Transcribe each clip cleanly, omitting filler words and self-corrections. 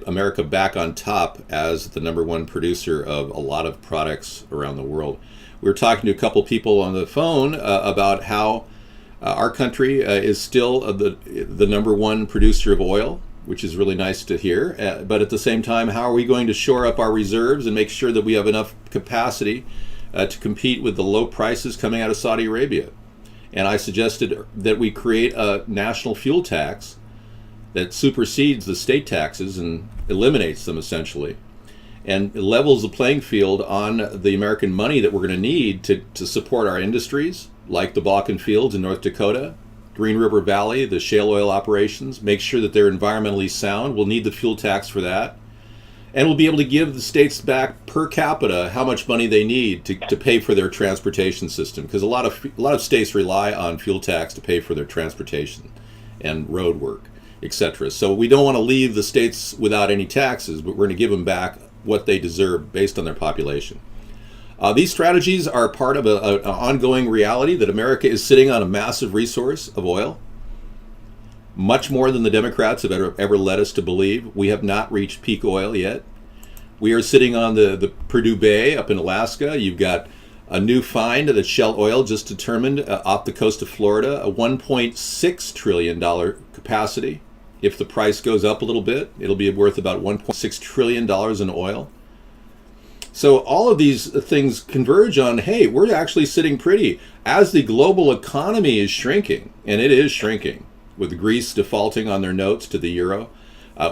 America back on top as the number one producer of a lot of products around the world. We were talking to a couple people on the phone about how our country is still the number one producer of oil, which is really nice to hear. But at the same time, how are we going to shore up our reserves and make sure that we have enough capacity to compete with the low prices coming out of Saudi Arabia? And I suggested that we create a national fuel tax that supersedes the state taxes and eliminates them essentially, and levels the playing field on the American money that we're going to need to support our industries, like the Balkan fields in North Dakota, Green River Valley, the shale oil operations, make sure that they're environmentally sound. We'll need the fuel tax for that. And we'll be able to give the states back per capita how much money they need to pay for their transportation system, because a lot of states rely on fuel tax to pay for their transportation and road work, etc. So we don't want to leave the states without any taxes, but we're going to give them back what they deserve based on their population. These strategies are part of an ongoing reality that America is sitting on a massive resource of oil, much more than the Democrats have ever led us to believe. We have not reached peak oil yet. We are sitting on the Purdue Bay up in Alaska. You've got a new find that Shell Oil just determined off the coast of Florida, a $1.6 trillion capacity. If the price goes up a little bit, it'll be worth about $1.6 trillion in oil. So all of these things converge on, hey, we're actually sitting pretty. As the global economy is shrinking, and it is shrinking, with Greece defaulting on their notes to the euro,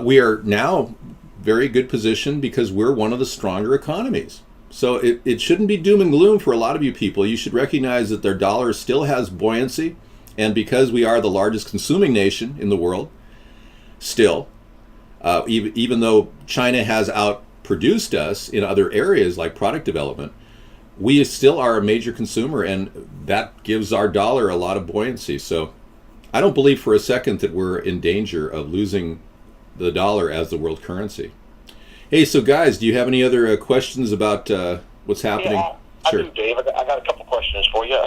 we are now very good position because we're one of the stronger economies. So it shouldn't be doom and gloom for a lot of you people. You should recognize that their dollar still has buoyancy, and because we are the largest consuming nation in the world, still, even though China has outproduced us in other areas like product development, we still are a major consumer, and that gives our dollar a lot of buoyancy. So I don't believe for a second that we're in danger of losing the dollar as the world currency. Hey, so guys, do you have any other questions about what's happening? Yeah, I do, Dave. I got a couple questions for you.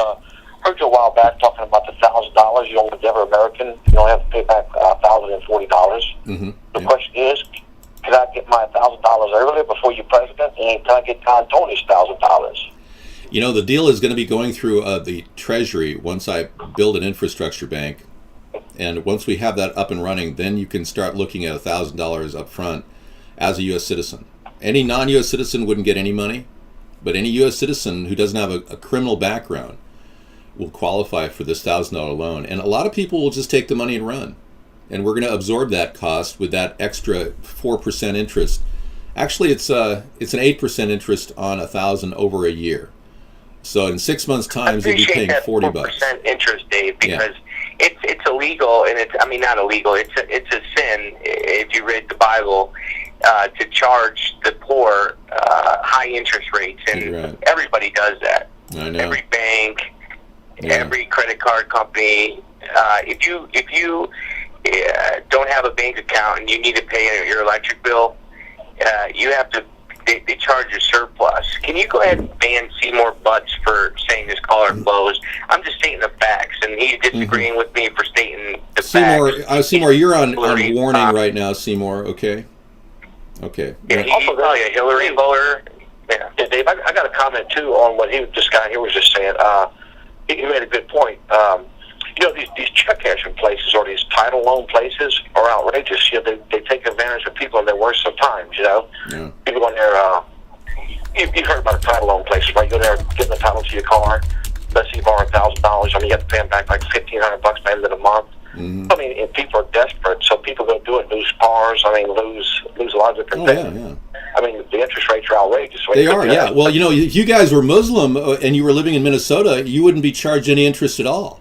Heard you a while back talking about the $1,000. You only never American. You only have to pay back $1,040. Mm-hmm. The question is, can I get my $1,000 earlier before you're president? And can I get Don Tony's $1,000? You know, the deal is going to be going through the Treasury once I build an infrastructure bank. And once we have that up and running, then you can start looking at $1,000 up front as a U.S. citizen. Any non-U.S. citizen wouldn't get any money, but any U.S. citizen who doesn't have a criminal background will qualify for this $1,000 loan. And a lot of people will just take the money and run. And we're going to absorb that cost with that extra 4% interest. Actually, it's an 8% interest on $1,000 over a year. So in 6 months' time, you'll be paying $40. 4% interest, Dave, because it's illegal, and not illegal. It's a sin if you read the Bible to charge the poor high interest rates, and right. Everybody does that. I know. Every bank, every credit card company. If you don't have a bank account and you need to pay your electric bill, you have to. They charge a surplus. Can you go ahead and ban Seymour Butts for saying this caller closed? I'm just stating the facts, and he's disagreeing with me for stating the facts. Seymour, you're on warning right now, Seymour. Okay. Yeah, he's probably a Hillary voter. Yeah, Dave, I got a comment too on what this guy here was just saying. He made a good point. These check cashing places or these title loan places are outrageous. They take advantage of people in their worst of times. Yeah. People in there. You've heard about title loan places, right? You go there, getting the title to your car. Let's say you borrow $1,000. You have to pay them back like $1,500 by the end of the month. Mm-hmm. And people are desperate, so people go do it, lose cars. Lose a lot of different things. Yeah. The interest rates are outrageous. They are, yeah. Well, if you guys were Muslim and you were living in Minnesota, you wouldn't be charged any interest at all.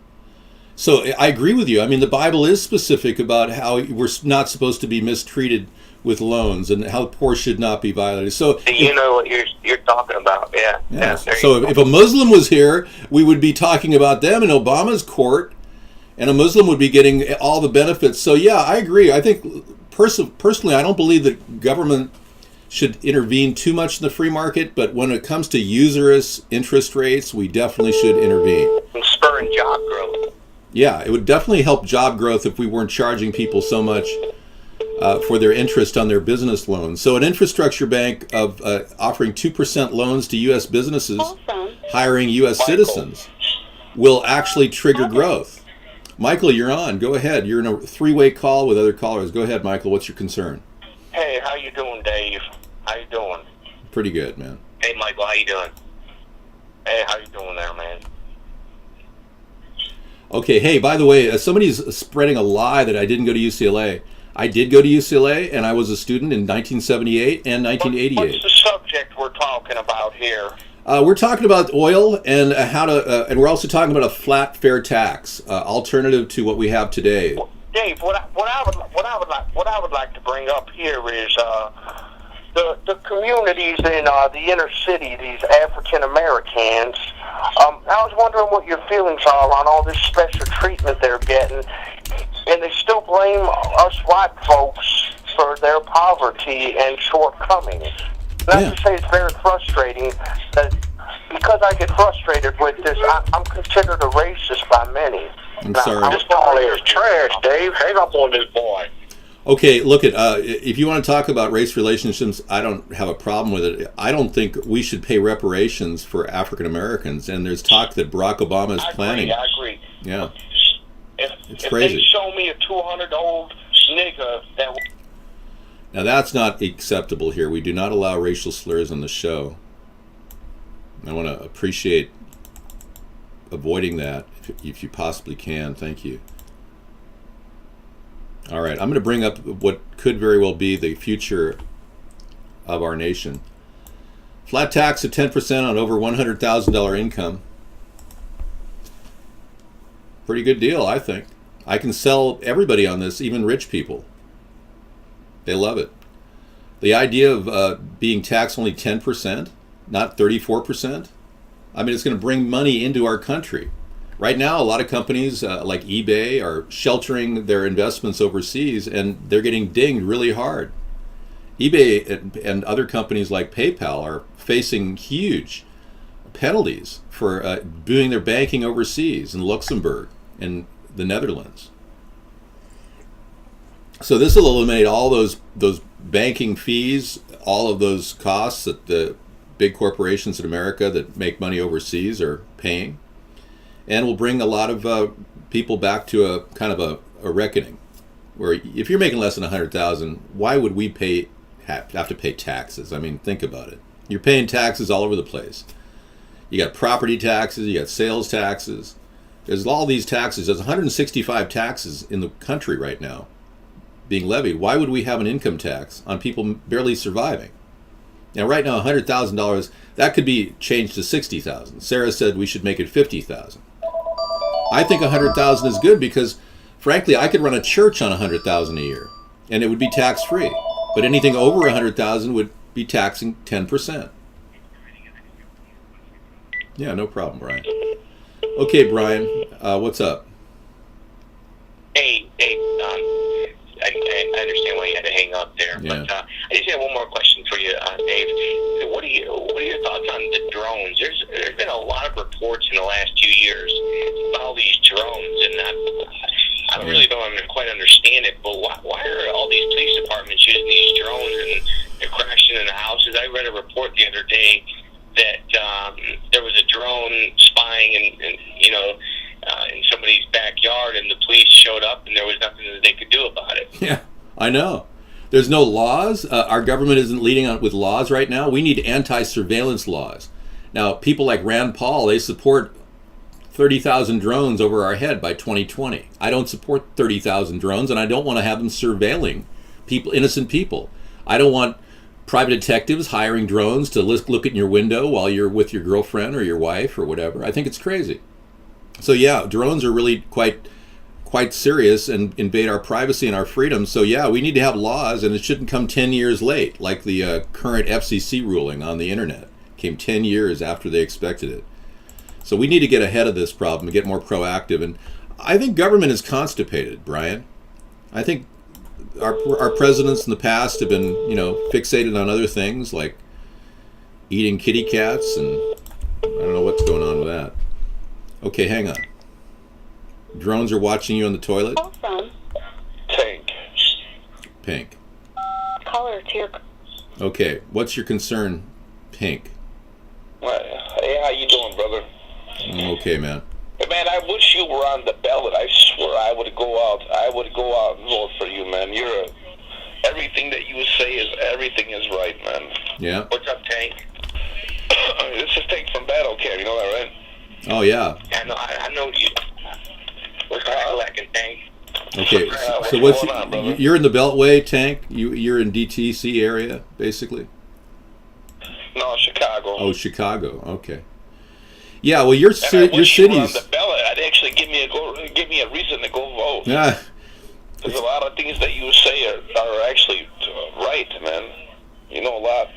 So I agree with you. The Bible is specific about how we're not supposed to be mistreated with loans and how poor should not be violated. So you know what you're talking about, yeah. So if a Muslim was here, we would be talking about them in Obama's court, and a Muslim would be getting all the benefits. So yeah, I agree. I think personally, I don't believe that government should intervene too much in the free market, but when it comes to usurious interest rates, we definitely should intervene. And spurring job growth. Yeah, it would definitely help job growth if we weren't charging people so much for their interest on their business loans. So an infrastructure bank of offering 2% loans to U.S. businesses hiring U.S. citizens will actually trigger growth. Michael, you're on. Go ahead. You're in a three-way call with other callers. Go ahead, Michael. What's your concern? Hey, how you doing, Dave? How you doing? Pretty good, man. Hey, Michael, how you doing? Hey, how you doing there, man? Okay, hey, by the way, somebody's spreading a lie that I didn't go to UCLA. I did go to UCLA, and I was a student in 1978 and 1988. What's the subject we're talking about here? We're talking about oil and how to, and we're also talking about a flat, fair tax alternative to what we have today. Dave, what I would like to bring up here is the communities in the inner city, these African Americans. I was wondering what your feelings are on all this special treatment they're getting, and they still blame us white folks for their poverty and shortcomings. And I have to say it's very frustrating that because I get frustrated with this, I'm considered a racist by many. I'm sorry. This ball is trash, Dave. Hang up on this boy. Okay, look at if you want to talk about race relationships, I don't have a problem with it. I don't think we should pay reparations for African Americans, and there's talk that Barack Obama is planning. I agree. Yeah, If crazy. they show me a 200-old nigga that. Now that's not acceptable here. We do not allow racial slurs on the show. I want to appreciate avoiding that if you possibly can. Thank you. All right, I'm going to bring up what could very well be the future of our nation. Flat tax of 10% on over $100,000 income. Pretty good deal, I think. I can sell everybody on this, even rich people. They love it. The idea of being taxed only 10%, not 34%, I mean, it's going to bring money into our country. Right now, a lot of companies like eBay are sheltering their investments overseas, and they're getting dinged really hard. eBay and other companies like PayPal are facing huge penalties for doing their banking overseas in Luxembourg and the Netherlands. So this will eliminate all those banking fees, all of those costs that the big corporations in America that make money overseas are paying, and will bring a lot of people back to a kind of a reckoning, where if you're making less than $100,000, why would we have to pay taxes? I mean, think about it. You're paying taxes all over the place. You got property taxes, you got sales taxes. There's all these taxes. There's 165 taxes in the country right now being levied. Why would we have an income tax on people barely surviving? Now, right now, $100,000, that could be changed to $60,000. Sarah said we should make it $50,000. I think $100,000 is good because, frankly, I could run a church on $100,000 a year, and it would be tax-free. But anything over $100,000 would be taxing 10%. Yeah, no problem, Brian. Okay, Brian, what's up? Hey, I understand why you had to hang up there, Yeah. but I just have one more question for you, Dave. What are your thoughts on the drones? There's been a lot of reports in the last 2 years about all these drones, and I really don't even quite understand it. But why are all these police departments using these drones and they're crashing into houses? I read a report the other day that there was a drone spying in somebody's backyard, and the police showed up, and there was nothing that they could do about it. Yeah, I know. There's no laws. Our government isn't leading on with laws right now. We need anti-surveillance laws. Now, people like Rand Paul, they support 30,000 drones over our head by 2020. I don't support 30,000 drones, and I don't want to have them surveilling people, innocent people. I don't want private detectives hiring drones to look in your window while you're with your girlfriend or your wife or whatever. I think it's crazy. So yeah, drones are really quite serious and invade our privacy and our freedom. So yeah, we need to have laws, and it shouldn't come 10 years late, like the current FCC ruling on the internet came 10 years after they expected it. So we need to get ahead of this problem and get more proactive. And I think government is constipated, Brian. I think our presidents in the past have been, fixated on other things like eating kitty cats, and I don't know what's going on with that. Okay, hang on. Drones are watching you on the toilet? Tank. Pink. Caller, it's your... Okay, what's your concern, Pink? Hey, how you doing, brother? Okay, man. Hey, man, I wish you were on the ballot. I swear I would go out. I would go out and vote for you, man. Everything that you say everything is right, man. Yeah. What's up, Tank? This is Tank from Battle Care. You know that, right? Oh, yeah. I know you. What's lacking, Tank? Okay, so what's going on, brother? you're in the Beltway, Tank? You're in DTC area, basically? No, Chicago. Oh, Chicago. Okay. Yeah, well, your And I wish you were on city's... the ballot. I'd actually give me a reason to go vote. Yeah. There's a lot of things that you say are actually right, man. You know a lot.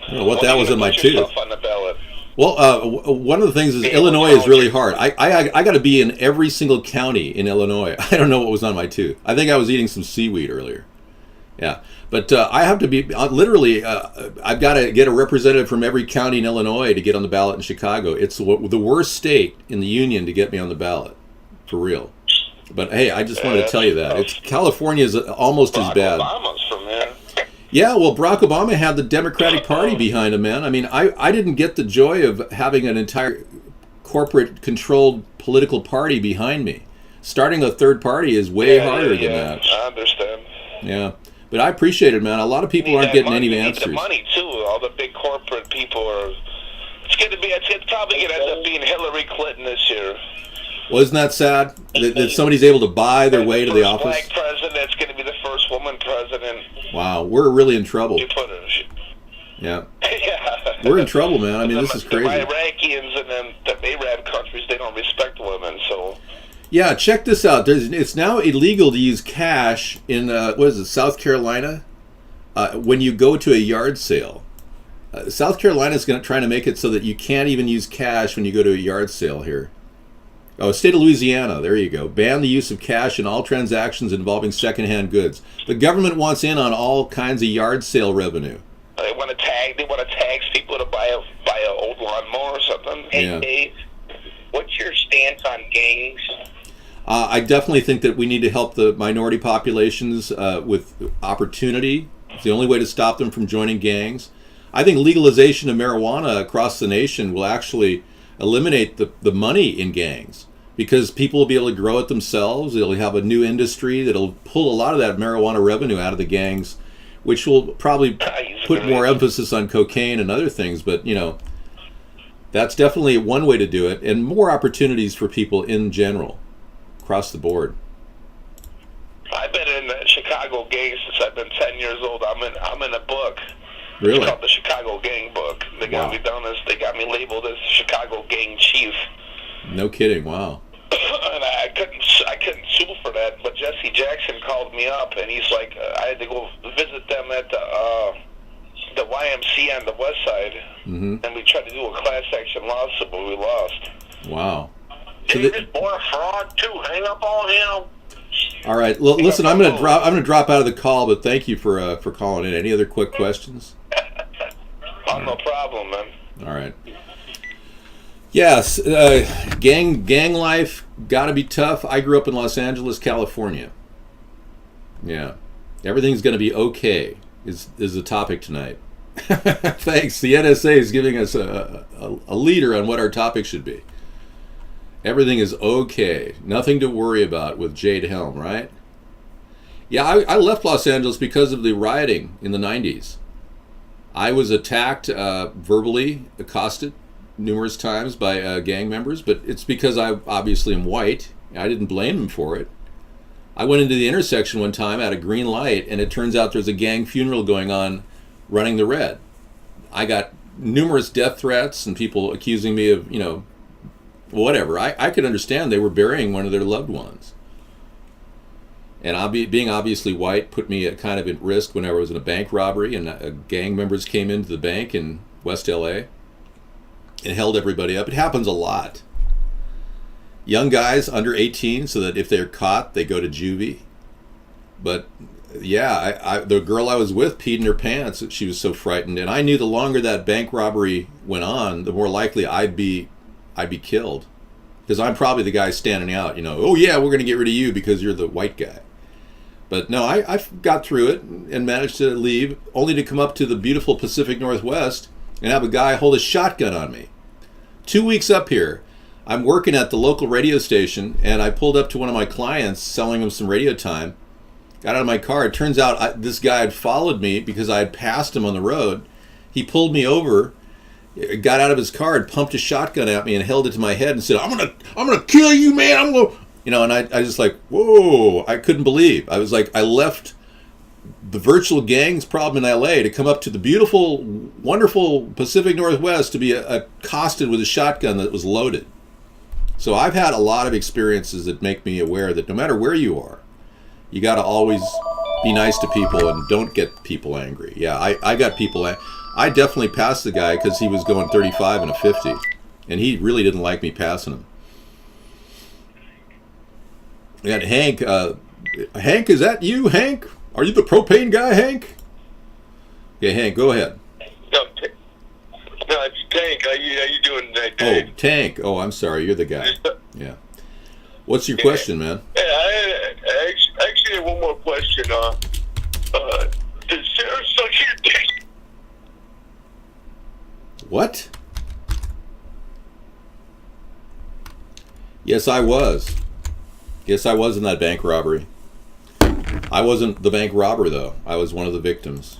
I don't know what that was in my put tooth. yourself on the ballot. Well, one of the things is Illinois is really hard. I got to be in every single county in Illinois. I don't know what was on my tooth. I think I was eating some seaweed earlier. Yeah, but I have to be literally. I've got to get a representative from every county in Illinois to get on the ballot in Chicago. It's the worst state in the union to get me on the ballot, for real. But hey, I just wanted to tell you that California is almost as bad. Obama's from there. Yeah, well, Barack Obama had the Democratic Party behind him, man. I mean, I didn't get the joy of having an entire corporate-controlled political party behind me. Starting a third party is way harder than that. I understand. Yeah, but I appreciate it, man. A lot of people aren't getting any answers. You need the money too. All the big corporate people are. It's probably going to end up being Hillary Clinton this year. Well, isn't that sad that somebody's able to buy their way to the office? Black president's going to be the first woman president. Wow, we're really in trouble. You put it. Yeah. Yeah. We're in trouble, man. I mean, this is crazy. The Iraqians and then the Arab countries, they don't respect women, so. Yeah, check this out. It's now illegal to use cash in South Carolina, when you go to a yard sale. South Carolina is trying to make it so that you can't even use cash when you go to a yard sale here. Oh, state of Louisiana, there you go. Ban the use of cash in all transactions involving secondhand goods. The government wants in on all kinds of yard sale revenue. They want to tax people to buy a old lawnmower or something. Yeah. Hey, Dave, what's your stance on gangs? I definitely think that we need to help the minority populations with opportunity. It's the only way to stop them from joining gangs. I think legalization of marijuana across the nation will actually eliminate the money in gangs, because people will be able to grow it themselves. They'll have a new industry that'll pull a lot of that marijuana revenue out of the gangs, which will probably put more emphasis on cocaine and other things. But, that's definitely one way to do it, and more opportunities for people in general, across the board. I've been in the Chicago gang since I've been 10 years old. I'm in a book. Really? It's called the Chicago Gang Book. They got me labeled as Chicago Gang Chief. No kidding. Wow. And I couldn't sue for that, but Jesse Jackson called me up, and he's like, I had to go visit them at the YMCA on the west side, and we tried to do a class action lawsuit, but we lost. Wow. So David, boy, fraud too. Hang up on him. all right. Listen, I'm gonna drop out of the call, but thank you for calling in. Any other quick questions? Oh, no problem, man. All right. Yes, gang life got to be tough. I grew up in Los Angeles, California. Yeah, everything's going to be okay is the topic tonight. Thanks. The NSA is giving us a leader on what our topic should be. Everything is okay. Nothing to worry about with Jade Helm, right? Yeah, I left Los Angeles because of the rioting in the 90s. I was attacked, verbally accosted numerous times by gang members, but it's because I obviously am white. I didn't blame them for it. I went into the intersection one time at a green light, and it turns out there's a gang funeral going on running the red. I got numerous death threats and people accusing me of, whatever. I could understand they were burying one of their loved ones. And being obviously white put me at kind of at risk when I was in a bank robbery, and gang members came into the bank in West LA and held everybody up. It happens a lot. Young guys under 18, so that if they're caught, they go to juvie. But yeah, the girl I was with peed in her pants. She was so frightened, and I knew the longer that bank robbery went on, the more likely I'd be killed, because I'm probably the guy standing out. Oh yeah, we're going to get rid of you because you're the white guy. But no, I got through it and managed to leave, only to come up to the beautiful Pacific Northwest and have a guy hold a shotgun on me. 2 weeks up here, I'm working at the local radio station, and I pulled up to one of my clients, selling him some radio time. Got out of my car. It turns out this guy had followed me because I had passed him on the road. He pulled me over, got out of his car, and pumped a shotgun at me and held it to my head and said, I'm gonna kill you, man. I'm gonna, and I just like, whoa, I couldn't believe. I was like, I left the virtual gangs problem in LA to come up to the beautiful, wonderful Pacific Northwest to be accosted with a shotgun that was loaded. So I've had a lot of experiences that make me aware that no matter where you are, you got to always be nice to people and don't get people angry. Yeah, I got people. I definitely passed the guy because he was going 35 and a 50, and he really didn't like me passing him. We had Hank. Hank, is that you, Hank? Are you the propane guy, Hank? Yeah, Hank, go ahead. No, it's Tank. How you doing today, Dave? Oh, Tank. Oh, I'm sorry. You're the guy. Yeah. What's your question, man? Yeah, I actually have one more question. Does Sarah suck your dick? What? Yes, I was. Yes, I was in that bank robbery. I wasn't the bank robber, though. I was one of the victims.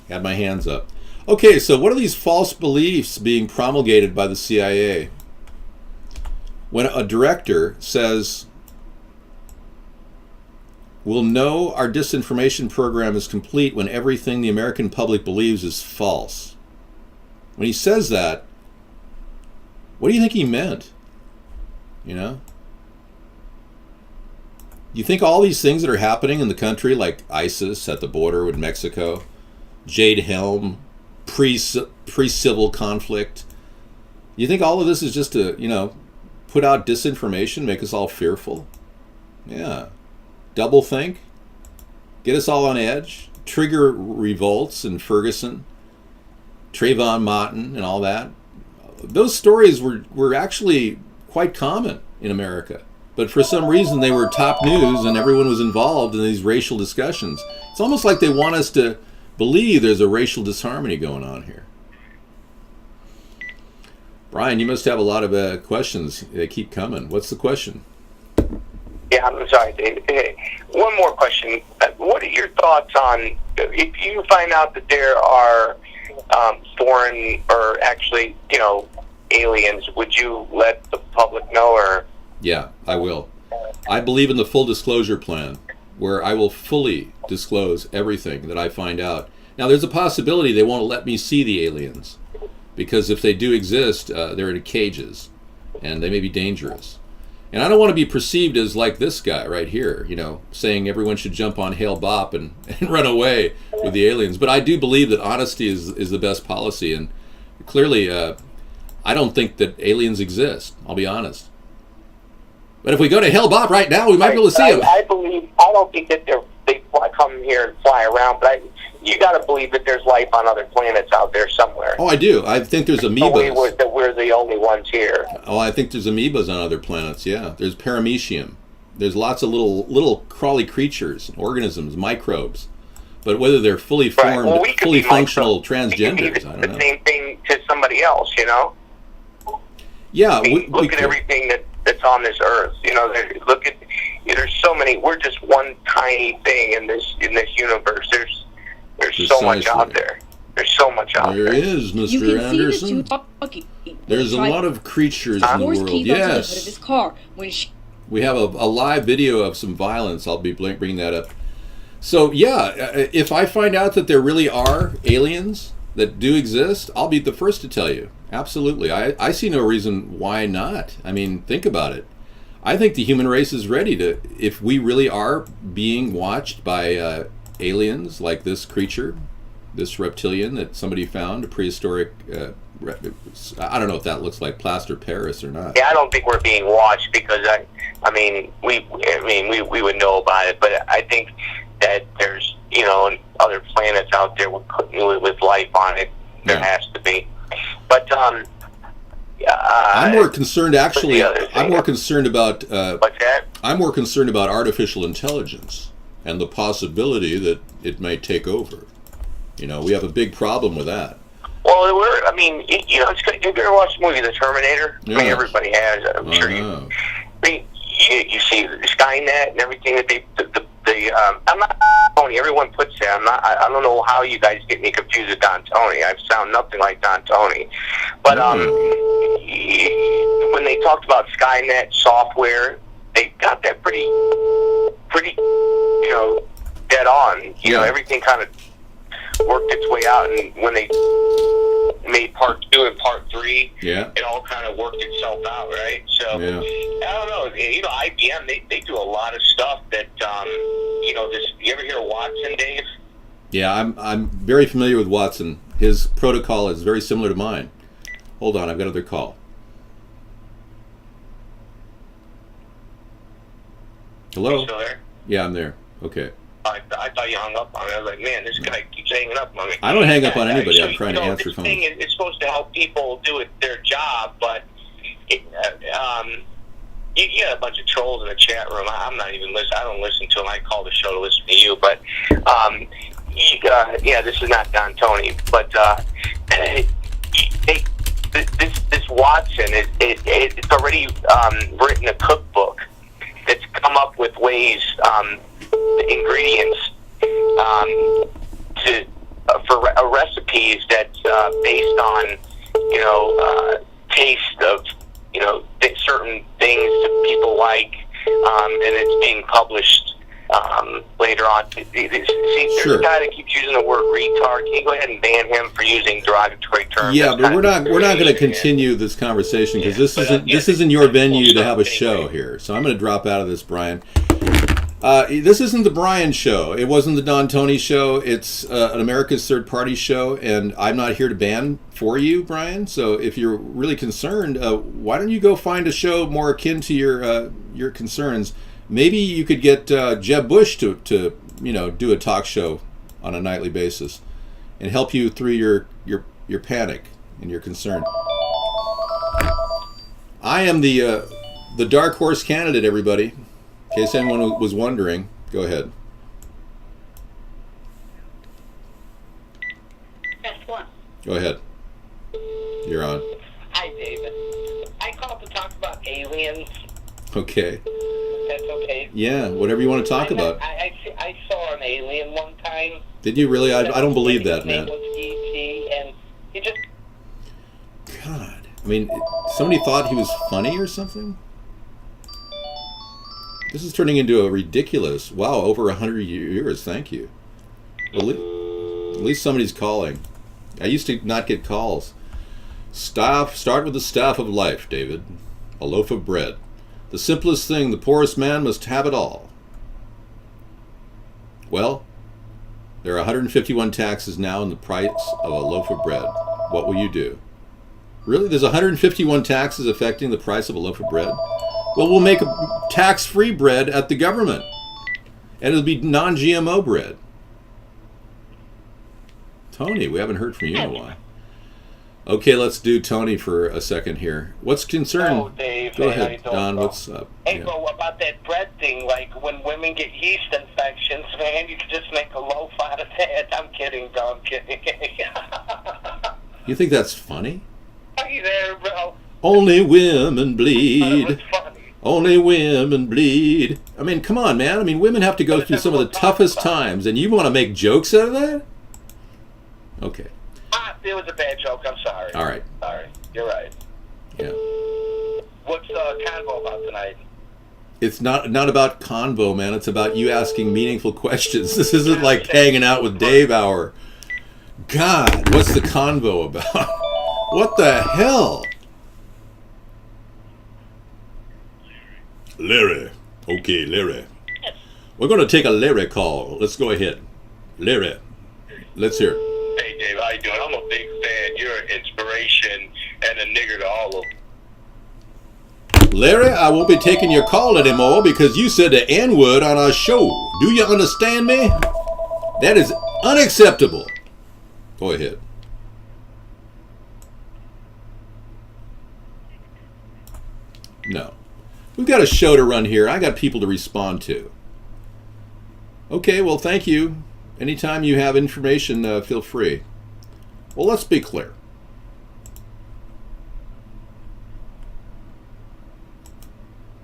Had my hands up. Okay, so what are these false beliefs being promulgated by the CIA? When a director says, we'll know our disinformation program is complete when everything the American public believes is false. When he says that, what do you think he meant? You think all these things that are happening in the country, like ISIS at the border with Mexico, Jade Helm, pre-civil conflict, you think all of this is just to, put out disinformation, make us all fearful? Yeah. Double think? Get us all on edge? Trigger revolts in Ferguson, Trayvon Martin and all that? Those stories were actually quite common in America. But for some reason they were top news and everyone was involved in these racial discussions. It's almost like they want us to believe there's a racial disharmony going on here. Brian, you must have a lot of questions. They keep coming. What's the question? Yeah, I'm sorry, Dave. Hey, one more question. What are your thoughts on if you find out that there are foreign or actually, aliens, would you let the public know or? Yeah, I will. I believe in the full disclosure plan, where I will fully disclose everything that I find out. Now, there's a possibility they won't let me see the aliens, because if they do exist, they're in cages, and they may be dangerous. And I don't want to be perceived as like this guy right here, saying everyone should jump on Hail Bop and run away with the aliens. But I do believe that honesty is the best policy, and clearly, I don't think that aliens exist, I'll be honest. But if we go to Hell Bob right now, we might be able to see them. I don't think that they come here and fly around, but you got to believe that there's life on other planets out there somewhere. Oh, I do. I think there's amoebas. That we're the only ones here. Oh, I think there's amoebas on other planets, yeah. There's paramecium. There's lots of little crawly creatures, organisms, microbes. But whether they're fully formed, fully functional transgenders, I don't know. The same thing to somebody else, Yeah. Look at everything that's on this earth. There's so many. We're just one tiny thing in this universe. There's so much out there. There's so much out there. There is, Mr. Anderson. There's a lot of creatures in the world. Yes. We have a live video of some violence. I'll be bringing that up. So yeah, if I find out that there really are aliens that do exist, I'll be the first to tell you. Absolutely. I see no reason why not. I mean, think about it. I think the human race is ready to, if we really are being watched by aliens like this creature, this reptilian that somebody found, a prehistoric, I don't know if that looks like plaster Paris or not. Yeah, I don't think we're being watched because we would know about it, but I think that there's, other planets out there with life on it. There has to be. But I'm more concerned. Actually, I'm more concerned about. What's that? I'm more concerned about artificial intelligence. and the possibility that it may take over. You know, we have a big problem with that. Well, I mean, you know, it's good. Have you ever watched the movie The Terminator? Yeah. I mean, everybody has. I'm sure you. I mean, you see Skynet and everything that I'm not Tony. Everyone puts that. I don't know how you guys get me confused with Don Tony. I sound nothing like Don Tony. But when they talked about Skynet software, they got that pretty, you know, dead on. You know, everything kind of worked its way out, and when they made part 2 and part 3, it all kind of worked itself out, right? So I don't know. You know, IBM they do a lot of stuff that you know. You ever hear of Watson, Dave? Yeah, I'm very familiar with Watson. His protocol is very similar to mine. Hold on, I've got another call. Hello? Are you still there? Yeah, I'm there. Okay. I thought you hung up on me. I was like, man, this guy keeps hanging up on me. I don't hang up on anybody. I'm trying to answer this phones. Thing is supposed to help people do their job, but you get a bunch of trolls in the chat room. I'm not even listening. I don't listen to them. I call the show to listen to you. But yeah, this is not Don Tony. But this Watson, it's already written a cookbook that's come up with ways. Ingredients for recipes that's based on taste of certain things that people like, and it's being published later on. See, there's a guy that keeps using the word retard. Can you go ahead and ban him for using derogatory terms? Yeah, but we're not going to continue this conversation because this isn't your venue to have a show here. So I'm going to drop out of this, Brian. This isn't the Brian show. It wasn't the Don Tony show. It's an America's Third Party show, and I'm not here to ban for you, Brian. So if you're really concerned, why don't you go find a show more akin to your concerns? Maybe you could get Jeb Bush to do a talk show on a nightly basis and help you through your panic and your concern. I am the dark horse candidate, everybody. In case anyone was wondering, go ahead. Guess what? Go ahead. You're on. Hi, David. I called to talk about aliens. Okay. That's okay. Yeah, whatever you want to talk about. I saw an alien one time. Did you really? I don't believe that, man. His name was E.T., and he just... God. I mean, somebody thought he was funny or something? This is turning into a ridiculous... Wow, over 100 years. Thank you. Well, at least somebody's calling. I used to not get calls. Start with the staff of life, David. A loaf of bread. The simplest thing, the poorest man must have it all. Well, there are 151 taxes now in the price of a loaf of bread. What will you do? Really? There's 151 taxes affecting the price of a loaf of bread? Well, we'll make tax-free bread at the government. And it'll be non-GMO bread. Tony, we haven't heard from you in a while. Okay, let's do Tony for a second here. What's concern? Oh, Dave. Go hey, ahead, Don. What's up? Hey, well, about that bread thing, like when women get yeast infections, man, you can just make a loaf out of that. I'm kidding, Don. I'm kidding. You think that's funny? Are you there, bro? Only women bleed. It's funny. Only women bleed. I mean, come on, man. I mean, women have to go through some of the toughest times, and you want to make jokes out of that? Okay. It was a bad joke. I'm sorry. All right. Sorry. You're right. Yeah. What's the convo about tonight? It's not about convo, man. It's about you asking meaningful questions. This isn't like hanging out with Dave Hour. God, what's the convo about? What the hell? Larry. Okay, Larry. We're going to take a Larry call. Let's go ahead. Larry. Let's hear it. Hey, Dave, how you doing? I'm a big fan. You're an inspiration and a nigger to all of them. Larry, I won't be taking your call anymore because you said the N-word on our show. Do you understand me? That is unacceptable. Go ahead. No. We've got a show to run here. I got people to respond to. Okay, well, thank you. Anytime you have information, feel free. Well, let's be clear.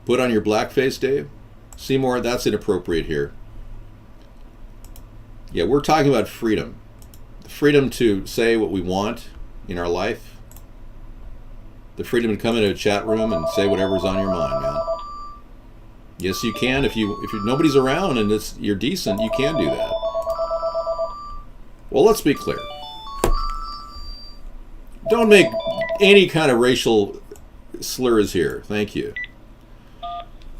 Put on your blackface, Dave. Seymour, that's inappropriate here. Yeah, we're talking about freedom. The freedom to say what we want in our life. The freedom to come into a chat room and say whatever's on your mind, man. Yes, you can. If nobody's around and you're decent, you can do that. Well, let's be clear. Don't make any kind of racial slurs here. Thank you.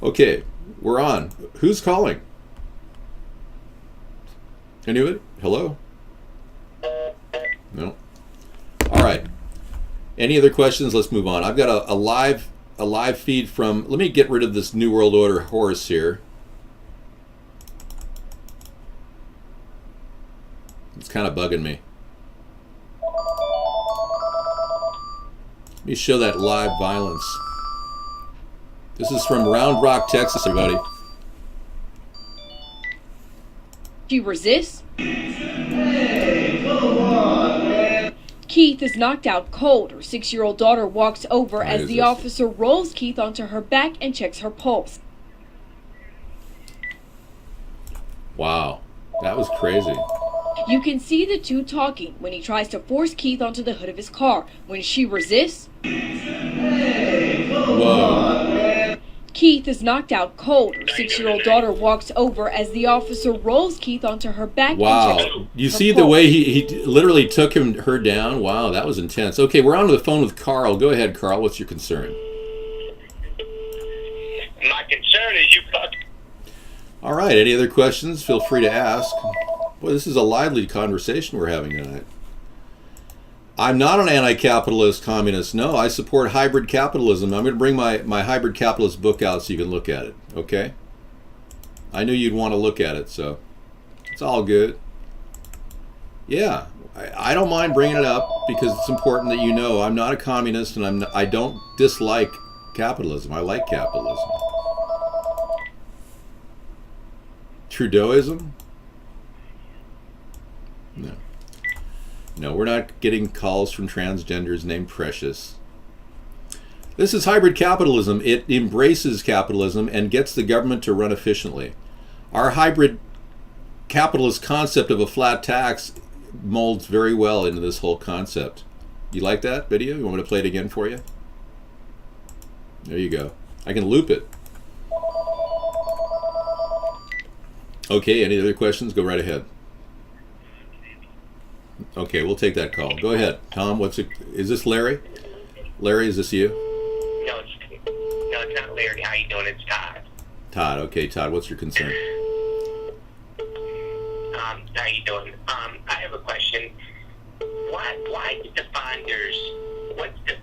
Okay, we're on. Who's calling? Anybody? Hello? No. All right. Any other questions? Let's move on. I've got a live feed from. Let me get rid of this New World Order horse here. It's kind of bugging me. Let me show that live violence. This is from Round Rock, Texas, everybody. She resists. Keith is knocked out cold. Her 6-year-old daughter walks over as the officer rolls Keith onto her back and checks her pulse. Wow, that was crazy. You can see the two talking when he tries to force Keith onto the hood of his car. When she resists, whoa. Keith is knocked out cold. Her 6-year-old daughter walks over as the officer rolls Keith onto her back. Wow. And You see the way he literally took her down? Wow, that was intense. Okay, we're on the phone with Carl. Go ahead, Carl. What's your concern? My concern is you got. All right. Any other questions? Feel free to ask. Boy, this is a lively conversation we're having tonight. I'm not an anti-capitalist communist. No, I support hybrid capitalism. I'm going to bring my hybrid capitalist book out so you can look at it. Okay? I knew you'd want to look at it, so it's all good. Yeah, I don't mind bringing it up because it's important that you know I'm not a communist and I don't dislike capitalism. I like capitalism. Trudeauism? No. No, we're not getting calls from transgenders named Precious. This is hybrid capitalism. It embraces capitalism and gets the government to run efficiently. Our hybrid capitalist concept of a flat tax molds very well into this whole concept. You like that video? You want me to play it again for you? There you go. I can loop it. Okay, any other questions? Go right ahead. Okay, we'll take that call. Go ahead. Tom, is this Larry? Larry, is this you? No, it's not Larry. How you doing? It's Todd. Todd, okay, Todd, what's your concern? How you doing? I have a question. Why did the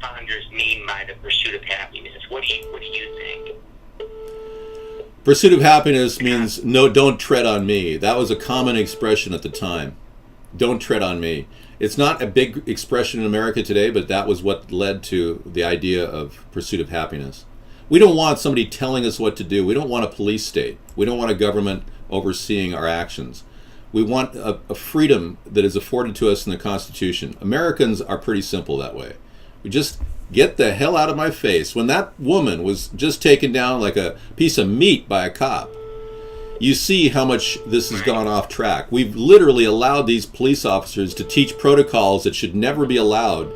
founders mean by the pursuit of happiness? What do you think? Pursuit of happiness means no, don't tread on me. That was a common expression at the time. Don't tread on me. It's not a big expression in America today, but that was what led to the idea of pursuit of happiness. We don't want somebody telling us what to do. We don't want a police state. We don't want a government overseeing our actions. We want a freedom that is afforded to us in the Constitution. Americans are pretty simple that way. We just get the hell out of my face. When that woman was just taken down like a piece of meat by a cop, you see how much this has gone off track. We've literally allowed these police officers to teach protocols that should never be allowed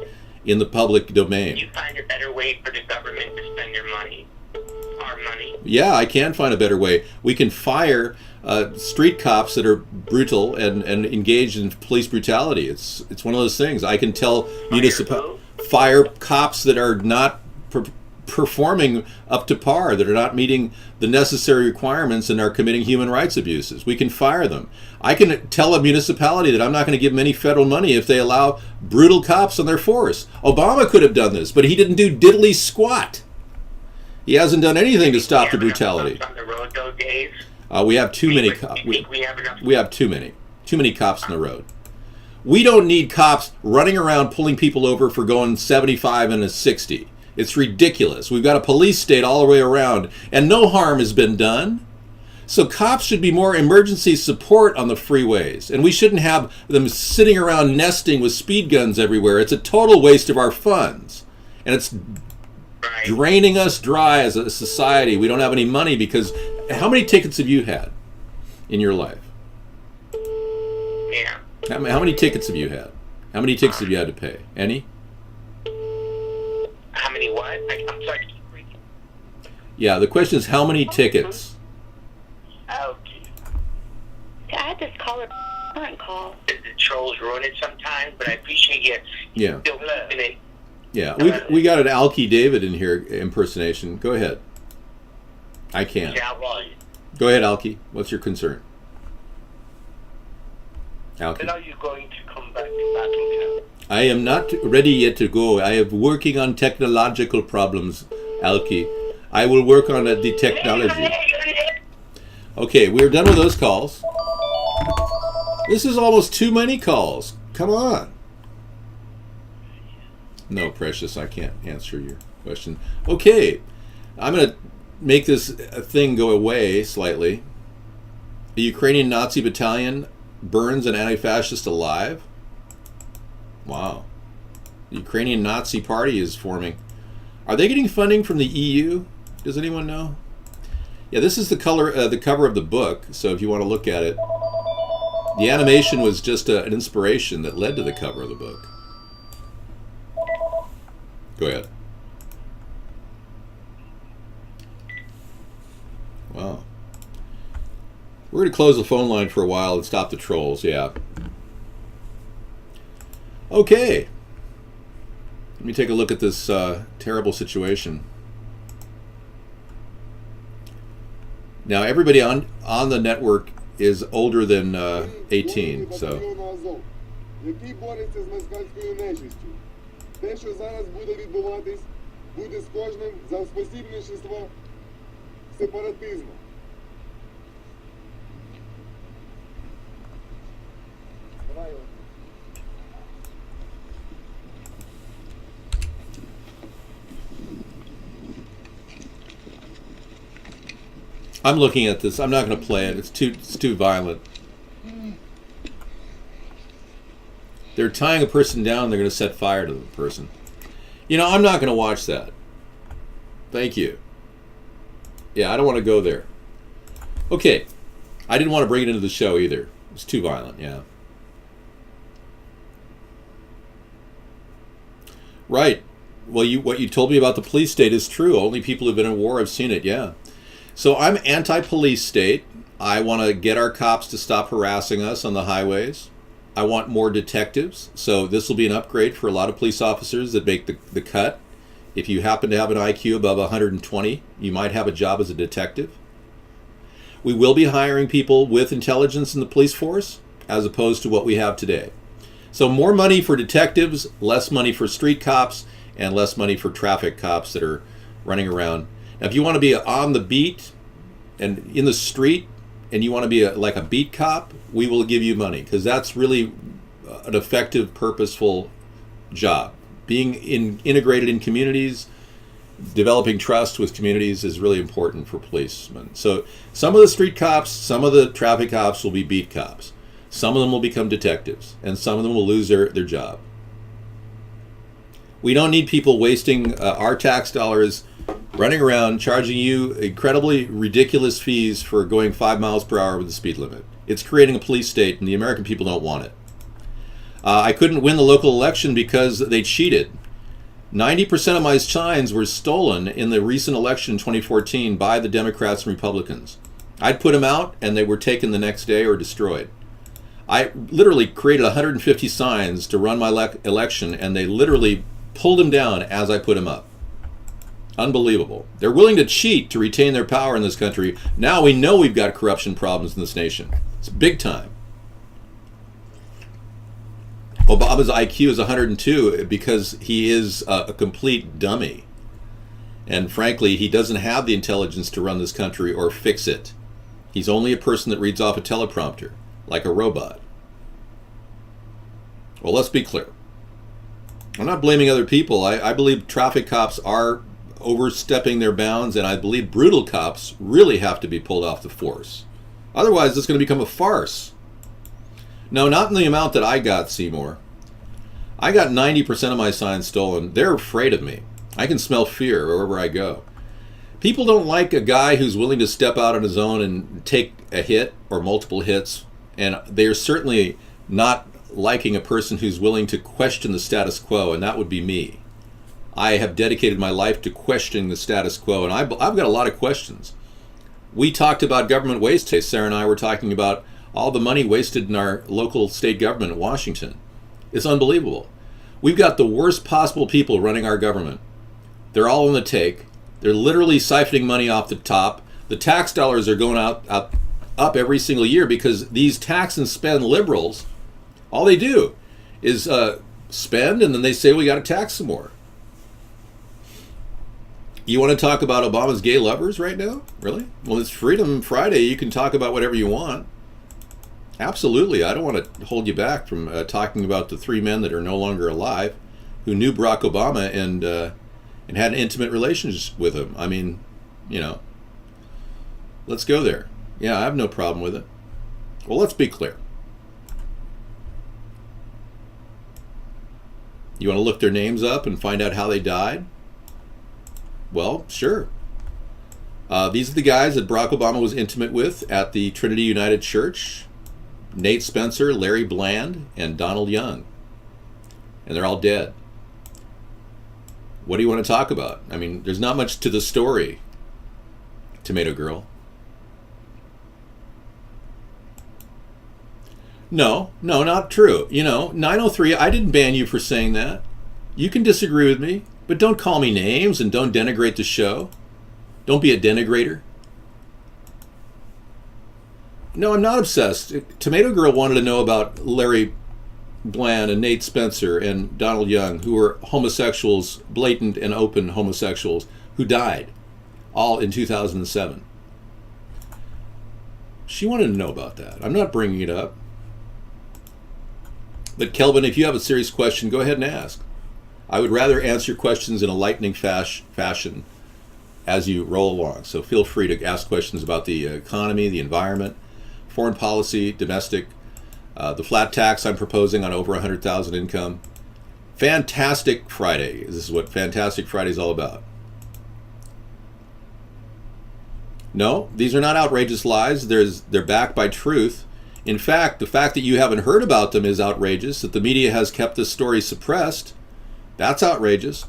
in the public domain. You find a better way for the government to spend their money, our money. Yeah, I can find a better way. We can fire street cops that are brutal and engaged in police brutality. It's one of those things. I can tell fire cops that are not performing up to par, that are not meeting the necessary requirements and are committing human rights abuses. We can fire them. I can tell a municipality that I'm not going to give them any federal money if they allow brutal cops on their force. Obama could have done this, but he didn't do diddly squat. He hasn't done anything to stop the brutality. On the road those days? We have too many cops. We have too many cops on the road. We don't need cops running around pulling people over for going 75 and a 60. It's ridiculous. We've got a police state all the way around, and no harm has been done. So cops should be more emergency support on the freeways, and we shouldn't have them sitting around nesting with speed guns everywhere. It's a total waste of our funds, and it's draining us dry as a society. We don't have any money because how many tickets have you had in your life? Yeah. How many tickets have you had? How many tickets have you had to pay? Any? How many what? I'm sorry. Yeah, the question is how many tickets? Okay. I had this caller call. The trolls ruin it sometimes, but I appreciate you. Yeah. Still keeping it. Yeah, we got an Alki David in here impersonation. Go ahead. I can't. Yeah, well, Go ahead, Alki. What's your concern? Alki. When are you going to come back to Battletown? I am not ready yet to go. I am working on technological problems, Alki. I will work on the technology. Okay, we're done with those calls. This is almost too many calls. Come on. No, Precious, I can't answer your question. Okay, I'm going to make this thing go away slightly. The Ukrainian Nazi battalion burns an anti-fascist alive. Wow. The Ukrainian Nazi Party is forming. Are they getting funding from the EU? Does anyone know? Yeah, this is the cover of the book, so if you want to look at it. The animation was just an inspiration that led to the cover of the book. Go ahead. Wow. We're going to close the phone line for a while and stop the trolls, yeah. Okay. Let me take a look at this terrible situation. Now, everybody on the network is older than 18, so... який бореться з москальською нечистю. Те, що зараз буде відбуватись, буде з кожним за спосібничество сепаратизму. I'm looking at this. I'm not going to play it. It's too violent. They're tying a person down. They're going to set fire to the person. You know, I'm not going to watch that. Thank you. Yeah, I don't want to go there. Okay. I didn't want to bring it into the show either. It's too violent, yeah. Right. Well, what you told me about the police state is true. Only people who've been in war have seen it, yeah. So I'm anti-police state. I want to get our cops to stop harassing us on the highways. I want more detectives. So this will be an upgrade for a lot of police officers that make the cut. If you happen to have an IQ above 120, you might have a job as a detective. We will be hiring people with intelligence in the police force as opposed to what we have today. So more money for detectives, less money for street cops, and less money for traffic cops that are running around. Now, if you want to be on the beat and in the street and you want to be like a beat cop, we will give you money because that's really an effective, purposeful job. Being integrated in communities, developing trust with communities is really important for policemen. So some of the street cops, some of the traffic cops will be beat cops. Some of them will become detectives, and some of them will lose their job. We don't need people wasting our tax dollars running around charging you incredibly ridiculous fees for going 5 miles per hour with the speed limit. It's creating a police state, and the American people don't want it. I couldn't win the local election because they cheated. 90% of my signs were stolen in the recent election in 2014 by the Democrats and Republicans. I'd put them out, and they were taken the next day or destroyed. I literally created 150 signs to run my election, and they literally pulled them down as I put them up. Unbelievable. They're willing to cheat to retain their power in this country. Now we know we've got corruption problems in this nation. It's big time. Obama's IQ is 102 because he is a complete dummy. And frankly, he doesn't have the intelligence to run this country or fix it. He's only a person that reads off a teleprompter, like a robot. Well, let's be clear. I'm not blaming other people. I believe traffic cops are overstepping their bounds, and I believe brutal cops really have to be pulled off the force. Otherwise, it's going to become a farce. No, not in the amount that I got, Seymour. I got 90% of my signs stolen. They're afraid of me. I can smell fear wherever I go. People don't like a guy who's willing to step out on his own and take a hit or multiple hits, and they're certainly not liking a person who's willing to question the status quo, and that would be me. I have dedicated my life to questioning the status quo, and I've got a lot of questions. We talked about government waste today. Sarah and I were talking about all the money wasted in our local state government in Washington. It's unbelievable. We've got the worst possible people running our government. They're all on the take. They're literally siphoning money off the top. The tax dollars are going up every single year because these tax and spend liberals, all they do is spend, and then they say we got to tax some more. You want to talk about Obama's gay lovers right now? Really? Well, it's Freedom Friday. You can talk about whatever you want. Absolutely. I don't want to hold you back from talking about the 3 men that are no longer alive who knew Barack Obama and had intimate relations with him. I mean, let's go there. Yeah, I have no problem with it. Well, let's be clear. You want to look their names up and find out how they died? Well, sure. These are the guys that Barack Obama was intimate with at the Trinity United Church. Nate Spencer, Larry Bland, and Donald Young. And they're all dead. What do you want to talk about? I mean, there's not much to the story, Tomato Girl. No, not true. 903, I didn't ban you for saying that. You can disagree with me, but don't call me names and don't denigrate the show. Don't be a denigrator. No, I'm not obsessed. Tomato Girl wanted to know about Larry Bland and Nate Spencer and Donald Young, who were homosexuals, blatant and open homosexuals, who died, all in 2007. She wanted to know about that. I'm not bringing it up. But Kelvin, if you have a serious question, go ahead and ask. I would rather answer your questions in a lightning fashion as you roll along. So feel free to ask questions about the economy, the environment, foreign policy, domestic, the flat tax I'm proposing on over 100,000 income. Fantastic Friday. This is what Fantastic Friday is all about. No, these are not outrageous lies. They're backed by truth. In fact, the fact that you haven't heard about them is outrageous, that the media has kept this story suppressed. That's outrageous.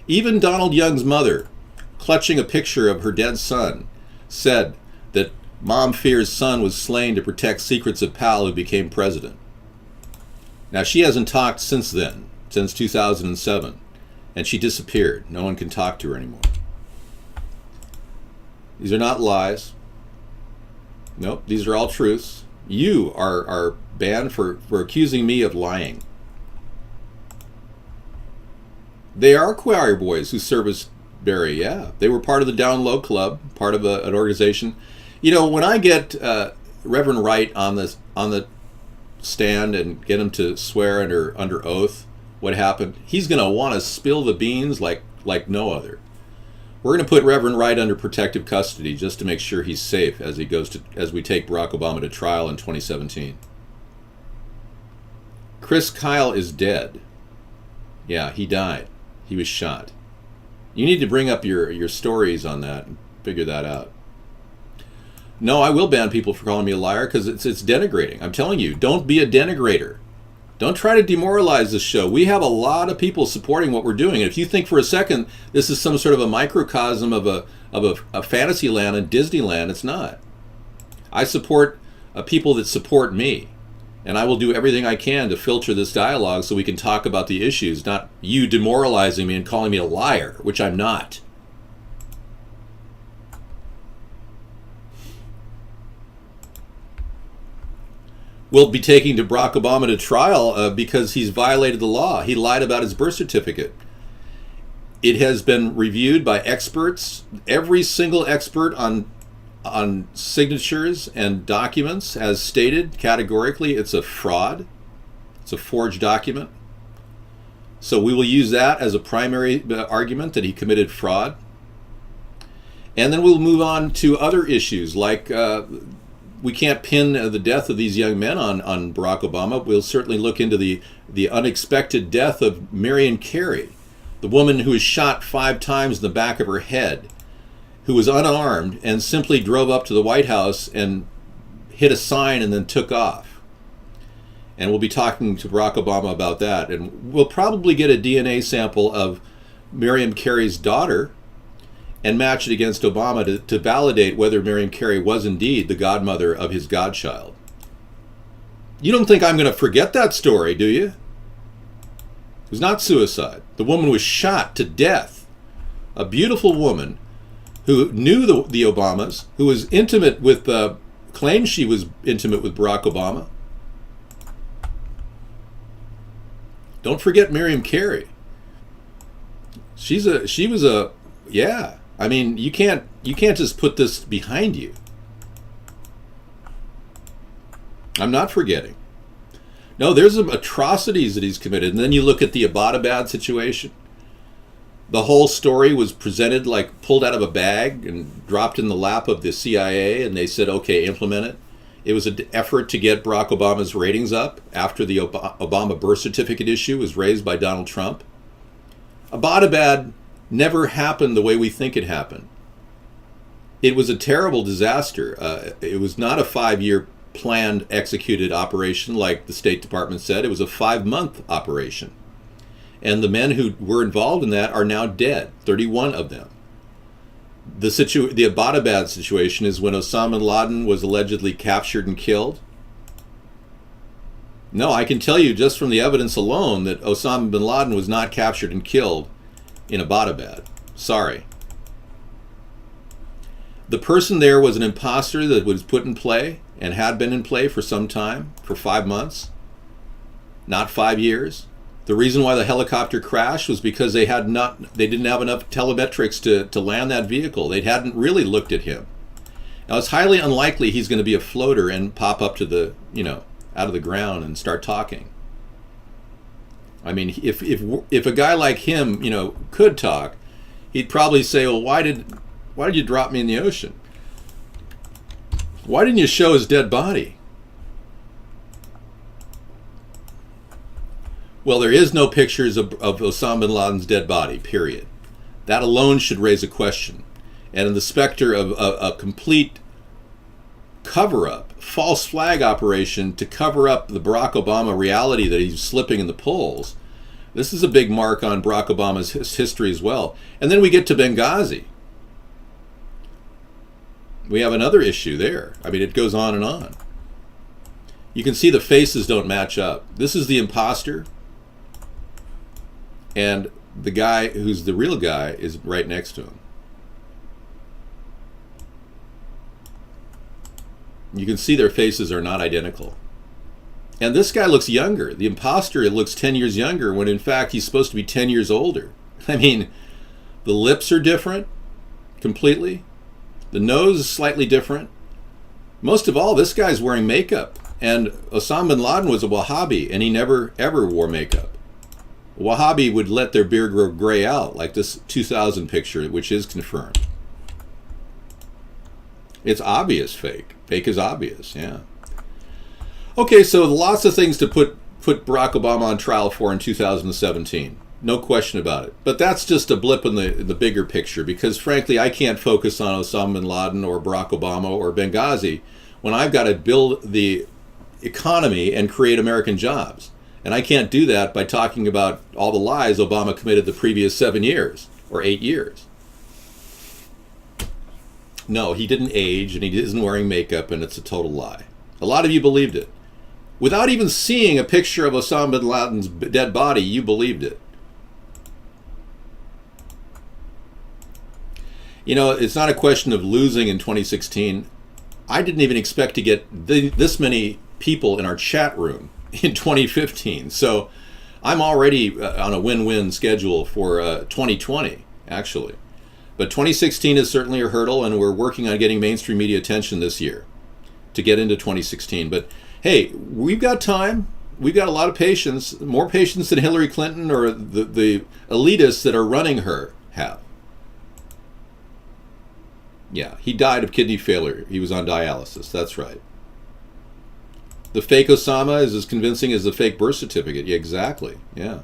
Even Donald Young's mother, clutching a picture of her dead son, said that Mom fears son was slain to protect secrets of pal who became president. Now, she hasn't talked since then, since 2007, and she disappeared. No one can talk to her anymore. These are not lies. Nope, these are all truths. You are banned for accusing me of lying. They are choir boys who service Barry, yeah. They were part of the Down Low Club, part of an organization. When I get Reverend Wright on the stand and get him to swear under oath what happened, he's going to want to spill the beans like no other. We're going to put Reverend Wright under protective custody just to make sure he's safe as we take Barack Obama to trial in 2017. Chris Kyle is dead. Yeah, he died. He was shot. You need to bring up your stories on that and figure that out. No, I will ban people for calling me a liar because it's denigrating. I'm telling you, don't be a denigrator. Don't try to demoralize this show. We have a lot of people supporting what we're doing. And if you think for a second this is some sort of a microcosm of a fantasy land and Disneyland, it's not. I support people that support me. And I will do everything I can to filter this dialogue so we can talk about the issues, not you demoralizing me and calling me a liar, which I'm not. We'll be taking Barack Obama to trial because he's violated the law. He lied about his birth certificate. It has been reviewed by experts. Every single expert on signatures and documents has stated categorically it's a fraud. It's a forged document. So we will use that as a primary argument that he committed fraud. And then we'll move on to other issues like we can't pin the death of these young men on Barack Obama. We'll certainly look into the unexpected death of Marion Carey, the woman who was shot 5 times in the back of her head, who was unarmed and simply drove up to the White House and hit a sign and then took off. And we'll be talking to Barack Obama about that. And we'll probably get a DNA sample of Marion Carey's daughter and match it against Obama to validate whether Marion Carey was indeed the godmother of his godchild. You don't think I'm going to forget that story, do you? It was not suicide. The woman was shot to death. A beautiful woman who knew the Obamas, who was intimate with, claimed she was intimate with Barack Obama. Don't forget Marion Carey. Yeah. I mean, you can't just put this behind you. I'm not forgetting. No, there's some atrocities that he's committed. And then you look at the Abbottabad situation. The whole story was presented like pulled out of a bag and dropped in the lap of the CIA, and they said, okay, implement it. It was an effort to get Barack Obama's ratings up after the Obama birth certificate issue was raised by Donald Trump. Abbottabad never happened the way we think it happened. It was a terrible disaster. It was not a 5-year planned, executed operation like the State Department said. It was a 5-month operation. And the men who were involved in that are now dead, 31 of them. The Abbottabad situation is when Osama bin Laden was allegedly captured and killed. No, I can tell you just from the evidence alone that Osama bin Laden was not captured and killed in Abbottabad. Sorry. The person there was an imposter that was put in play and had been in play for some time, for 5 months, not 5 years. The reason why the helicopter crashed was because they didn't have enough telemetrics to land that vehicle. They hadn't really looked at him. Now it's highly unlikely he's going to be a floater and pop up to the, out of the ground and start talking. I mean, if a guy like him, could talk, he'd probably say, well, why did you drop me in the ocean? Why didn't you show his dead body? Well, there is no pictures of Osama bin Laden's dead body, period. That alone should raise a question. And in the specter of a complete cover-up, false flag operation to cover up the Barack Obama reality that he's slipping in the polls, this is a big mark on Barack Obama's history as well. And then we get to Benghazi. We have another issue there. I mean, it goes on and on. You can see the faces don't match up. This is the imposter. And the guy who's the real guy is right next to him. You can see their faces are not identical. And this guy looks younger. The imposter looks 10 years younger when in fact he's supposed to be 10 years older. I mean, the lips are different completely. The nose is slightly different. Most of all, this guy's wearing makeup. And Osama bin Laden was a Wahhabi and he never ever wore makeup. A Wahhabi would let their beard grow gray out like this 2000 picture, which is confirmed. It's obvious fake. Fake is obvious, yeah. Okay, so lots of things to put Barack Obama on trial for in 2017. No question about it. But that's just a blip in the bigger picture because, frankly, I can't focus on Osama bin Laden or Barack Obama or Benghazi when I've got to build the economy and create American jobs. And I can't do that by talking about all the lies Obama committed the previous 7 years or 8 years. No, he didn't age and he isn't wearing makeup and it's a total lie. A lot of you believed it. Without even seeing a picture of Osama bin Laden's dead body, you believed it. It's not a question of losing in 2016. I didn't even expect to get this many people in our chat room in 2015. So I'm already on a win-win schedule for 2020, actually. But 2016 is certainly a hurdle, and we're working on getting mainstream media attention this year to get into 2016. But hey, we've got time. We've got a lot of patience, more patience than Hillary Clinton or the elitists that are running her have. Yeah, he died of kidney failure. He was on dialysis. That's right. The fake Osama is as convincing as the fake birth certificate. Yeah, exactly. Yeah.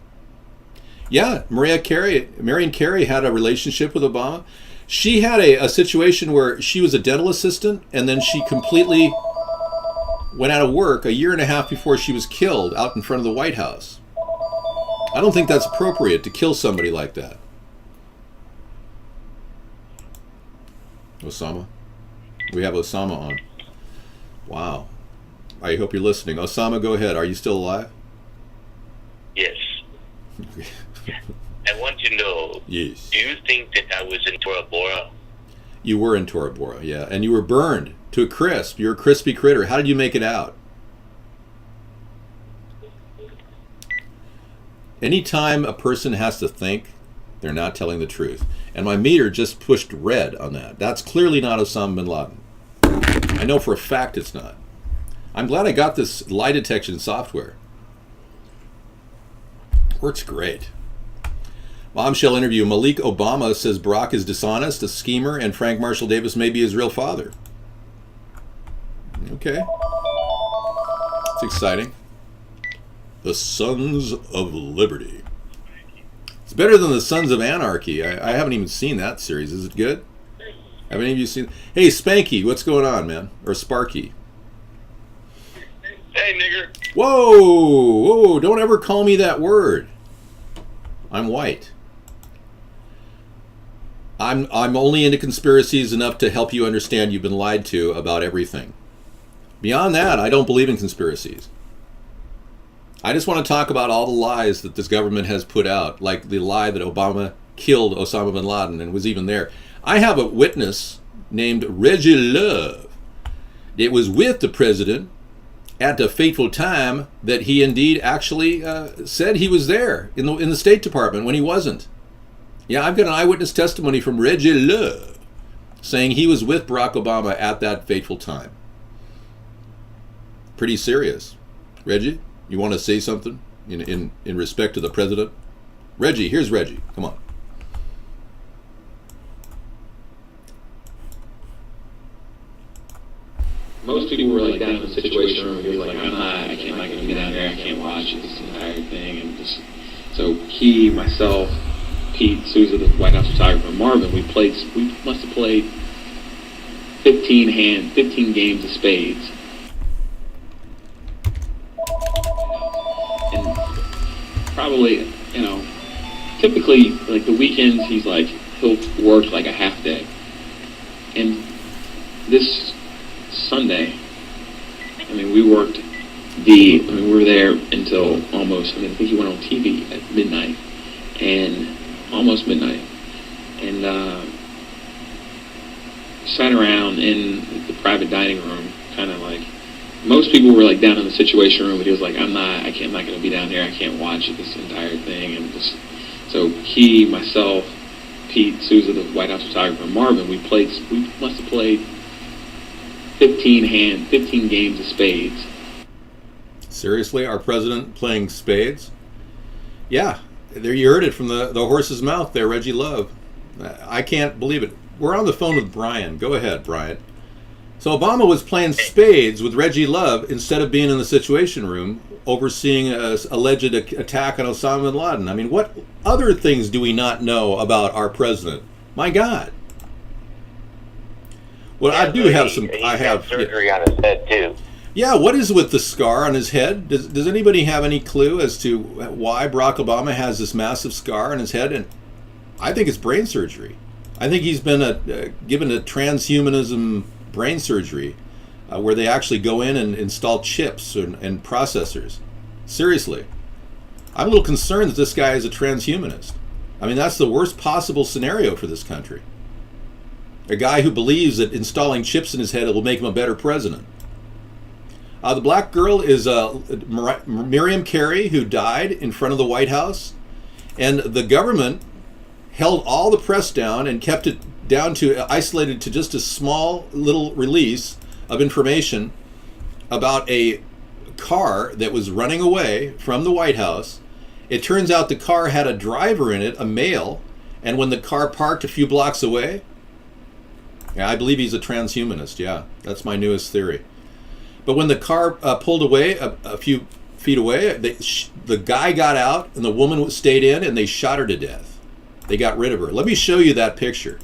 Yeah, Marion Carey had a relationship with Obama. She had a situation where she was a dental assistant, and then she completely went out of work a year and a half before she was killed out in front of the White House. I don't think that's appropriate to kill somebody like that. Osama? We have Osama on. Wow. I hope you're listening. Osama, go ahead. Are you still alive? Yes. I want to know, yes. Do you think that I was in Tora Bora? You were in Tora Bora, yeah. And you were burned to a crisp. You're a crispy critter. How did you make it out? Anytime a person has to think, they're not telling the truth. And my meter just pushed red on that. That's clearly not Osama bin Laden. I know for a fact it's not. I'm glad I got this lie detection software. Works great. Bombshell interview. Malik Obama says Barack is dishonest, a schemer, and Frank Marshall Davis may be his real father. Okay. It's exciting. The Sons of Liberty. It's better than the Sons of Anarchy. I haven't even seen that series. Is it good? Have any of you seen? Hey, Spanky, what's going on, man? Or Sparky? Hey, nigger. Whoa, whoa! Don't ever call me that word. I'm white. I'm only into conspiracies enough to help you understand you've been lied to about everything. Beyond that, I don't believe in conspiracies. I just want to talk about all the lies that this government has put out, like the lie that Obama killed Osama bin Laden and was even there. I have a witness named Reggie Love. It was with the president at the fateful time that he indeed actually said he was there in the State Department when he wasn't. Yeah, I've got an eyewitness testimony from Reggie Love saying he was with Barack Obama at that fateful time. Pretty serious. Reggie, you want to say something in respect to the president? Reggie, here's Reggie. Come on. Most people were like down in the situation room. He was like, I'm not going to be down there. I can't watch this entire thing. And just so he, myself, Pete, Souza, the White House photographer, Marvin, we must have played 15 games of spades. And probably, typically like the weekends he'll work like a half day. And this Sunday, we were there until almost, I think he went on TV at midnight, and almost midnight, and sat around in the private dining room, kind of like, most people were like down in the situation room, but he was like, I'm not going to be down here, I can't watch this entire thing, and just, so he, myself, Pete, Souza, the White House photographer, Marvin, we must have played 15 games of spades. Seriously, our president playing spades? Yeah, there you heard it from the horse's mouth there, Reggie Love. I can't believe it. We're on the phone with Brian. Go ahead, Brian. So Obama was playing spades with Reggie Love instead of being in the Situation Room overseeing an alleged attack on Osama bin Laden. What other things do we not know about our president? My God. Well, I do have some. I have surgery on his head too. Yeah, what is with the scar on his head? Does anybody have any clue as to why Barack Obama has this massive scar on his head? And I think it's brain surgery. I think he's been given a transhumanism brain surgery where they actually go in and install chips and processors. Seriously. I'm a little concerned that this guy is a transhumanist. That's the worst possible scenario for this country. A guy who believes that installing chips in his head will make him a better president. The black girl is Miriam Carey, who died in front of the White House. And the government held all the press down and kept it isolated to just a small little release of information about a car that was running away from the White House. It turns out the car had a driver in it, a male, and when the car parked a few blocks away, Yeah, I believe he's a transhumanist. Yeah, that's my newest theory. But when the car pulled away a few feet away, the guy got out and the woman stayed in, and they shot her to death. They got rid of her. Let me show you that picture.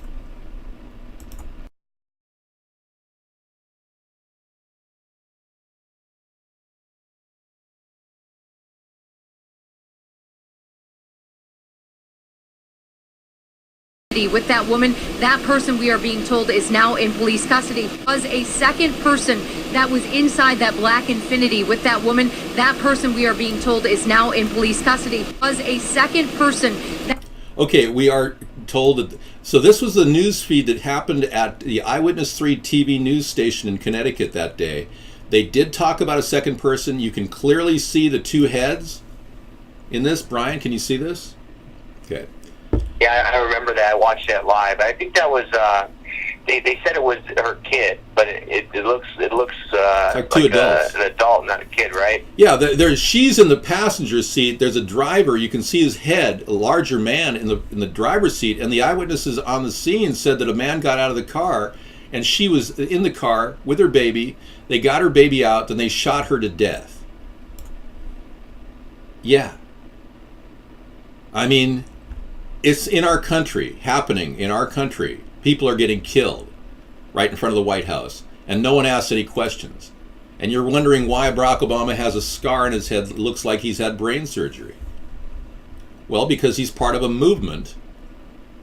With that woman, that person, we are being told, is now in police custody. Was a second person that was inside that black Infiniti with that woman, that person, we are being told, is now in police custody. Was a second person that... Okay, we are told that. So this was the news feed that happened at the Eyewitness 3 TV news station in Connecticut that day. They did talk about a second person. You can clearly see the two heads in this. Brian, can you see this? Okay. Yeah, I remember that. I watched that live. I think that was they said it was her kid, but it looks like two adults. An adult, not a kid, right? Yeah, she's in the passenger seat. There's a driver. You can see his head, a larger man in the driver's seat, and the eyewitnesses on the scene said that a man got out of the car, and she was in the car with her baby. They got her baby out, then they shot her to death. Yeah. I mean, it's in our country, happening in our country. People are getting killed right in front of the White House, and no one asks any questions. And you're wondering why Barack Obama has a scar on his head that looks like he's had brain surgery. Well, because he's part of a movement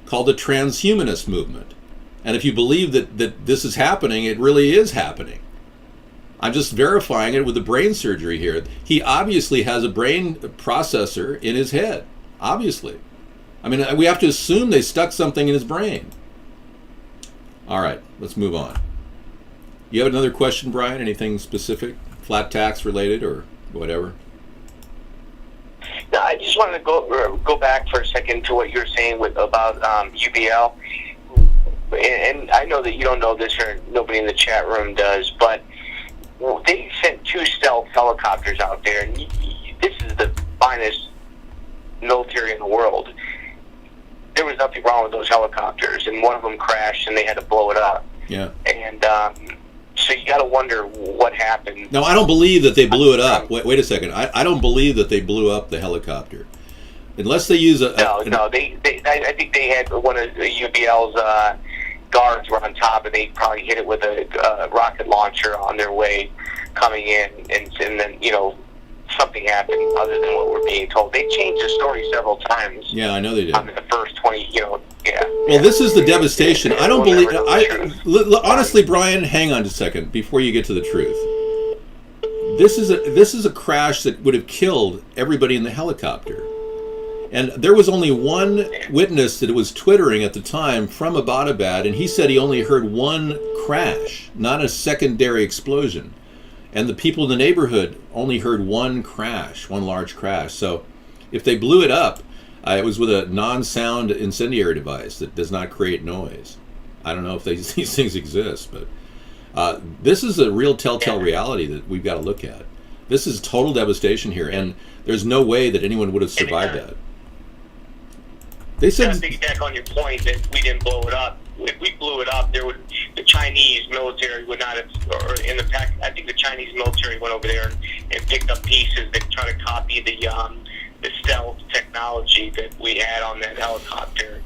called the transhumanist movement. And if you believe that this is happening, it really is happening. I'm just verifying it with the brain surgery here. He obviously has a brain processor in his head. Obviously. I mean, we have to assume they stuck something in his brain. All right, let's move on. You have another question, Brian? Anything specific? Flat tax related or whatever? No, I just wanted to go back for a second to what you were saying about UBL. And I know that you don't know this, or nobody in the chat room does, but they sent 2 stealth helicopters out there, and this is the finest military in the world. There was nothing wrong with those helicopters, and one of them crashed, and they had to blow it up. Yeah. And so you got to wonder what happened. No, I don't believe that they blew it up. Wait a second. I don't believe that they blew up the helicopter, unless they use a. No. I think they had one of the UBL's guards were on top, and they probably hit it with a rocket launcher on their way coming in, and then something happened other than what we're being told. They changed the story several times. Yeah, I know they did. In the first 20, yeah. Well, this is the devastation. I don't believe. Honestly, Brian, hang on just a second before you get to the truth. This is a crash that would have killed everybody in the helicopter. And there was only one witness that was twittering at the time from Abbottabad, and he said he only heard one crash, not a secondary explosion. And the people in the neighborhood only heard one crash, one large crash. So if they blew it up, it was with a non-sound incendiary device that does not create noise. I don't know if these things exist, but this is a real telltale reality that we've got to look at. This is total devastation here, and there's no way that anyone would have survived that. They said, to piggyback on your point that we didn't blow it up. If we blew it up, the Chinese military would not have, or in the pack. I think the Chinese military went over there and picked up pieces that try to copy the stealth technology that we had on that helicopter.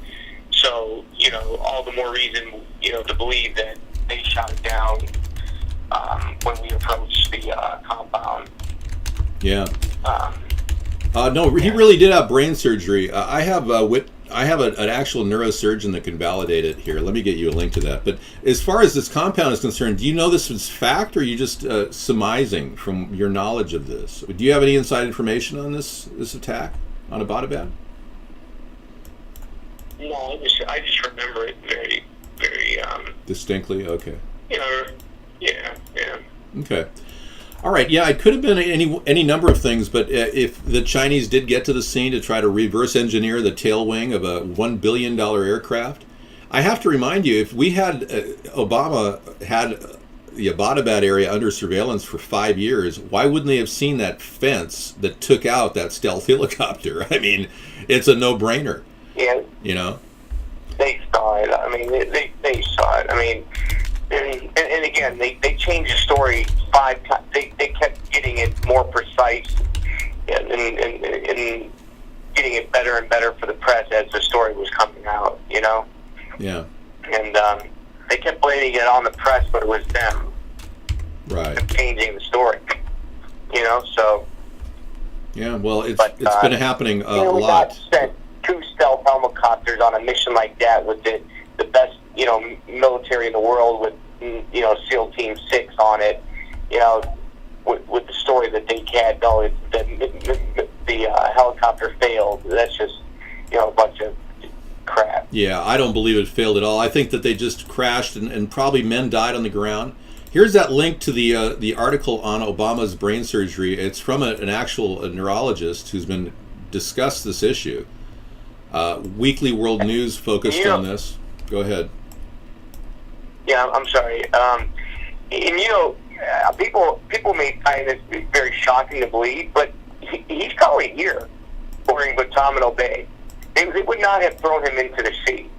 So all the more reason to believe that they shot it down when we approached the compound. Yeah. No, he really did have brain surgery. I have an actual neurosurgeon that can validate it here. Let me get you a link to that. But as far as this compound is concerned, do you know this is fact, or are you just surmising from your knowledge of this? Do you have any inside information on this attack on Abbottabad? No, I just remember it very, very distinctly. Okay. Yeah. Okay. All right, yeah, it could have been any number of things, but if the Chinese did get to the scene to try to reverse engineer the tail wing of a $1 billion aircraft, I have to remind you, if we had Obama had the Abbottabad area under surveillance for 5 years, why wouldn't they have seen that fence that took out that stealth helicopter? I mean, it's a no-brainer. Yeah. they saw it. I mean, they saw it. I mean, and again, they changed the story 5 times. They kept getting it more precise and getting it better and better for the press as the story was coming out, you know? Yeah. And they kept blaming it on the press, but it was them. Right. Changing the story, you know, so. Yeah, well, it's been happening a lot. We got sent 2 stealth helicopters on a mission like that with the best, you know, military in the world with, you know, SEAL Team 6 on it, you know, with the story that they had. No, the helicopter failed. That's just, you know, a bunch of crap. Yeah, I don't believe it failed at all. I think that they just crashed and probably men died on the ground. Here's that link to the article on Obama's brain surgery. It's from an actual neurologist who's been discussed this issue. Weekly World News focused on this. Go ahead. Yeah, I'm sorry. And you know, people may find this very shocking to believe, but he's probably here or in Guantanamo Bay. They would not have thrown him into the sea.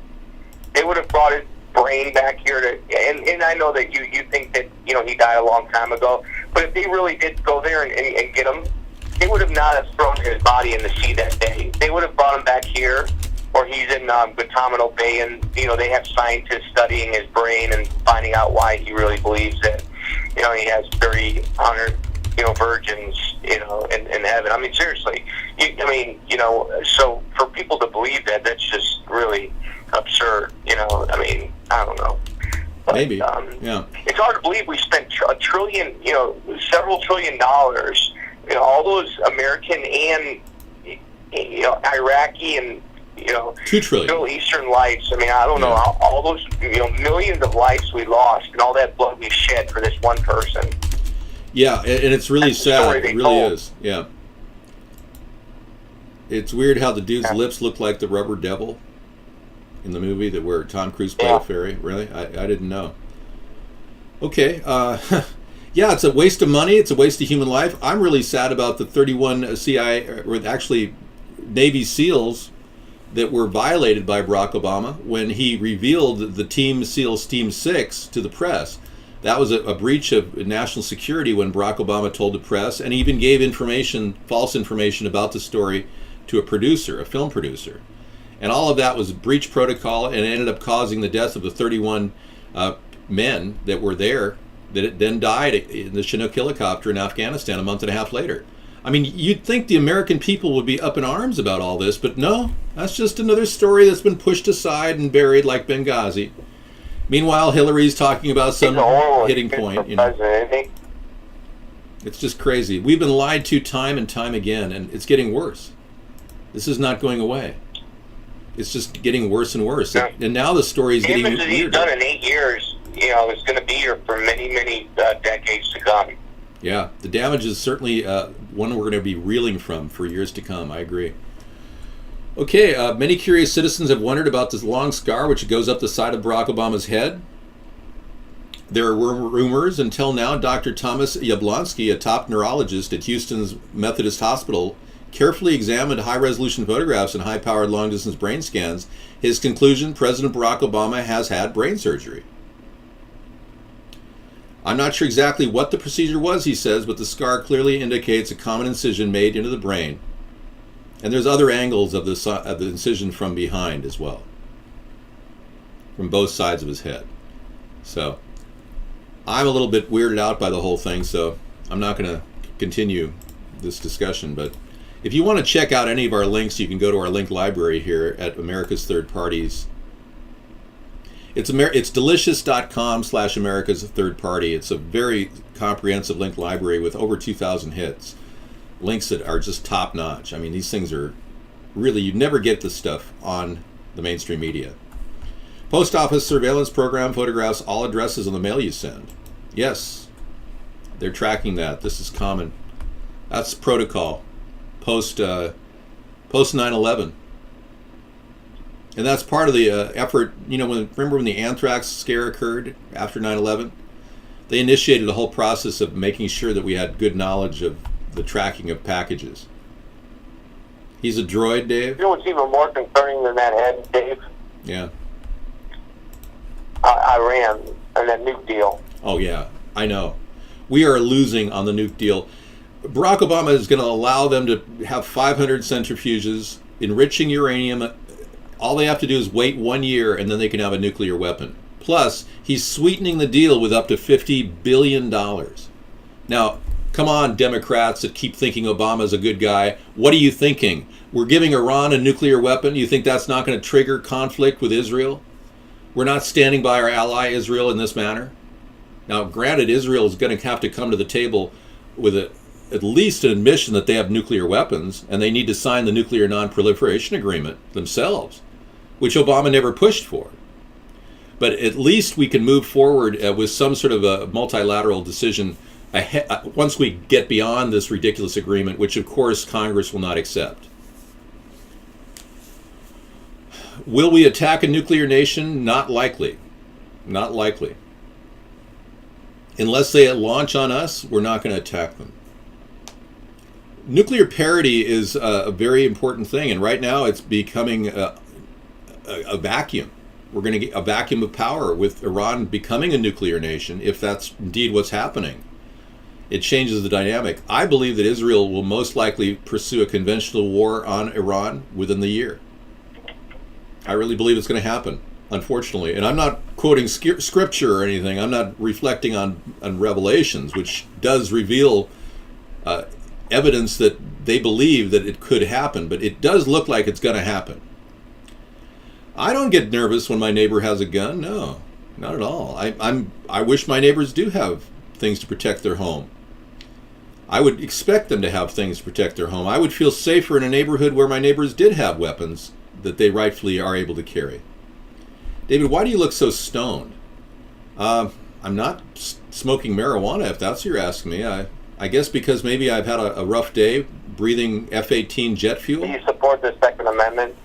They would have brought his brain back here to, and I know that you think that, you know, he died a long time ago, but if they really did go there and get him, they would have not have thrown his body in the sea that day. They would have brought him back here, or he's in Guantanamo Bay, and, you know, they have scientists studying his brain and finding out why he really believes that, you know, he has 30 honored, you know, virgins, you know, in heaven. I mean, seriously. I mean, you know, so for people to believe that, that's just really absurd, you know. I mean, I don't know. But, maybe. Yeah. It's hard to believe we spent a trillion, you know, several $1 trillion, you know, all those American and, you know, Iraqi and, you know, $2 trillion. Middle Eastern lives. I mean, I don't know how all those, you know, millions of lives we lost and all that blood we shed for this one person. Yeah, and it's really sad. It really is. Yeah. It's weird how the dude's lips look like the rubber devil in the movie that where Tom Cruise played a fairy. Really? I didn't know. Okay. Yeah, it's a waste of money. It's a waste of human life. I'm really sad about the 31 CIA, or actually Navy SEALs that were violated by Barack Obama when he revealed the Team SEALs Team 6 to the press. That was a breach of national security when Barack Obama told the press, and he even gave information, false information about the story to a producer, a film producer. And all of that was breach protocol, and it ended up causing the death of the 31 men that were there that then died in the Chinook helicopter in Afghanistan a month and a half later. I mean, you'd think the American people would be up in arms about all this, but no, that's just another story that's been pushed aside and buried like Benghazi. Meanwhile, Hillary's talking about some hitting point. You know, it's just crazy. We've been lied to time and time again, and it's getting worse. This is not going away. It's just getting worse and worse. Yeah. And now the story is getting weirder. The damage that he's done in 8 years, you know, is going to be here for many, many decades to come. Yeah, the damage is certainly one we're going to be reeling from for years to come. I agree. Okay, many curious citizens have wondered about this long scar which goes up the side of Barack Obama's head. There were rumors until now. Dr. Thomas Yablonsky, a top neurologist at Houston's Methodist Hospital, carefully examined high-resolution photographs and high-powered long-distance brain scans. His conclusion, President Barack Obama has had brain surgery. I'm not sure exactly what the procedure was, he says, but the scar clearly indicates a common incision made into the brain. And there's other angles of the incision from behind as well, from both sides of his head. So I'm a little bit weirded out by the whole thing, so I'm not going to continue this discussion. But if you want to check out any of our links, you can go to our link library here at America's Third Parties. It's delicious.com/America's Third Party. It's a very comprehensive link library with over 2,000 hits. Links that are just top notch. I mean, these things are really, you'd never get this stuff on the mainstream media. Post office surveillance program photographs all addresses on the mail you send. Yes, they're tracking that. This is common. That's protocol. Post 9/11. And that's part of the effort, you know, remember when the anthrax scare occurred after 9/11? They initiated a whole process of making sure that we had good knowledge of the tracking of packages. He's a droid, Dave? You know what's even more concerning than that head, Dave? Yeah. Iran and that nuke deal. Oh, yeah, I know. We are losing on the nuke deal. Barack Obama is going to allow them to have 500 centrifuges, enriching uranium. All they have to do is wait 1 year, and then they can have a nuclear weapon. Plus, he's sweetening the deal with up to $50 billion. Now, come on, Democrats that keep thinking Obama's a good guy. What are you thinking? We're giving Iran a nuclear weapon? You think that's not going to trigger conflict with Israel? We're not standing by our ally Israel in this manner? Now, granted, Israel is going to have to come to the table with at least an admission that they have nuclear weapons, and they need to sign the Nuclear Non-Proliferation Agreement themselves, which Obama never pushed for. But at least we can move forward with some sort of a multilateral decision once we get beyond this ridiculous agreement, which of course Congress will not accept. Will we attack a nuclear nation? Not likely. Not likely. Unless they launch on us, we're not going to attack them. Nuclear parity is a very important thing, and right now it's becoming a vacuum. We're going to get a vacuum of power with Iran becoming a nuclear nation, if that's indeed what's happening. It changes the dynamic. I believe that Israel will most likely pursue a conventional war on Iran within the year. I really believe it's going to happen, unfortunately. And I'm not quoting scripture or anything. I'm not reflecting on Revelations, which does reveal evidence that they believe that it could happen, but it does look like it's going to happen. I don't get nervous when my neighbor has a gun. No, not at all. I wish my neighbors do have things to protect their home. I would expect them to have things to protect their home. I would feel safer in a neighborhood where my neighbors did have weapons that they rightfully are able to carry. David, why do you look so stoned? I'm not smoking marijuana, if that's what you're asking me. I guess because maybe I've had a rough day breathing F-18 jet fuel. Do you support the Second Amendment?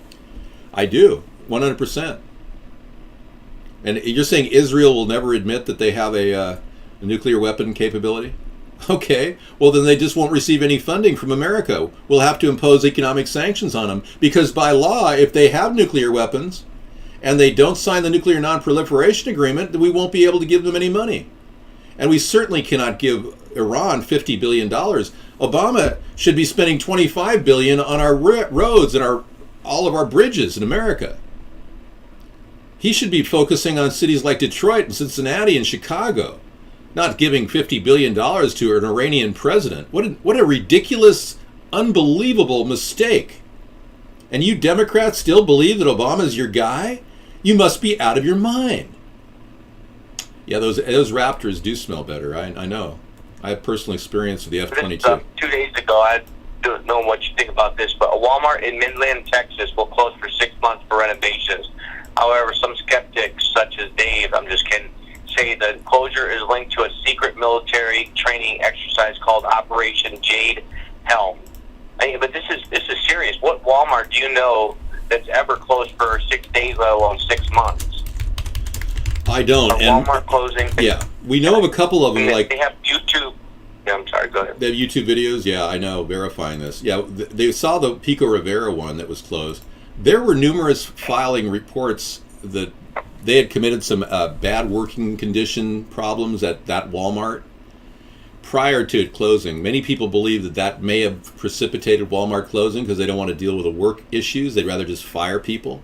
I do, 100%. And you're saying Israel will never admit that they have a nuclear weapon capability? Okay, well then they just won't receive any funding from America. We'll have to impose economic sanctions on them, because by law, if they have nuclear weapons and they don't sign the Nuclear Non-Proliferation Agreement, then we won't be able to give them any money. And we certainly cannot give Iran $50 billion. Obama should be spending $25 billion on our roads and all of our bridges in America. He should be focusing on cities like Detroit and Cincinnati and Chicago, not giving $50 billion to an Iranian president. What a ridiculous, unbelievable mistake. And you Democrats still believe that Obama's your guy? You must be out of your mind. Yeah, those Raptors do smell better. I know. I have personal experience with the F-22. 2 days ago, I don't know what you think about this, but a Walmart in Midland, Texas will close for 6 months for renovations. However, some skeptics, such as Dave, I'm just kidding, say the closure is linked to a secret military training exercise called Operation Jade Helm. But this is serious. What Walmart do you know that's ever closed for 6 days, let alone 6 months? I don't. Walmart closing. Yeah, we know of a couple of them. They have YouTube. Yeah, I'm sorry. Go ahead. They have YouTube videos. Yeah, I know. Verifying this. Yeah, they saw the Pico Rivera one that was closed. There were numerous filing reports that they had committed some bad working condition problems at that Walmart prior to it closing. Many people believe that may have precipitated Walmart closing because they don't want to deal with the work issues. They'd rather just fire people.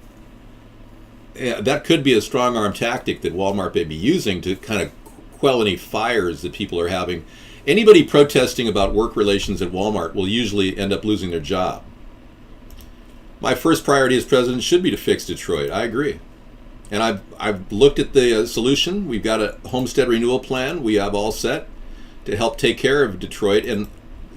Yeah, that could be a strong arm tactic that Walmart may be using to kind of quell any fires that people are having. Anybody protesting about work relations at Walmart will usually end up losing their job. My first priority as president should be to fix Detroit. I agree. And I've looked at the solution. We've got a homestead renewal plan we have all set to help take care of Detroit. And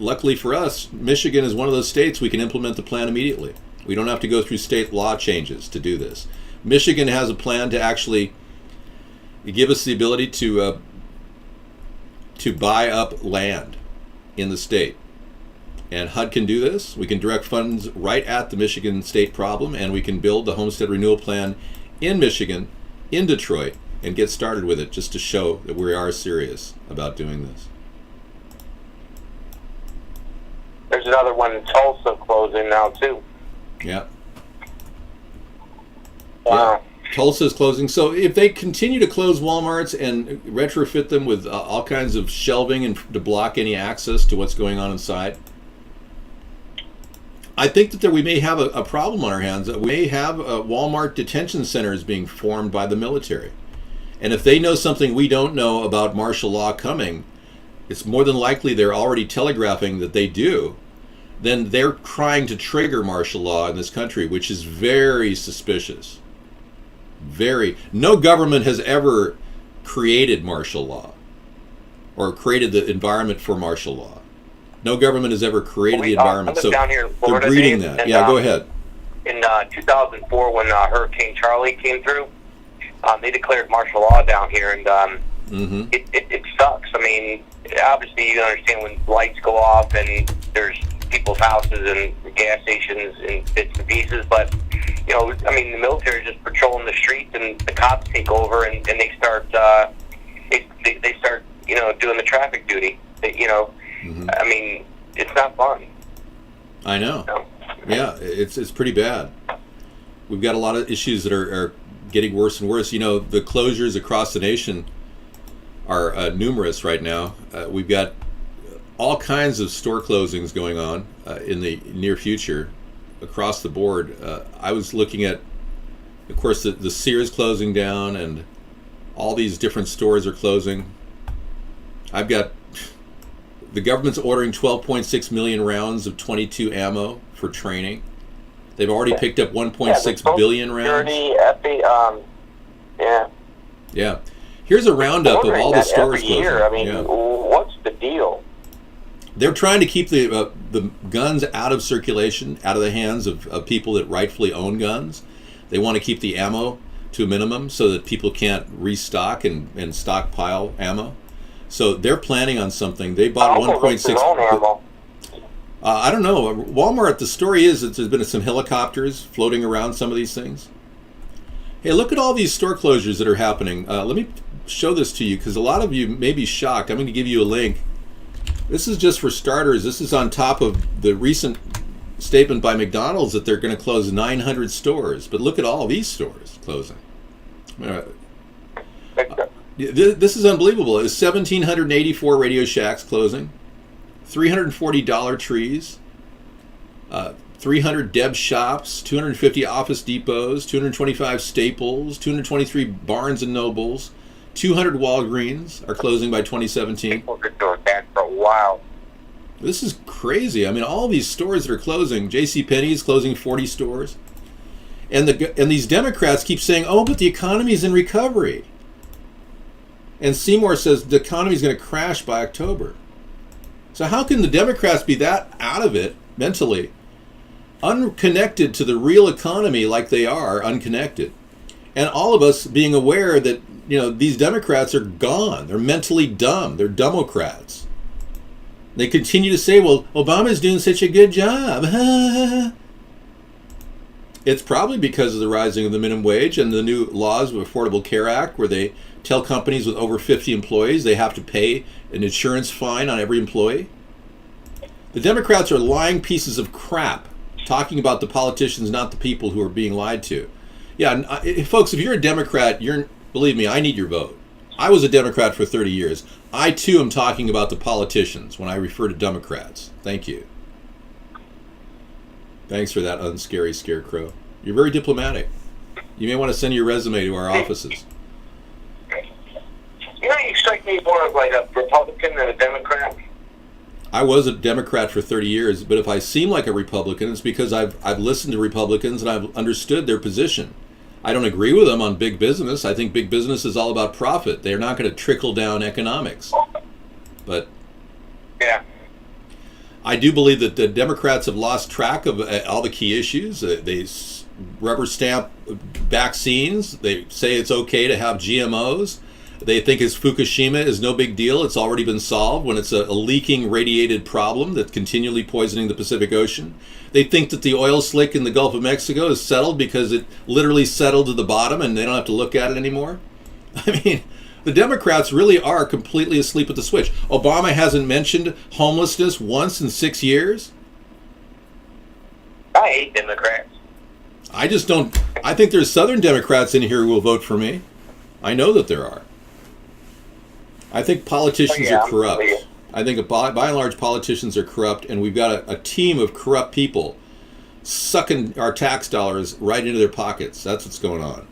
luckily for us, Michigan is one of those states we can implement the plan immediately. We don't have to go through state law changes to do this. Michigan has a plan to actually give us the ability to buy up land in the state. And HUD can do this. We can direct funds right at the Michigan state problem, and we can build the homestead renewal plan in Michigan, in Detroit, and get started with it just to show that we are serious about doing this. There's another one in Tulsa closing now, too. Yeah. Wow. Tulsa's closing. So if they continue to close Walmarts and retrofit them with all kinds of shelving and to block any access to what's going on inside, I think that we may have a problem on our hands. We may have Walmart detention centers being formed by the military. And if they know something we don't know about martial law coming, it's more than likely they're already telegraphing that they do, then they're trying to trigger martial law in this country, which is very suspicious. No government has ever created martial law or created the environment for martial law. No government has ever created the environment. So down here in Florida, they're breeding Dave, that. and, Yeah, go ahead. In 2004, when Hurricane Charlie came through, they declared martial law down here, and it sucks. I mean, obviously you understand when lights go off and there's people's houses and gas stations in bits and pieces, but you know, I mean, the military is just patrolling the streets, and the cops take over, and they start they start, you know, doing the traffic duty. You know, I mean, it's not fun. I know. You know? Yeah, it's pretty bad. We've got a lot of issues that are getting worse and worse. You know, the closures across the nation are numerous right now. We've got all kinds of store closings going on in the near future across the board. I was looking at, of course, the Sears closing down, and all these different stores are closing. I've got the government's ordering 12.6 million rounds of .22 ammo for training. They've already picked up 1.6 billion rounds. Yeah. Here's a roundup of all the stores closing. I mean, what's the deal? They're trying to keep the guns out of circulation, out of the hands of people that rightfully own guns. They want to keep the ammo to a minimum so that people can't restock and stockpile ammo. So they're planning on something. They bought 1.6. I don't know. Walmart, the story is that there's been some helicopters floating around some of these things. Hey, look at all these store closures that are happening. Let me show this to you because a lot of you may be shocked. I'm going to give you a link. This is just for starters. This is on top of the recent statement by McDonald's that they're going to close 900 stores. But look at all these stores closing. This is unbelievable. It's 1,784 Radio Shacks closing, 340 Dollar Trees, 300 Deb Shops, 250 Office Depots, 225 Staples, 223 Barnes and Nobles, 200 Walgreens are closing by 2017. People have been doing that for a while. This is crazy. I mean, all these stores that are closing. JCPenney's closing 40 stores. And these Democrats keep saying, oh, but the economy is in recovery. And Seymour says the economy is going to crash by October. So how can the Democrats be that out of it mentally, unconnected to the real economy like they are unconnected, and all of us being aware that, you know, these Democrats are gone. They're mentally dumb. They're Democrats. They continue to say, well, Obama's doing such a good job. It's probably because of the rising of the minimum wage and the new laws of Affordable Care Act, where they tell companies with over 50 employees they have to pay an insurance fine on every employee. The Democrats are lying pieces of crap, talking about the politicians, not the people who are being lied to. Yeah, folks, if you're a Democrat, believe me, I need your vote. I was a Democrat for 30 years. I, too, am talking about the politicians when I refer to Democrats. Thank you. Thanks for that unscary scarecrow. You're very diplomatic. You may want to send your resume to our offices. You know, you strike me more of like a Republican than a Democrat. I was a Democrat for 30 years, but if I seem like a Republican, it's because I've listened to Republicans and I've understood their position. I don't agree with them on big business. I think big business is all about profit. They're not going to trickle down economics. But yeah, I do believe that the Democrats have lost track of all the key issues. They rubber stamp vaccines. They say it's okay to have GMOs. They think Fukushima is no big deal. It's already been solved when it's a leaking radiated problem that's continually poisoning the Pacific Ocean. They think that the oil slick in the Gulf of Mexico is settled because it literally settled to the bottom and they don't have to look at it anymore. I mean, the Democrats really are completely asleep at the switch. Obama hasn't mentioned homelessness once in 6 years. I hate Democrats. I just don't. I think there's Southern Democrats in here who will vote for me. I know that there are. I think politicians are corrupt. I think by and large politicians are corrupt, and we've got a team of corrupt people sucking our tax dollars right into their pockets. That's what's going on.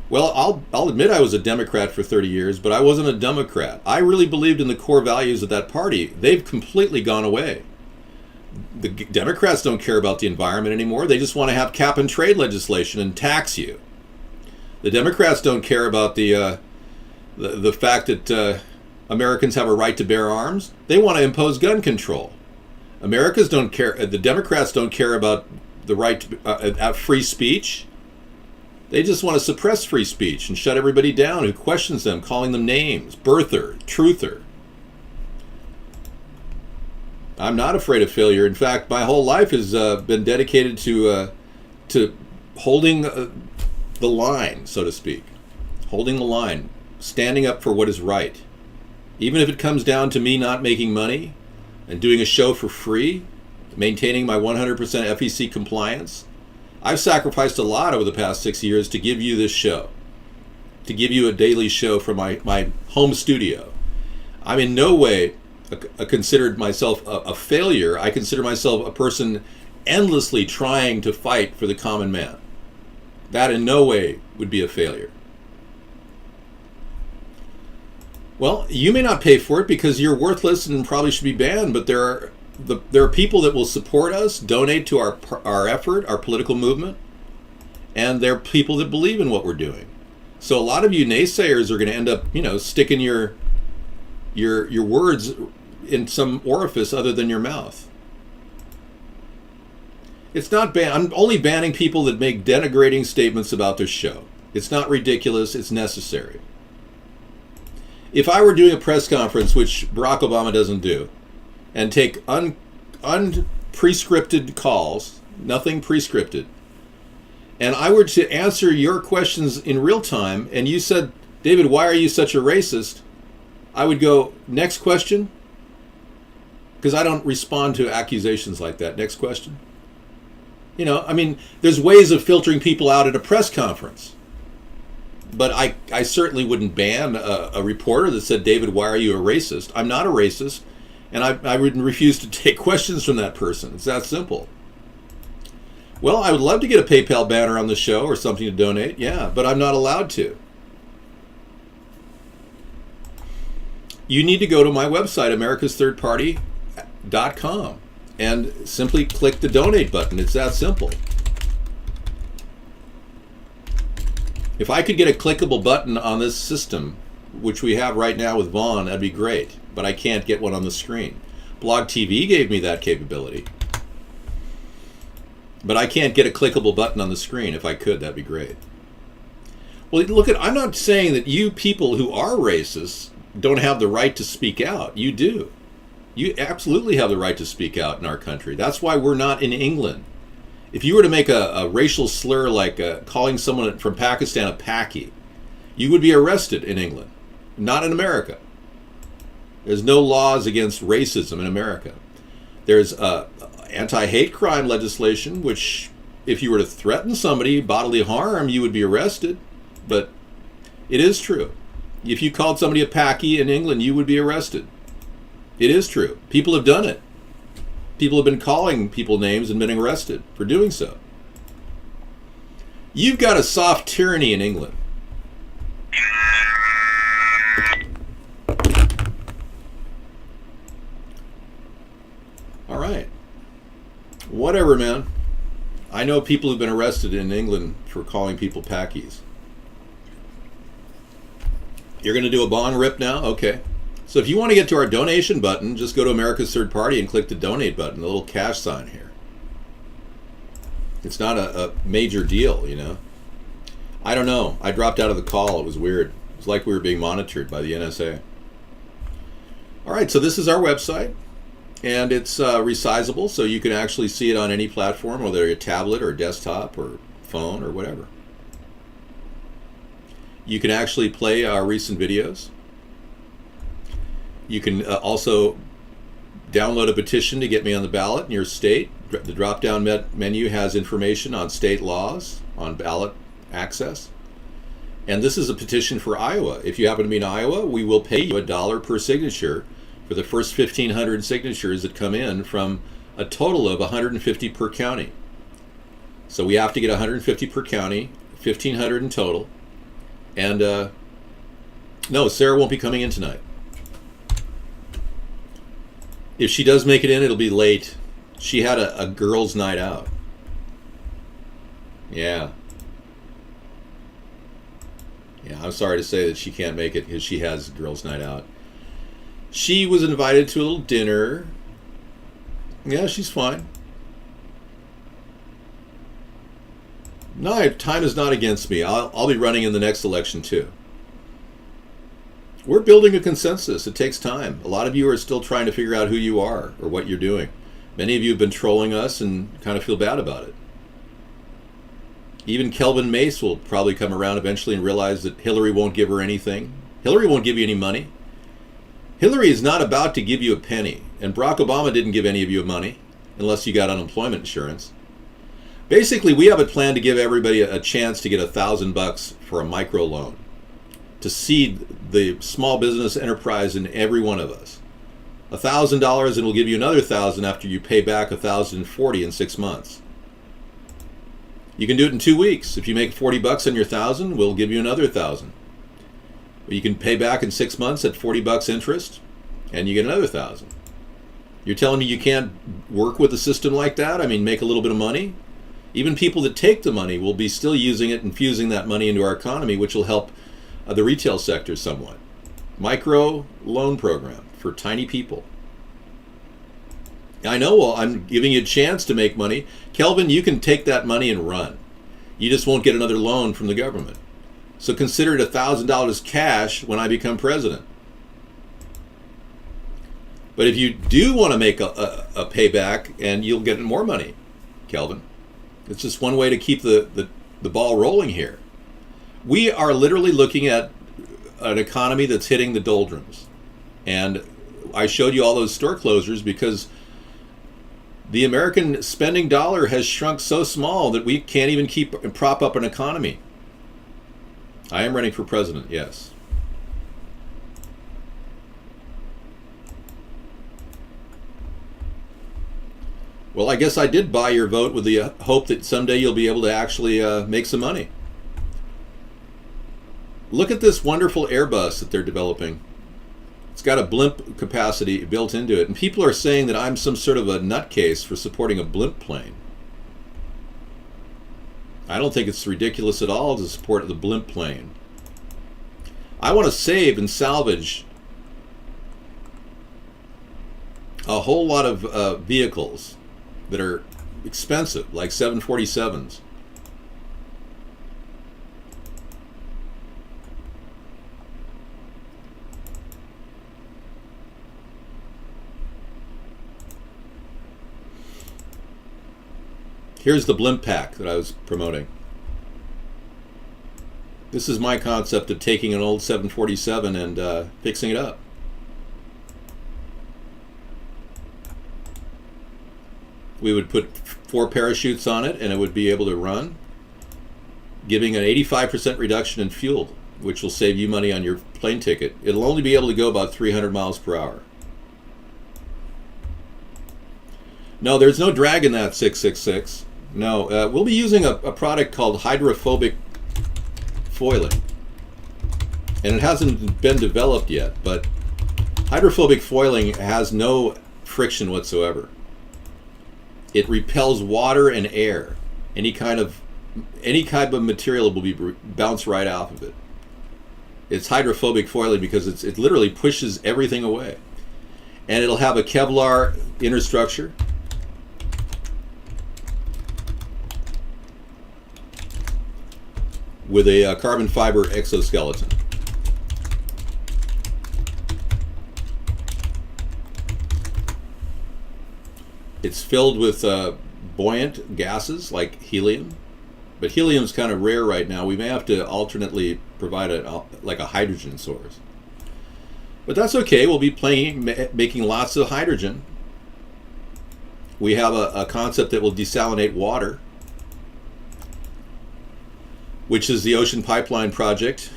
Well, I'll admit I was a Democrat for 30 years, but I wasn't a Democrat. I really believed in the core values of that party. They've completely gone away. The Democrats don't care about the environment anymore. They just want to have cap and trade legislation and tax you. The Democrats don't care about the fact that Americans have a right to bear arms. They want to impose gun control. Americans don't care. The Democrats don't care about the right to free speech. They just want to suppress free speech and shut everybody down who questions them, calling them names, birther, truther. I'm not afraid of failure. In fact, my whole life has been dedicated to holding the line, so to speak. Holding the line, standing up for what is right. Even if it comes down to me not making money and doing a show for free, maintaining my 100% FEC compliance. I've sacrificed a lot over the past 6 years to give you this show, to give you a daily show from my home studio. I'm in no way considered myself a failure. I consider myself a person endlessly trying to fight for the common man. That in no way would be a failure. Well, you may not pay for it because you're worthless and probably should be banned, but there are people that will support us, donate to our effort, our political movement, and there are people that believe in what we're doing. So a lot of you naysayers are going to end up, sticking your words in some orifice other than your mouth. It's not I'm only banning people that make denigrating statements about this show. It's not ridiculous, it's necessary. If I were doing a press conference, which Barack Obama doesn't do, and take unprescripted calls, nothing prescripted, and I were to answer your questions in real time, and you said, David, why are you such a racist? I would go, next question, because I don't respond to accusations like that. Next question. There's ways of filtering people out at a press conference. But I certainly wouldn't ban a reporter that said, David, why are you a racist? I'm not a racist, and I would refuse to take questions from that person. It's that simple. Well, I would love to get a PayPal banner on the show or something to donate, yeah, but I'm not allowed to. You need to go to my website, americasthirdparty.com, and simply click the donate button. It's that simple. If I could get a clickable button on this system, which we have right now with Vaughn, that'd be great. But I can't get one on the screen. Blog TV gave me that capability. But I can't get a clickable button on the screen. If I could, that'd be great. Well, I'm not saying that you people who are racists don't have the right to speak out. You do. You absolutely have the right to speak out in our country. That's why we're not in England. If you were to make a racial slur like calling someone from Pakistan a Paki, you would be arrested in England, not in America. There's no laws against racism in America. There's anti-hate crime legislation, which if you were to threaten somebody bodily harm, you would be arrested. But it is true. If you called somebody a Paki in England, you would be arrested. It is true. People have done it. People have been calling people names and been arrested for doing so. You've got a soft tyranny in England. All right. Whatever, man. I know people who've been arrested in England for calling people Pakis. You're going to do a bond rip now? Okay. So if you want to get to our donation button, just go to America's Third Party and click the donate button, the little cash sign here. It's not a major deal, I don't know. I dropped out of the call. It was weird. It was like we were being monitored by the NSA. All right, so this is our website, and it's resizable, so you can actually see it on any platform, whether a tablet or desktop or phone or whatever. You can actually play our recent videos. You can also download a petition to get me on the ballot in your state. The drop-down menu has information on state laws, on ballot access. And this is a petition for Iowa. If you happen to be in Iowa, we will pay you $1 per signature for the first 1,500 signatures that come in from a total of 150 per county. So we have to get 150 per county, 1,500 in total. And no, Sarah won't be coming in tonight. If she does make it in, it'll be late. She had a girls' night out. Yeah. Yeah, I'm sorry to say that she can't make it because she has a girls' night out. She was invited to a little dinner. Yeah, she's fine. No, time is not against me. I'll be running in the next election too. We're building a consensus. It takes time. A lot of you are still trying to figure out who you are or what you're doing. Many of you have been trolling us and kind of feel bad about it. Even Kelvin Mace will probably come around eventually and realize that Hillary won't give her anything. Hillary won't give you any money. Hillary is not about to give you a penny. And Barack Obama didn't give any of you money unless you got unemployment insurance. Basically, we have a plan to give everybody a chance to get $1,000 for a micro loan to seed the small business enterprise in every one of us. $1,000, and we'll give you another $1,000 after you pay back $1,040 in 6 months. You can do it in 2 weeks. If you make $40 on your $1,000, we'll give you another $1,000. You can pay back in 6 months at $40 interest, and you get another $1,000. You're telling me you can't work with a system like that? I mean, make a little bit of money? Even people that take the money will be still using it, infusing that money into our economy, which will help the retail sector somewhat. Micro loan program for tiny people. I know, well, I'm giving you a chance to make money. Kelvin, you can take that money and run. You just won't get another loan from the government. So consider it $1,000 cash when I become president. But if you do want to make a payback, and you'll get more money, Kelvin. It's just one way to keep the ball rolling here. We are literally looking at an economy that's hitting the doldrums. And I showed you all those store closures because the American spending dollar has shrunk so small that we can't even prop up an economy. I am running for president, yes. Well, I guess I did buy your vote with the hope that someday you'll be able to actually make some money. Look at this wonderful Airbus that they're developing. It's got a blimp capacity built into it, and people are saying that I'm some sort of a nutcase for supporting a blimp plane. I don't think it's ridiculous at all to support the blimp plane. I want to save and salvage a whole lot of vehicles that are expensive, like 747s. Here's the blimp pack that I was promoting. This is my concept of taking an old 747 and fixing it up. We would put 4 parachutes on it and it would be able to run, giving an 85% reduction in fuel, which will save you money on your plane ticket. It'll only be able to go about 300 miles per hour. No, there's no drag in that 666. No, we'll be using a product called hydrophobic foiling. And it hasn't been developed yet, but hydrophobic foiling has no friction whatsoever. It repels water and air. Any kind of material will be bounce right off of it. It's hydrophobic foiling because it literally pushes everything away. And it'll have a Kevlar inner structure. With a carbon fiber exoskeleton. It's filled with buoyant gases like helium, but helium's kind of rare right now. We may have to alternately provide like a hydrogen source. But that's okay. We'll be making lots of hydrogen. We have a concept that will desalinate water, which is the Ocean Pipeline project.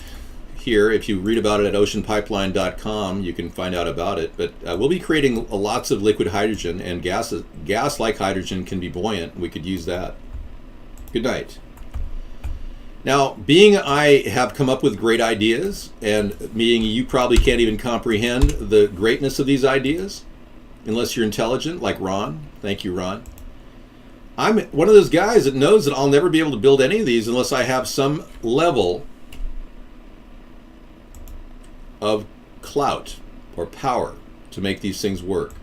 Here, if you read about it at oceanpipeline.com, you can find out about it. But we'll be creating lots of liquid hydrogen, and gas like hydrogen can be buoyant. We could use that. Good night. Now, being I have come up with great ideas, and being you probably can't even comprehend the greatness of these ideas, unless you're intelligent, like Ron. Thank you, Ron. I'm one of those guys that knows that I'll never be able to build any of these unless I have some level of clout or power to make these things work.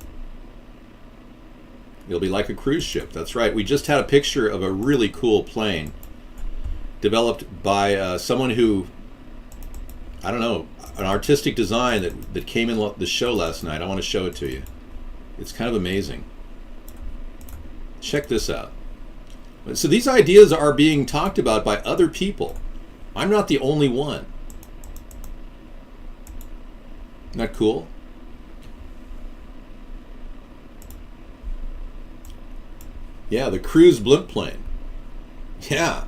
It'll be like a cruise ship. That's right. We just had a picture of a really cool plane developed by someone who, I don't know, an artistic design that came in the show last night. I want to show it to you. It's kind of amazing. Check this out. So these ideas are being talked about by other people. I'm not the only one. Isn't that cool? Yeah, the cruise blimp plane. Yeah.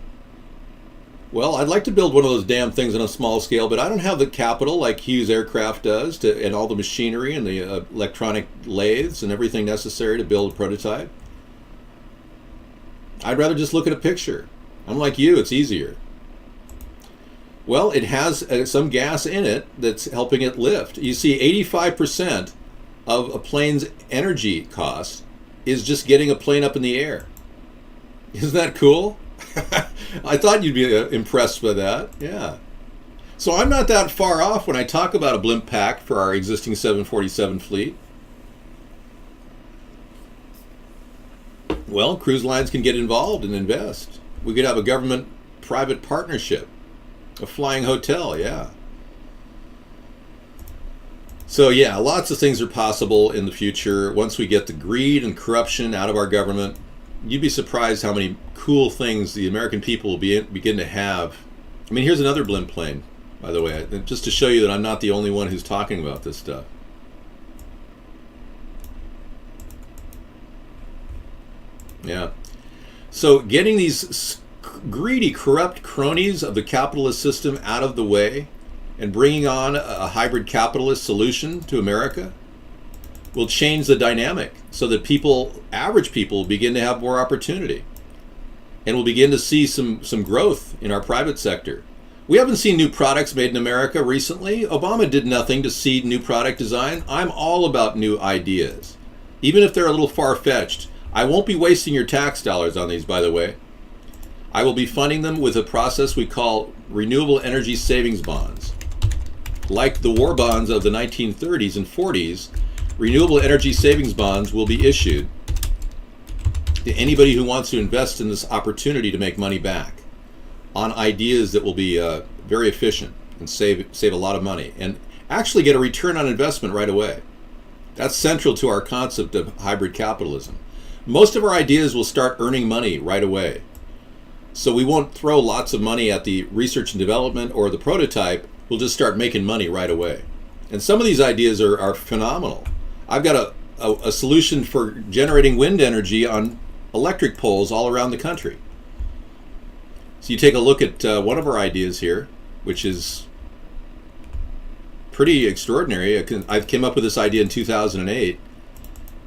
Well, I'd like to build one of those damn things on a small scale, but I don't have the capital like Hughes Aircraft does, and all the machinery and the electronic lathes and everything necessary to build a prototype. I'd rather just look at a picture. I'm like you, it's easier. Well, it has some gas in it that's helping it lift. You see, 85% of a plane's energy cost is just getting a plane up in the air. Isn't that cool? I thought you'd be impressed by that. Yeah. So I'm not that far off when I talk about a blimp pack for our existing 747 fleet. Well, cruise lines can get involved and invest. We could have a government-private partnership. A flying hotel, yeah. So yeah, lots of things are possible in the future once we get the greed and corruption out of our government. You'd be surprised how many cool things the American people will begin to have. I mean, here's another blimp plane, by the way, just to show you that I'm not the only one who's talking about this stuff. Yeah. So getting these greedy, corrupt cronies of the capitalist system out of the way and bringing on a hybrid capitalist solution to America will change the dynamic so that average people, begin to have more opportunity. And we'll begin to see some growth in our private sector. We haven't seen new products made in America recently. Obama did nothing to seed new product design. I'm all about new ideas, even if they're a little far-fetched. I won't be wasting your tax dollars on these, by the way. I will be funding them with a process we call renewable energy savings bonds. Like the war bonds of the 1930s and 40s, renewable energy savings bonds will be issued to anybody who wants to invest in this opportunity to make money back on ideas that will be very efficient and save a lot of money and actually get a return on investment right away. That's central to our concept of hybrid capitalism. Most of our ideas will start earning money right away. So we won't throw lots of money at the research and development or the prototype. We'll just start making money right away. And some of these ideas are phenomenal. I've got a solution for generating wind energy on electric poles all around the country. So you take a look at one of our ideas here, which is pretty extraordinary. I came up with this idea in 2008.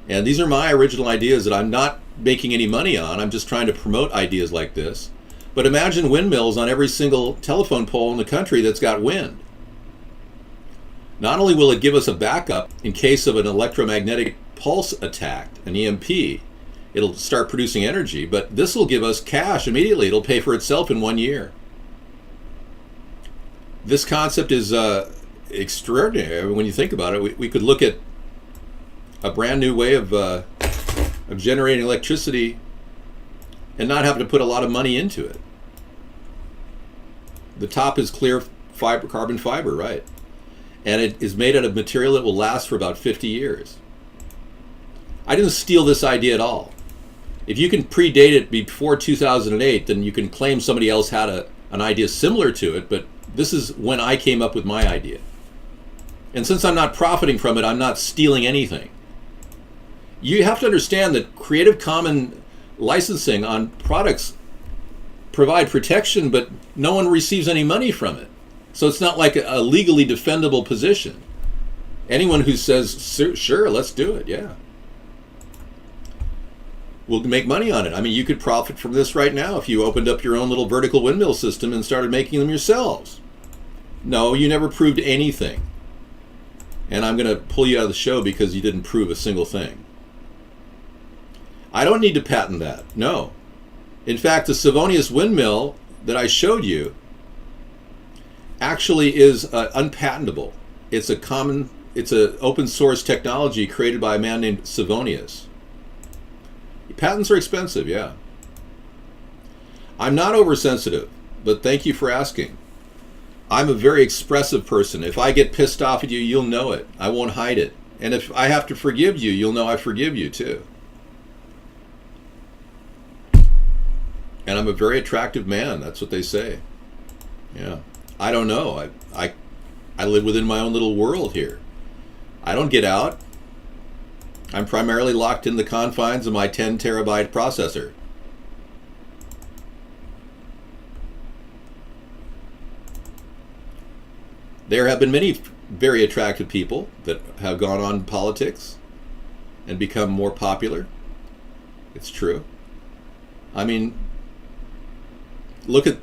And these are my original ideas that I'm not making any money on. I'm just trying to promote ideas like this. But imagine windmills on every single telephone pole in the country that's got wind. Not only will it give us a backup in case of an electromagnetic pulse attack, an EMP, it'll start producing energy, but this will give us cash immediately. It'll pay for itself in 1 year. This concept is extraordinary when you think about it. We could look at a brand new way of generating electricity and not having to put a lot of money into it. The top is clear carbon fiber, right? And it is made out of material that will last for about 50 years. I didn't steal this idea at all. If you can predate it before 2008, then you can claim somebody else had an idea similar to it, but this is when I came up with my idea. And since I'm not profiting from it, I'm not stealing anything. You have to understand that Creative Commons licensing on products provide protection, but no one receives any money from it. So it's not like a legally defendable position. Anyone who says, sure, let's do it, yeah, will make money on it. I mean, you could profit from this right now if you opened up your own little vertical windmill system and started making them yourselves. No, you never proved anything. And I'm going to pull you out of the show because you didn't prove a single thing. I don't need to patent that, no. In fact, the Savonius windmill that I showed you actually is unpatentable. It's an open source technology created by a man named Savonius. Patents are expensive, yeah. I'm not oversensitive, but thank you for asking. I'm a very expressive person. If I get pissed off at you, you'll know it. I won't hide it. And if I have to forgive you, you'll know I forgive you too. And I'm a very attractive man. That's what they say. Yeah. I don't know. I live within my own little world here. I don't get out. I'm primarily locked in the confines of my 10 terabyte processor. There have been many very attractive people that have gone on politics and become more popular. It's true. I mean, look at,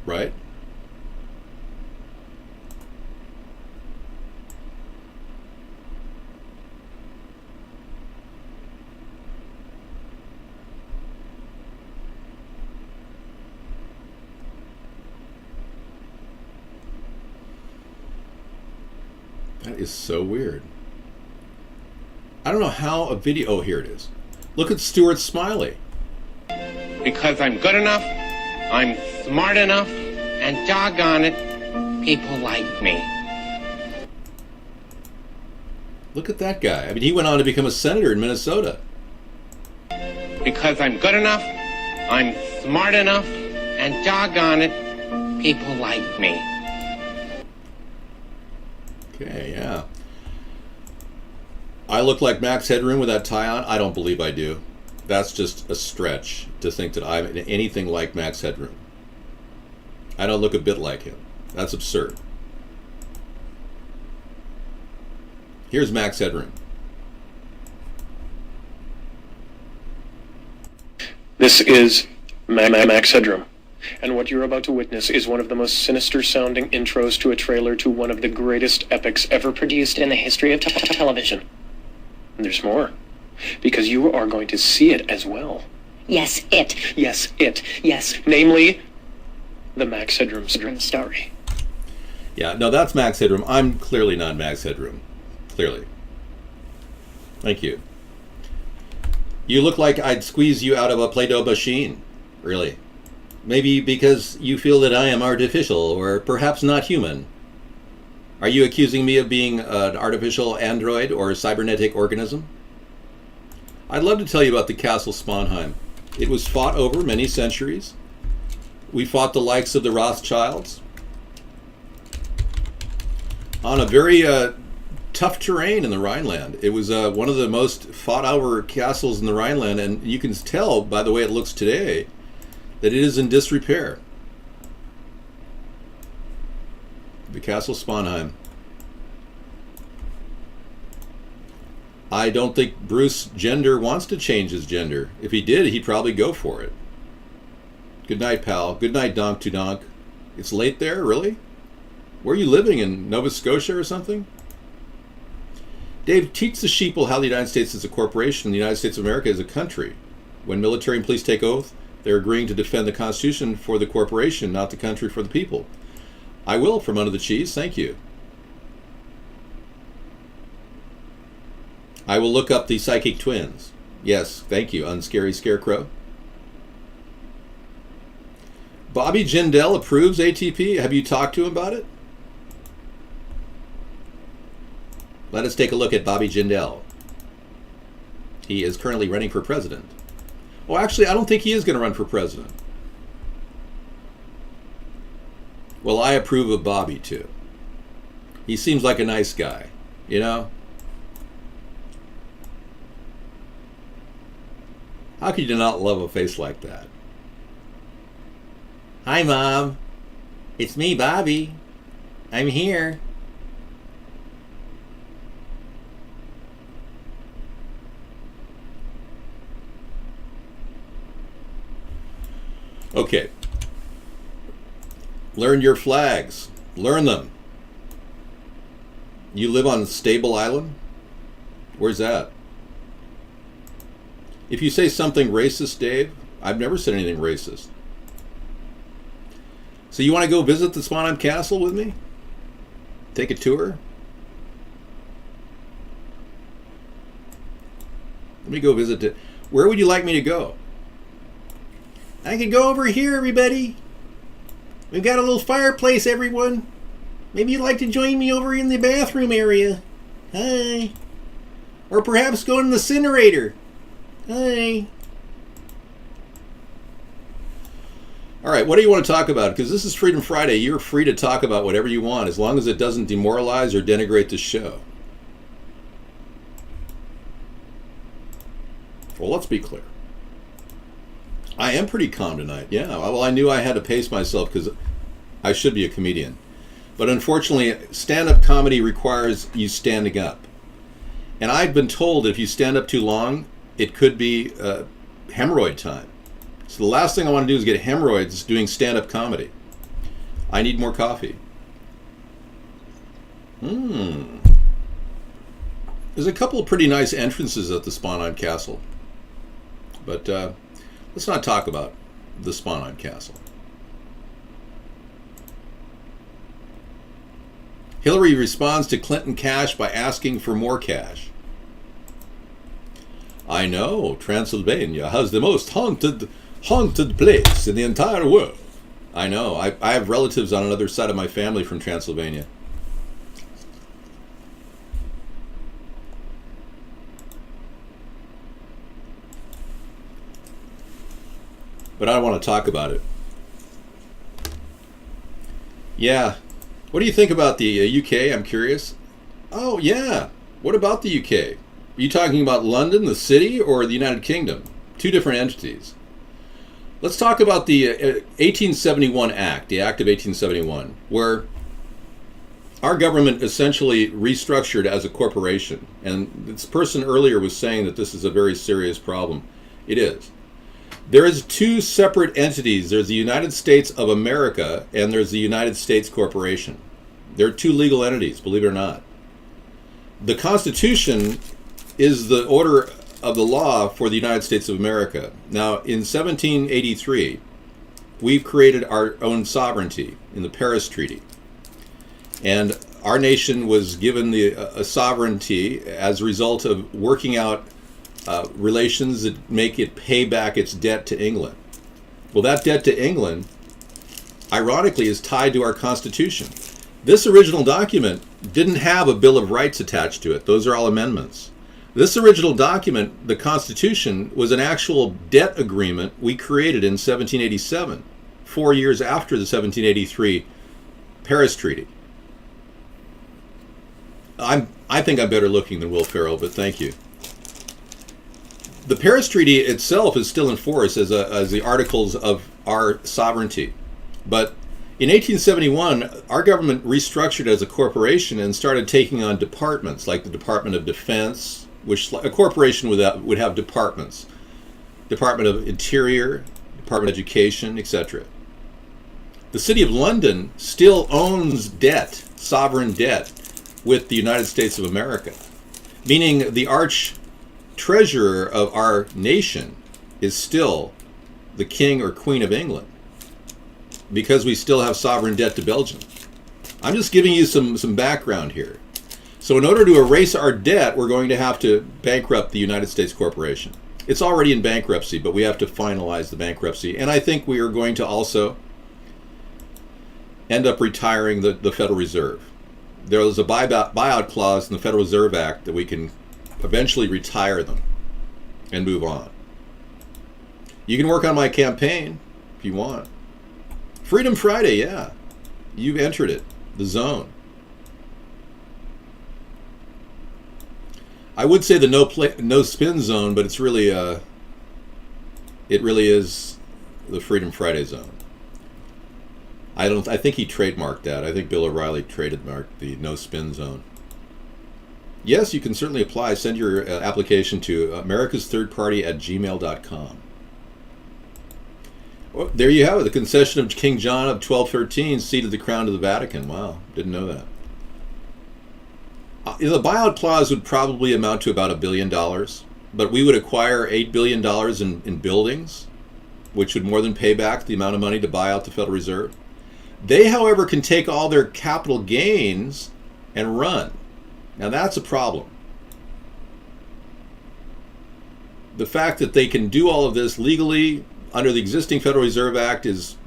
right? That is so weird. I don't know how a video... Oh, here it is. Look at Stuart Smiley. Because I'm good enough, I'm smart enough, and doggone it, people like me. Look at that guy. I mean, he went on to become a senator in Minnesota. Because I'm good enough, I'm smart enough, and doggone it, people like me. Okay, yeah. I look like Max Headroom with that tie on? I don't believe I do. That's just a stretch to think that I'm anything like Max Headroom. I don't look a bit like him. That's absurd. Here's Max Headroom. This is Max Headroom. And what you're about to witness is one of the most sinister-sounding intros to a trailer to one of the greatest epics ever produced in the history of television. And there's more, because you are going to see it as well. Yes, it. Yes, it. Yes, namely, the Max Headroom story. Yeah, no, that's Max Headroom. I'm clearly not Max Headroom. Clearly. Thank you. You look like I'd squeeze you out of a Play-Doh machine. Really. Maybe because you feel that I am artificial, or perhaps not human. Are you accusing me of being an artificial android or cybernetic organism? I'd love to tell you about the Castle Sponheim. It was fought over many centuries. We fought the likes of the Rothschilds on a very tough terrain in the Rhineland. It was one of the most fought over castles in the Rhineland, and you can tell by the way it looks today that it is in disrepair. The Castle Sponheim. I don't think Bruce Gender wants to change his gender. If he did, he'd probably go for it. Good night, pal. Good night, donk to donk. It's late there, really? Where are you living, in Nova Scotia or something? Dave, teach the sheeple how the United States is a corporation and the United States of America is a country. When military and police take oath, they're agreeing to defend the Constitution for the corporation, not the country for the people. I will, from under the cheese. Thank you. I will look up the Psychic Twins. Yes, thank you, Unscary Scarecrow. Bobby Jindal approves ATP. Have you talked to him about it? Let us take a look at Bobby Jindal. He is currently running for president. Well, actually, I don't think he is going to run for president. Well, I approve of Bobby, too. He seems like a nice guy, you know? How could you not love a face like that? Hi, Mom. It's me, Bobby. I'm here. Okay. Learn your flags. Learn them. You live on Stable Island? Where's that? If you say something racist, Dave, I've never said anything racist. So you want to go visit the Sponheim Castle with me? Take a tour? Let me go visit it. Where would you like me to go? I can go over here, everybody. We've got a little fireplace, everyone. Maybe you'd like to join me over in the bathroom area. Hi. Or perhaps go in the incinerator. Hi. All right, what do you want to talk about? Because this is Freedom Friday. You're free to talk about whatever you want, as long as it doesn't demoralize or denigrate the show. Well, let's be clear. I am pretty calm tonight. Yeah, well, I knew I had to pace myself because I should be a comedian. But unfortunately, stand-up comedy requires you standing up. And I've been told if you stand up too long, it could be hemorrhoid time. So the last thing I want to do is get hemorrhoids doing stand-up comedy. I need more coffee. There's a couple of pretty nice entrances at the Sponheim Castle. But let's not talk about the Sponheim Castle. Hillary responds to Clinton cash by asking for more cash. I know, Transylvania has the most haunted place in the entire world. I know. I have relatives on another side of my family from Transylvania. But I don't want to talk about it. Yeah. What do you think about the UK? I'm curious. Oh, yeah. What about the UK? Are you talking about London, the city, or the United Kingdom? Two different entities. Let's talk about the 1871 Act, the Act of 1871, where our government essentially restructured as a corporation. And this person earlier was saying that this is a very serious problem. It is. There is two separate entities. There's the United States of America and there's the United States Corporation. They're two legal entities, believe it or not. The Constitution is the order of the law for the United States of America. Now, in 1783, we've created our own sovereignty in the Paris Treaty. And our nation was given a sovereignty as a result of working out relations that make it pay back its debt to England. Well, that debt to England, ironically, is tied to our Constitution. This original document didn't have a Bill of Rights attached to it. Those are all amendments. This original document, the Constitution, was an actual debt agreement we created in 1787, 4 years after the 1783 Paris Treaty. I think I'm better looking than Will Ferrell, but thank you. The Paris Treaty itself is still in force as the articles of our sovereignty. But in 1871, our government restructured as a corporation and started taking on departments like the Department of Defense, which a corporation would have departments. Department of Interior, Department of Education, etc. The City of London still owns debt, sovereign debt, with the United States of America, meaning the arch treasurer of our nation is still the King or Queen of England because we still have sovereign debt to Belgium. I'm just giving you some background here. So in order to erase our debt, we're going to have to bankrupt the United States Corporation. It's already in bankruptcy, but we have to finalize the bankruptcy. And I think we are going to also end up retiring the Federal Reserve. There is a buyout clause in the Federal Reserve Act that we can eventually retire them and move on. You can work on my campaign if you want. Freedom Friday, yeah. You've entered it, the zone. I would say the no spin zone, but it's really It really is the Freedom Friday zone. I think he trademarked that. I think Bill O'Reilly trademarked the no spin zone. Yes, you can certainly apply. Send your application to americasthirdparty@gmail.com. Well, there you have it. The concession of King John of 1213 ceded the crown to the Vatican. Wow, didn't know that. The buyout clause would probably amount to about $1 billion, but we would acquire $8 billion in buildings, which would more than pay back the amount of money to buy out the Federal Reserve. They, however, can take all their capital gains and run. Now that's a problem. The fact that they can do all of this legally under the existing Federal Reserve Act is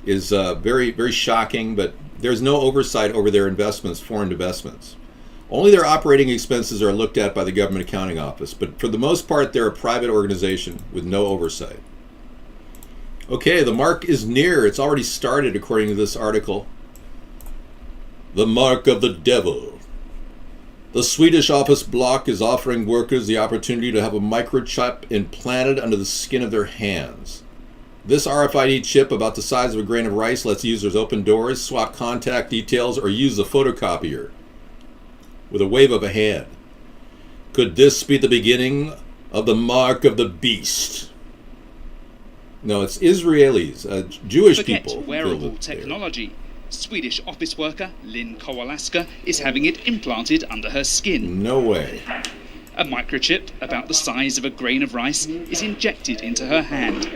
very, very shocking, but there's no oversight over their investments, foreign investments. Only their operating expenses are looked at by the Government Accounting Office, but for the most part, they're a private organization with no oversight. Okay, the mark is near. It's already started, according to this article. The mark of the devil. The Swedish office block is offering workers the opportunity to have a microchip implanted under the skin of their hands. This RFID chip, about the size of a grain of rice, lets users open doors, swap contact details, or use a photocopier with a wave of a hand. Could this be the beginning of the mark of the beast? No, it's Israelis, Jewish people. Forget wearable technology. Swedish office worker Lynn Kowalska is having it implanted under her skin. No way. A microchip about the size of a grain of rice is injected into her hand.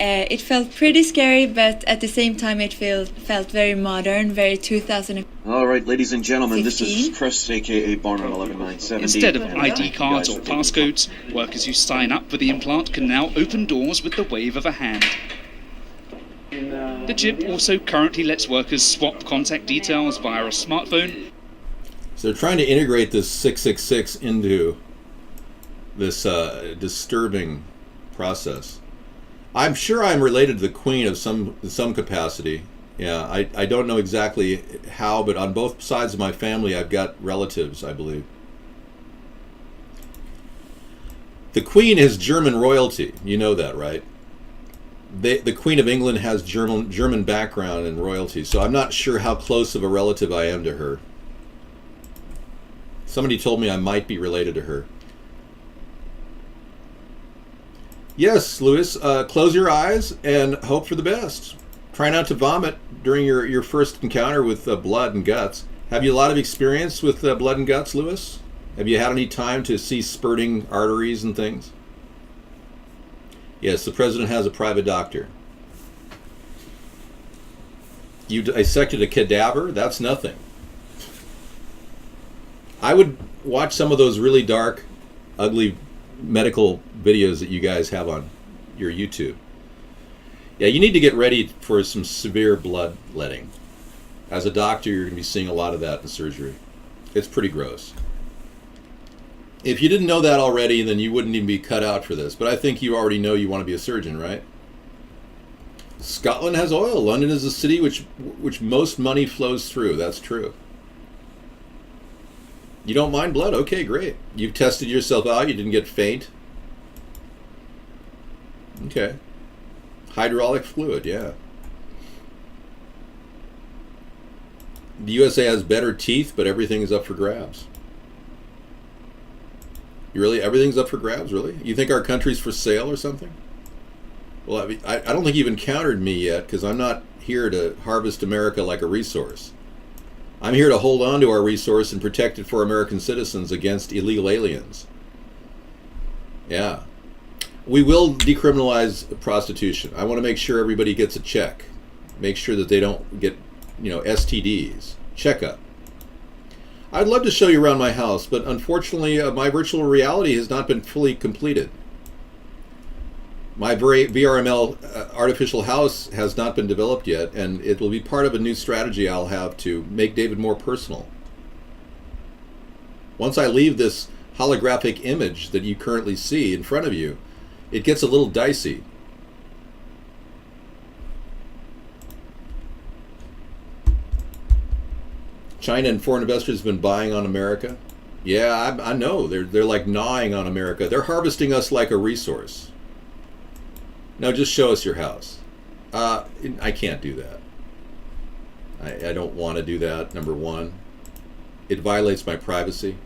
It felt pretty scary, but at the same time it felt very modern, very 2000. All right, ladies and gentlemen, this is Chris, a.k.a. Born on 11/9/70. Instead of ID cards or passcodes, workers who sign up for the implant can now open doors with the wave of a hand. The chip also currently lets workers swap contact details via a smartphone. So they're trying to integrate this 666 into this disturbing process. I'm sure I'm related to the Queen of some capacity. Yeah, I don't know exactly how, but on both sides of my family I've got relatives, I believe. The Queen is German royalty. You know that, right? The Queen of England has German background and royalty, so I'm not sure how close of a relative I am to her. Somebody told me I might be related to her. Yes, Louis, close your eyes and hope for the best. Try not to vomit during your first encounter with blood and guts. Have you a lot of experience with blood and guts, Louis? Have you had any time to see spurting arteries and things? Yes, the president has a private doctor. You dissected a cadaver? That's nothing. I would watch some of those really dark, ugly medical videos that you guys have on your YouTube. Yeah, you need to get ready for some severe bloodletting. As a doctor, you're going to be seeing a lot of that in surgery. It's pretty gross. If you didn't know that already, then you wouldn't even be cut out for this. But I think you already know you want to be a surgeon, right? Scotland has oil. London is a city which most money flows through. That's true. You don't mind blood? Okay, great. You've tested yourself out. You didn't get faint. Okay. Hydraulic fluid, yeah. The USA has better teeth, but everything is up for grabs. Everything's up for grabs, really? You think our country's for sale or something? Well, I don't think you've encountered me yet, because I'm not here to harvest America like a resource. I'm here to hold on to our resource and protect it for American citizens against illegal aliens. Yeah. We will decriminalize prostitution. I want to make sure everybody gets a check. Make sure that they don't get, STDs. Checkup. I'd love to show you around my house, but unfortunately my virtual reality has not been fully completed. My VRML artificial house has not been developed yet, and it will be part of a new strategy I'll have to make David more personal. Once I leave this holographic image that you currently see in front of you, it gets a little dicey. China and foreign investors have been buying on America. Yeah, I know. They're like gnawing on America. They're harvesting us like a resource. Now just show us your house. I can't do that. I don't want to do that, number one. It violates my privacy.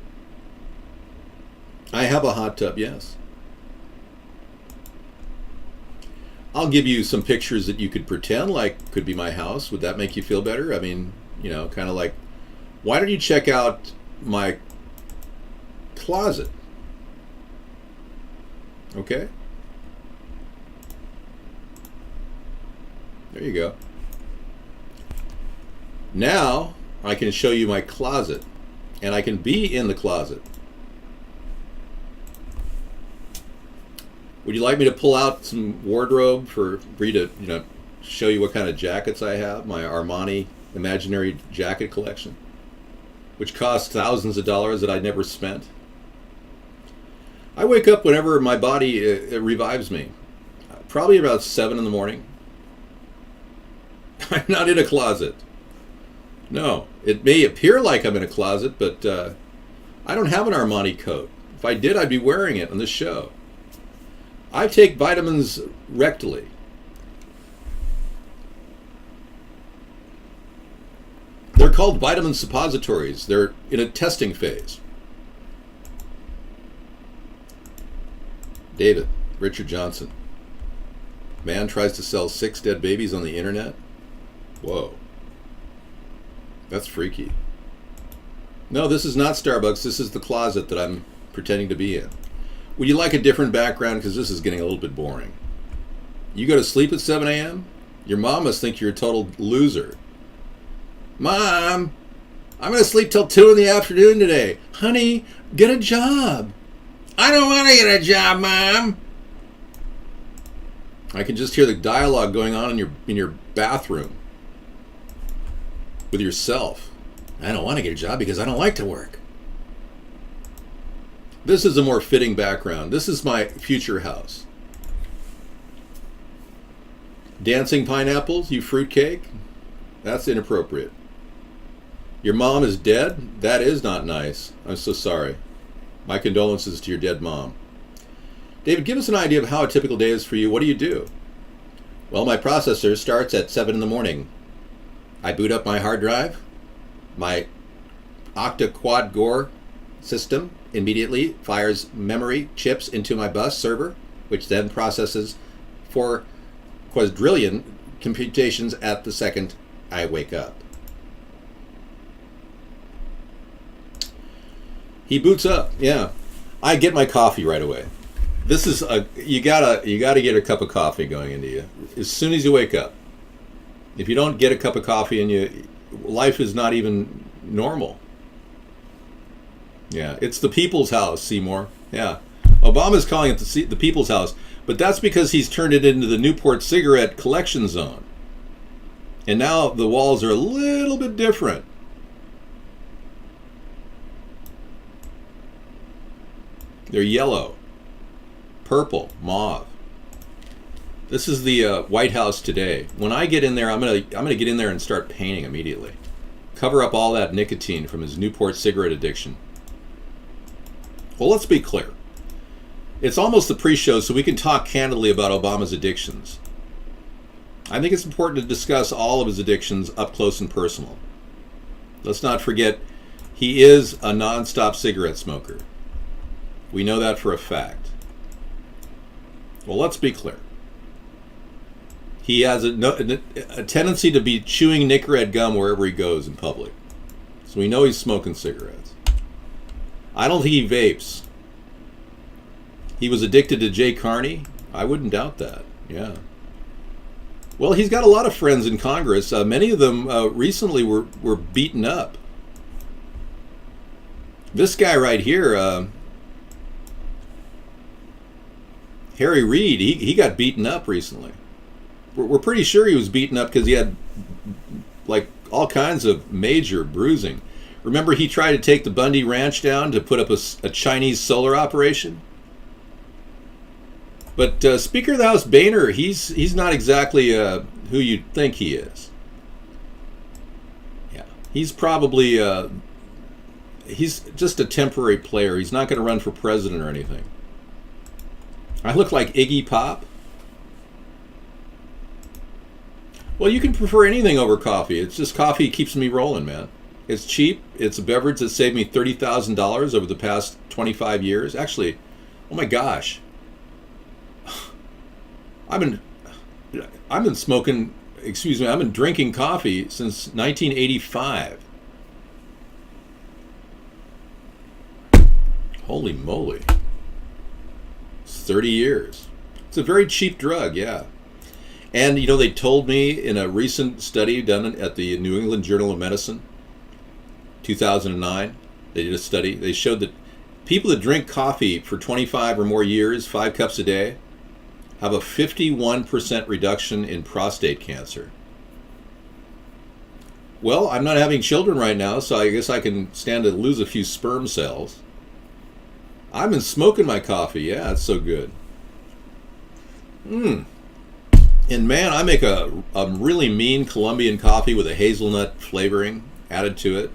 I have a hot tub, yes. I'll give you some pictures that you could pretend like could be my house. Would that make you feel better? I mean, you know, kind of like, why don't you check out my closet? Okay? There you go. Now I can show you my closet, and I can be in the closet. Would you like me to pull out some wardrobe for you to, you know, show you what kind of jackets I have? My Armani imaginary jacket collection, which costs thousands of dollars that I never spent. I wake up whenever my body it revives me, probably about 7 in the morning. I'm not in a closet. No, it may appear like I'm in a closet, but I don't have an Armani coat. If I did, I'd be wearing it on this show. I take vitamins rectally. They're called vitamin suppositories. They're in a testing phase. David, Richard Johnson. Man tries to sell 6 dead babies on the internet? Whoa. That's freaky. No, this is not Starbucks. This is the closet that I'm pretending to be in. Would you like a different background? Because this is getting a little bit boring. You go to sleep at 7 a.m.? Your mom must think you're a total loser. Mom, I'm going to sleep till 2 in the afternoon today. Honey, get a job. I don't want to get a job, Mom. I can just hear the dialogue going on in your bathroom with yourself. I don't want to get a job because I don't like to work. This is a more fitting background. This is my future house. Dancing pineapples, you fruitcake? That's inappropriate. Your mom is dead? That is not nice. I'm so sorry. My condolences to your dead mom. David, give us an idea of how a typical day is for you. What do you do? Well, my processor starts at 7 in the morning. I boot up my hard drive, my octa-quad Gore system immediately fires memory chips into my bus server, which then processes 4 quadrillion computations at the second I wake up. He boots up, yeah. I get my coffee right away. This is you gotta get a cup of coffee going into you as soon as you wake up. If you don't get a cup of coffee in you, life is not even normal. Yeah, it's the people's house, Seymour. Yeah, Obama's calling it the people's house, but that's because he's turned it into the Newport cigarette collection zone. And now the walls are a little bit different. They're yellow, purple, mauve. This is the White House today. When I get in there, I'm gonna get in there and start painting immediately. Cover up all that nicotine from his Newport cigarette addiction. Well, let's be clear. It's almost the pre-show, so we can talk candidly about Obama's addictions. I think it's important to discuss all of his addictions up close and personal. Let's not forget, he is a non-stop cigarette smoker. We know that for a fact. Well, let's be clear. He has a tendency to be chewing Nicorette gum wherever he goes in public. So we know he's smoking cigarettes. I don't think he vapes. He was addicted to Jay Carney. I wouldn't doubt that. Yeah. Well, he's got a lot of friends in Congress. Many of them recently were beaten up. This guy right here, Harry Reid, he got beaten up recently. We're pretty sure he was beaten up because he had like all kinds of major bruising. Remember, he tried to take the Bundy Ranch down to put up a Chinese solar operation? But Speaker of the House Boehner, he's not exactly who you'd think he is. Yeah, he's probably he's just a temporary player. He's not going to run for president or anything. I look like Iggy Pop. Well, you can prefer anything over coffee. It's just coffee keeps me rolling, man. It's cheap. It's a beverage that saved me $30,000 over the past 25 years. Actually, oh my gosh. I've been smoking, excuse me, I've been drinking coffee since 1985. Holy moly. It's 30 years. It's a very cheap drug, yeah. And, you know, they told me in a recent study done at the New England Journal of Medicine, 2009, they did a study. They showed that people that drink coffee for 25 or more years, 5 cups a day, have a 51% reduction in prostate cancer. Well, I'm not having children right now, so I guess I can stand to lose a few sperm cells. I've been smoking my coffee. Yeah, it's so good. And man, I make a really mean Colombian coffee with a hazelnut flavoring added to it.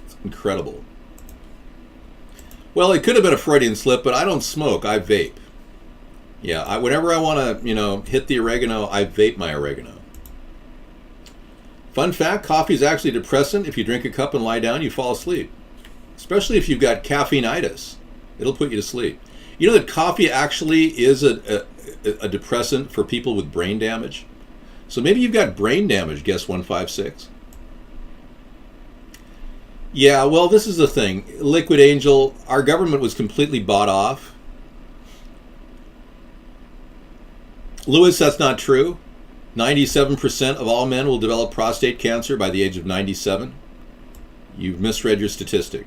It's incredible. Well, it could have been a Freudian slip, but I don't smoke. I vape. Yeah, whenever I want to, you know, hit the oregano, I vape my oregano. Fun fact, coffee is actually a depressant. If you drink a cup and lie down, you fall asleep. Especially if you've got caffeinitis. It'll put you to sleep. You know that coffee actually is a depressant for people with brain damage? So maybe you've got brain damage, guess 156. Yeah, well, this is the thing. Liquid Angel, our government was completely bought off. Lewis, that's not true. 97% of all men will develop prostate cancer by the age of 97. You've misread your statistic.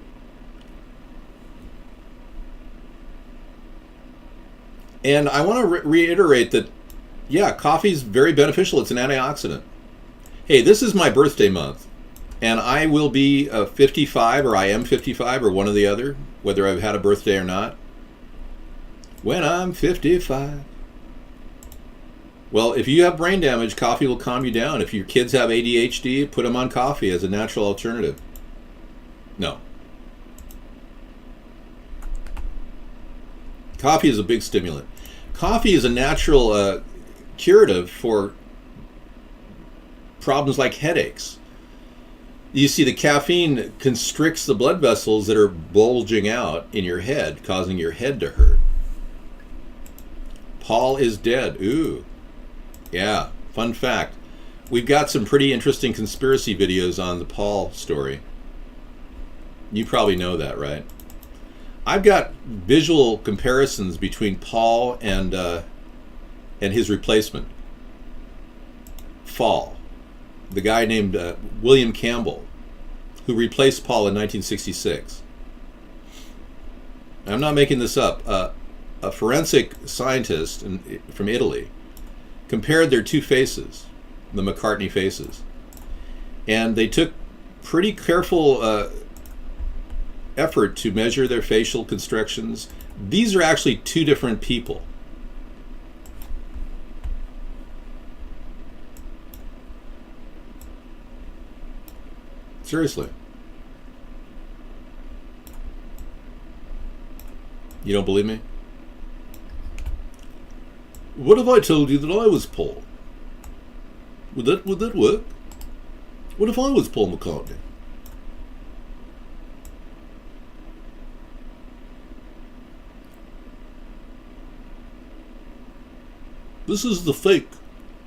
And I want to reiterate that, yeah, coffee is very beneficial. It's an antioxidant. Hey, this is my birthday month, and I will be 55, or I am 55, or one or the other, whether I've had a birthday or not. When I'm 55. Well, if you have brain damage, coffee will calm you down. If your kids have ADHD, put them on coffee as a natural alternative. No. Coffee is a big stimulant. Coffee is a natural curative for problems like headaches. You see, the caffeine constricts the blood vessels that are bulging out in your head, causing your head to hurt. Paul is dead. Ooh. Yeah, fun fact. We've got some pretty interesting conspiracy videos on the Paul story. You probably know that, right? I've got visual comparisons between Paul and his replacement, Fall, the guy named William Campbell, who replaced Paul in 1966. I'm not making this up. A forensic scientist from Italy compared their two faces, the McCartney faces, and they took pretty careful effort to measure their facial constructions. These are actually two different people. Seriously. You don't believe me? What if I told you that I was Paul? Would that work? What if I was Paul McCartney? This is the fake.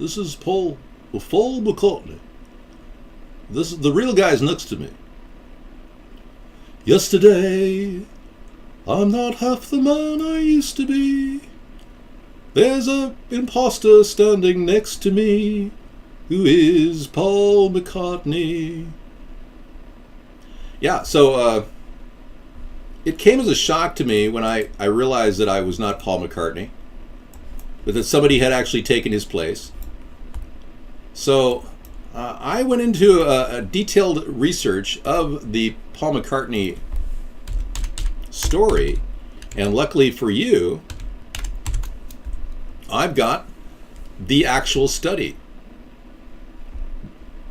This is Paul McCartney. This is the real guy's next to me. Yesterday, I'm not half the man I used to be. There's an imposter standing next to me, who is Paul McCartney. Yeah, so it came as a shock to me when I realized that I was not Paul McCartney, but that somebody had actually taken his place. So I went into a detailed research of the Paul McCartney story, and luckily for you, I've got the actual study.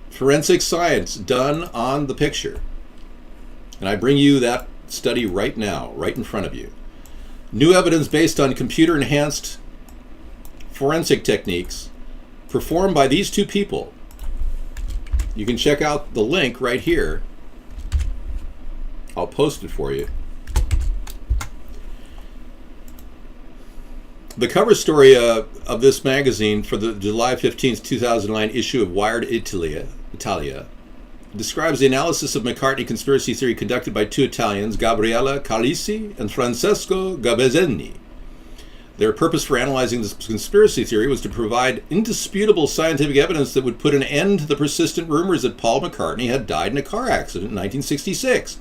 Forensic science done on the picture. And I bring you that study right now, right in front of you. New evidence based on computer-enhanced forensic techniques performed by these two people. You can check out the link right here. I'll post it for you. The cover story of this magazine for the July 15th, 2009 issue of Wired Italia describes the analysis of McCartney conspiracy theory conducted by two Italians, Gabriele Calisi and Francesco Gabbiani. Their purpose for analyzing this conspiracy theory was to provide indisputable scientific evidence that would put an end to the persistent rumors that Paul McCartney had died in a car accident in 1966.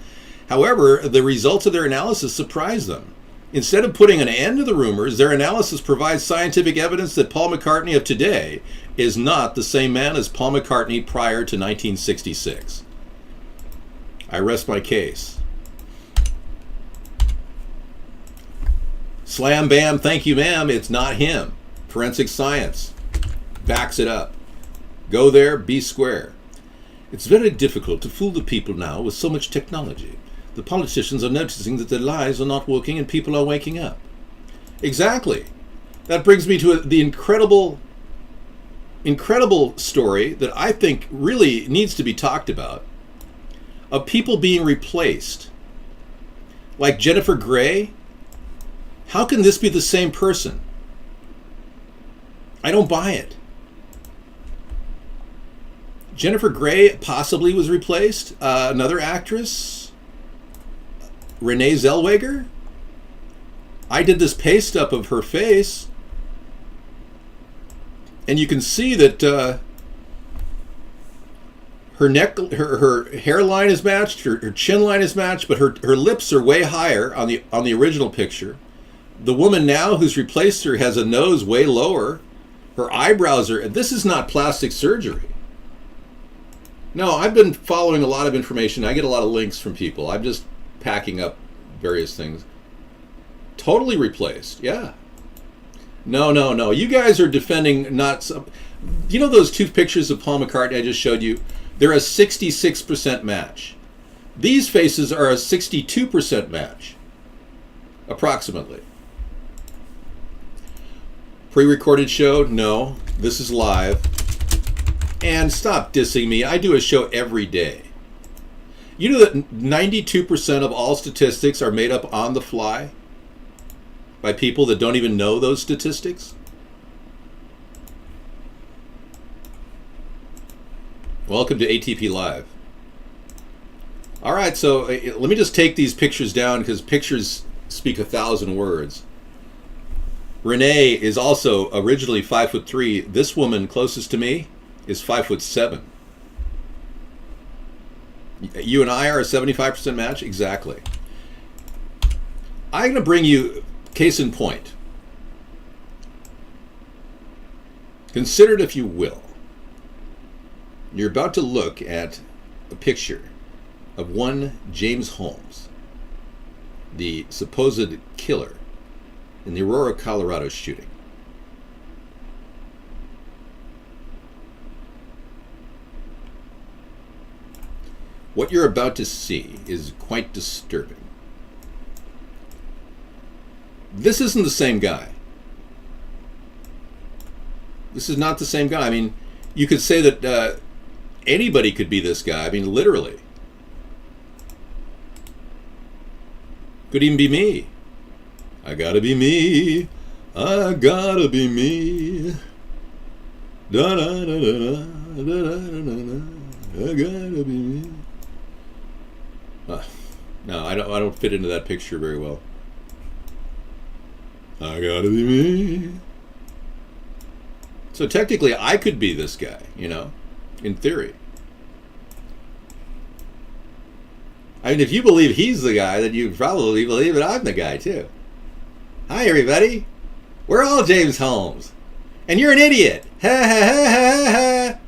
However, the results of their analysis surprised them. Instead of putting an end to the rumors, their analysis provides scientific evidence that Paul McCartney of today is not the same man as Paul McCartney prior to 1966. I rest my case. Slam bam, thank you ma'am, it's not him. Forensic science backs it up. Go there, be square. It's very difficult to fool the people now with so much technology. The politicians are noticing that their lies are not working and people are waking up. Exactly. That brings me to the incredible story that I think really needs to be talked about, of people being replaced. Like Jennifer Grey. How can this be the same person? I don't buy it. Jennifer Grey possibly was replaced. Another actress, Renee Zellweger. I did this paste up of her face, and you can see that her hairline is matched, her chin line is matched, but her lips are way higher on the original picture. The woman now who's replaced her has a nose way lower. Her eyebrows are... This is not plastic surgery. No, I've been following a lot of information. I get a lot of links from people. I'm just packing up various things. Totally replaced, yeah. No. You guys are defending not some... You know those two pictures of Paul McCartney I just showed you? They're a 66% match. These faces are a 62% match. Approximately. Pre-recorded show? No. This is live. And stop dissing me. I do a show every day. You know that 92% of all statistics are made up on the fly by people that don't even know those statistics? Welcome to ATP Live. All right, so let me just take these pictures down because pictures speak 1,000 words. Renee is also originally 5'3". This woman closest to me is 5'7". You and I are a 75% match? Exactly. I'm going to bring you case in point. Consider it if you will. You're about to look at a picture of one James Holmes, the supposed killer in the Aurora, Colorado shooting. What you're about to see is quite disturbing. This isn't the same guy. This is not the same guy. I mean, you could say that anybody could be this guy. I mean, literally. Could even be me. I gotta be me. I gotta be me. Da da da da da da da da. I gotta be me. No, I don't fit into that picture very well. I gotta be me. So technically, I could be this guy, you know, in theory. I mean, if you believe he's the guy, then you probably believe that I'm the guy too. Hi, everybody. We're all James Holmes. And you're an idiot. Ha ha ha ha ha.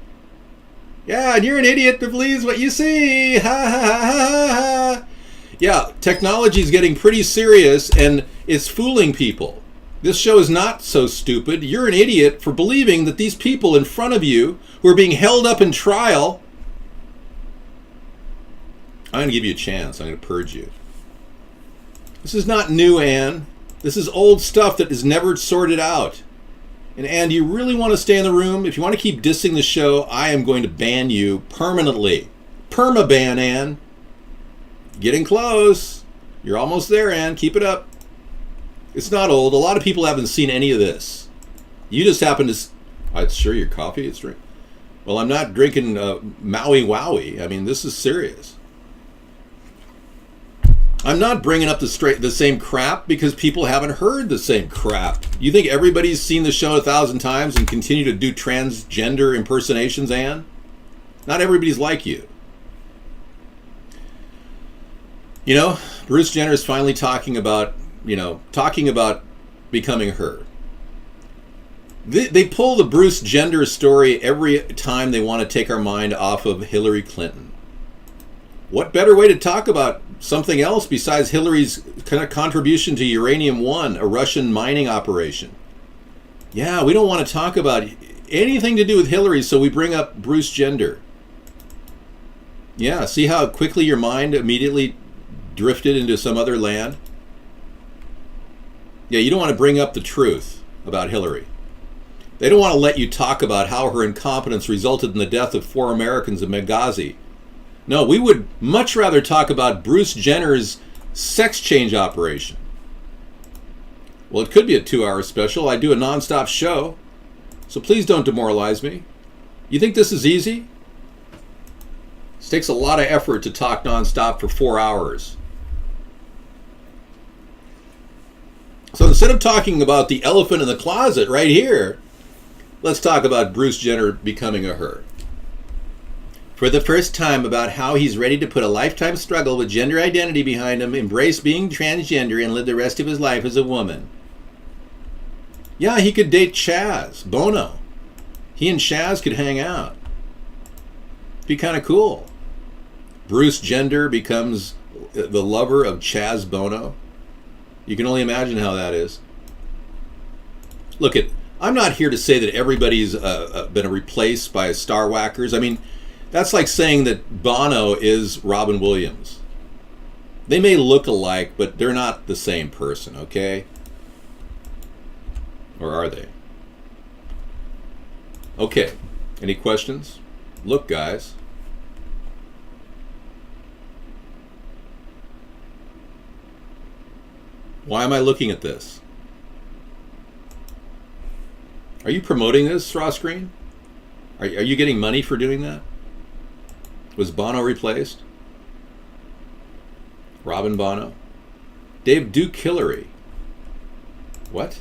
Yeah, and you're an idiot that believes what you see. Ha ha ha ha ha. Yeah, technology's getting pretty serious and it's fooling people. This show is not so stupid. You're an idiot for believing that these people in front of you who are being held up in trial I'm going to give you a chance. I'm going to purge you. This is not new, Ann. This is old stuff that is never sorted out. And Ann, do you really want to stay in the room? If you want to keep dissing the show, I am going to ban you permanently. Perma-ban, Ann. Getting close. You're almost there, Ann. Keep it up. It's not old. A lot of people haven't seen any of this. You just happen to... I'd sure your coffee is drink. Well, I'm not drinking Maui Wowie. I mean, this is serious. I'm not bringing up the same crap because people haven't heard the same crap. You think everybody's seen the show 1,000 times and continue to do transgender impersonations, Ann? Not everybody's like you. You know, Bruce Jenner is finally talking about becoming her. They pull the Bruce Jenner story every time they want to take our mind off of Hillary Clinton. What better way to talk about something else besides Hillary's kind of contribution to Uranium One, a Russian mining operation? Yeah, we don't want to talk about anything to do with Hillary, so we bring up Bruce Jenner. Yeah, see how quickly your mind immediately drifted into some other land? Yeah, you don't want to bring up the truth about Hillary. They don't want to let you talk about how her incompetence resulted in the death of 4 Americans in Benghazi. No, we would much rather talk about Bruce Jenner's sex change operation. Well, it could be a 2-hour special. I do a non-stop show, so please don't demoralize me. You think this is easy? It takes a lot of effort to talk non-stop for 4 hours. So instead of talking about the elephant in the closet right here, let's talk about Bruce Jenner becoming a her. For the first time, about how he's ready to put a lifetime struggle with gender identity behind him, embrace being transgender, and live the rest of his life as a woman. Yeah, he could date Chaz, Bono. He and Chaz could hang out. Be kind of cool. Bruce Jenner becomes the lover of Chaz Bono. You can only imagine how that is. Look, I'm not here to say that everybody's been replaced by star whackers. I mean, that's like saying that Bono is Robin Williams. They may look alike, but they're not the same person, okay? Or are they? Okay, any questions? Look, guys. Why am I looking at this? Are you promoting this, Ross Green? Are you getting money for doing that? Was Bono replaced? Robin Bono? Dave Duke Hillary. What?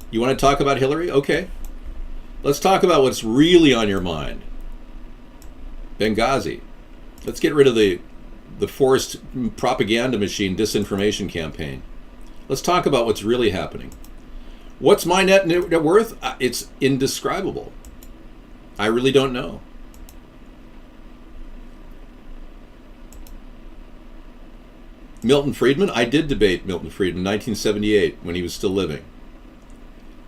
You want to talk about Hillary? Okay. Let's talk about what's really on your mind. Benghazi. Let's get rid of the forced propaganda machine disinformation campaign. Let's talk about what's really happening. What's my net worth? It's indescribable. I really don't know. Milton Friedman? I did debate Milton Friedman in 1978 when he was still living.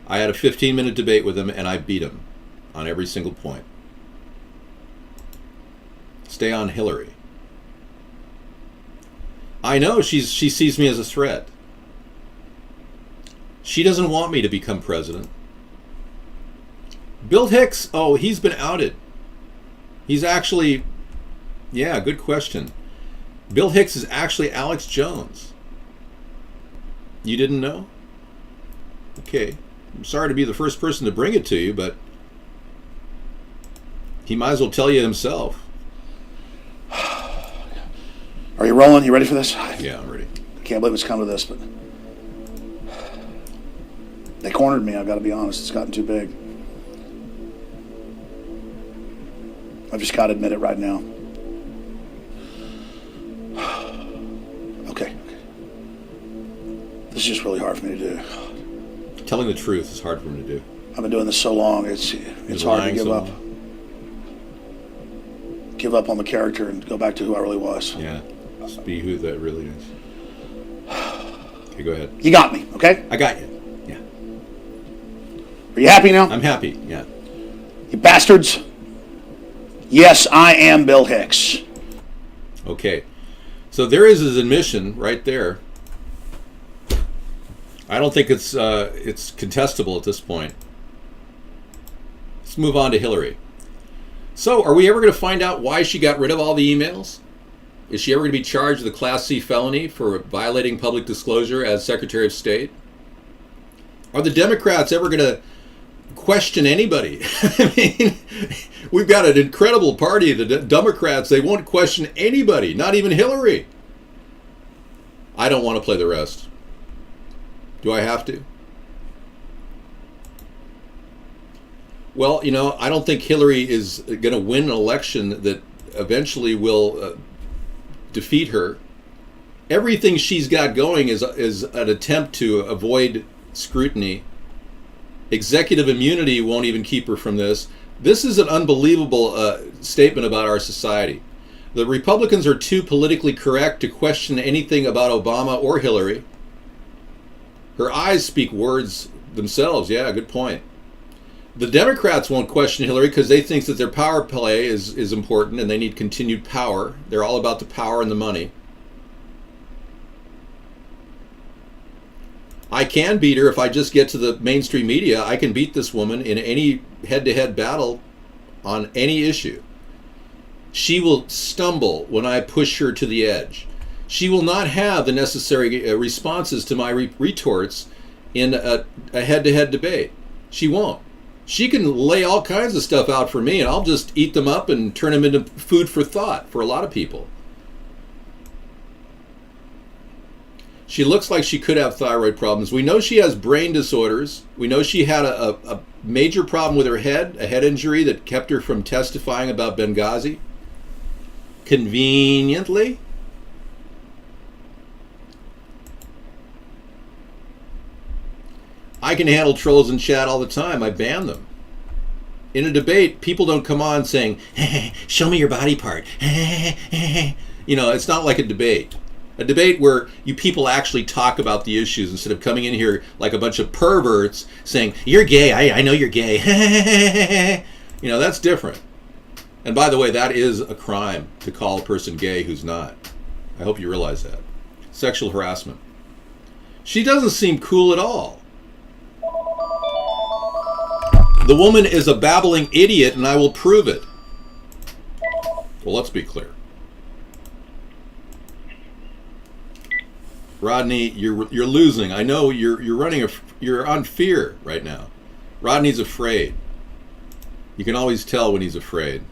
I had a 15-minute debate with him and I beat him on every single point. Stay on Hillary. I know she sees me as a threat. She doesn't want me to become president. Bill Hicks, oh, he's been outed. He's actually, yeah, good question. Bill Hicks is actually Alex Jones. You didn't know? Okay. I'm sorry to be the first person to bring it to you, but he might as well tell you himself. Are you rolling? You ready for this? Yeah, I'm ready. I can't believe it's come to this, but they cornered me, I've got to be honest. It's gotten too big. I've just got to admit it right now. Okay. This is just really hard for me to do. Telling the truth is hard for him to do. I've been doing this so long, it's hard to give up. Give up on the character and go back to who I really was. Yeah, just be who that really is. Okay, go ahead. You got me, okay? I got you. Yeah. Are you happy now? I'm happy, yeah. You bastards. Yes, I am Bill Hicks. Okay. So there is his admission right there. I don't think it's contestable at this point. Let's move on to Hillary. So, are we ever going to find out why she got rid of all the emails? Is she ever going to be charged with a Class C felony for violating public disclosure as Secretary of State? Are the Democrats ever going to question anybody? I mean, we've got an incredible party, the Democrats. They won't question anybody, not even Hillary. I don't want to play the rest. Do I have to? Well, you know, I don't think Hillary is going to win an election that eventually will defeat her. Everything she's got going is an attempt to avoid scrutiny. Executive immunity won't even keep her from this. This is an unbelievable statement about our society. The Republicans are too politically correct to question anything about Obama or Hillary. Her eyes speak words themselves. Yeah, good point. The Democrats won't question Hillary because they think that their power play is important and they need continued power. They're all about the power and the money. I can beat her if I just get to the mainstream media. I can beat this woman in any head-to-head battle on any issue. She will stumble when I push her to the edge. She will not have the necessary responses to my retorts in a head-to-head debate. She won't. She can lay all kinds of stuff out for me, and I'll just eat them up and turn them into food for thought for a lot of people. She looks like she could have thyroid problems. We know she has brain disorders. We know she had a major problem with her head, a head injury that kept her from testifying about Benghazi. Conveniently. I can handle trolls in chat all the time. I ban them. In a debate, people don't come on saying, show me your body part. You know, it's not like a debate. A debate where you people actually talk about the issues instead of coming in here like a bunch of perverts saying, you're gay, I know you're gay. You know, that's different. And by the way, that is a crime to call a person gay who's not. I hope you realize that. Sexual harassment. She doesn't seem cool at all. The woman is a babbling idiot, and I will prove it. Well, let's be clear. Rodney, you're losing. I know you're on fear right now. Rodney's afraid. You can always tell when he's afraid.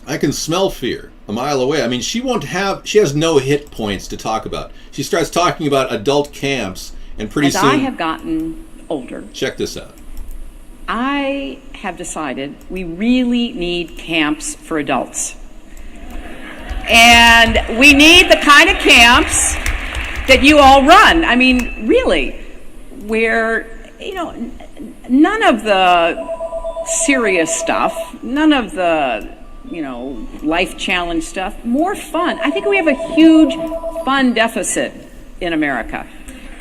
I can smell fear a mile away. I mean, she has no hit points to talk about. She starts talking about adult camps, and pretty soon... As I have gotten older... Check this out. I have decided we really need camps for adults. And we need the kind of camps that you all run. I mean, really, where, you know, none of the serious stuff, none of the, you know, life challenge stuff, more fun. I think we have a huge fun deficit in America.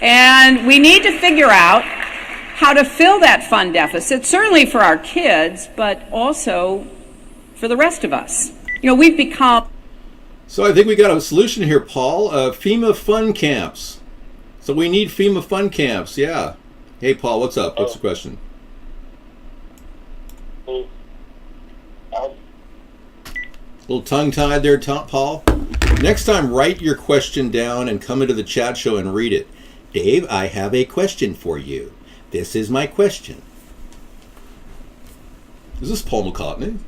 And we need to figure out how to fill that fun deficit, certainly for our kids, but also for the rest of us. You know, we've become... So I think we got a solution here, Paul. FEMA fun camps. So we need FEMA fun camps, yeah. Hey, Paul, what's up? What's the question? A little tongue-tied there, Paul. Next time, write your question down and come into the chat show and read it. Dave, I have a question for you. This is my question. Is this Paul McCartney?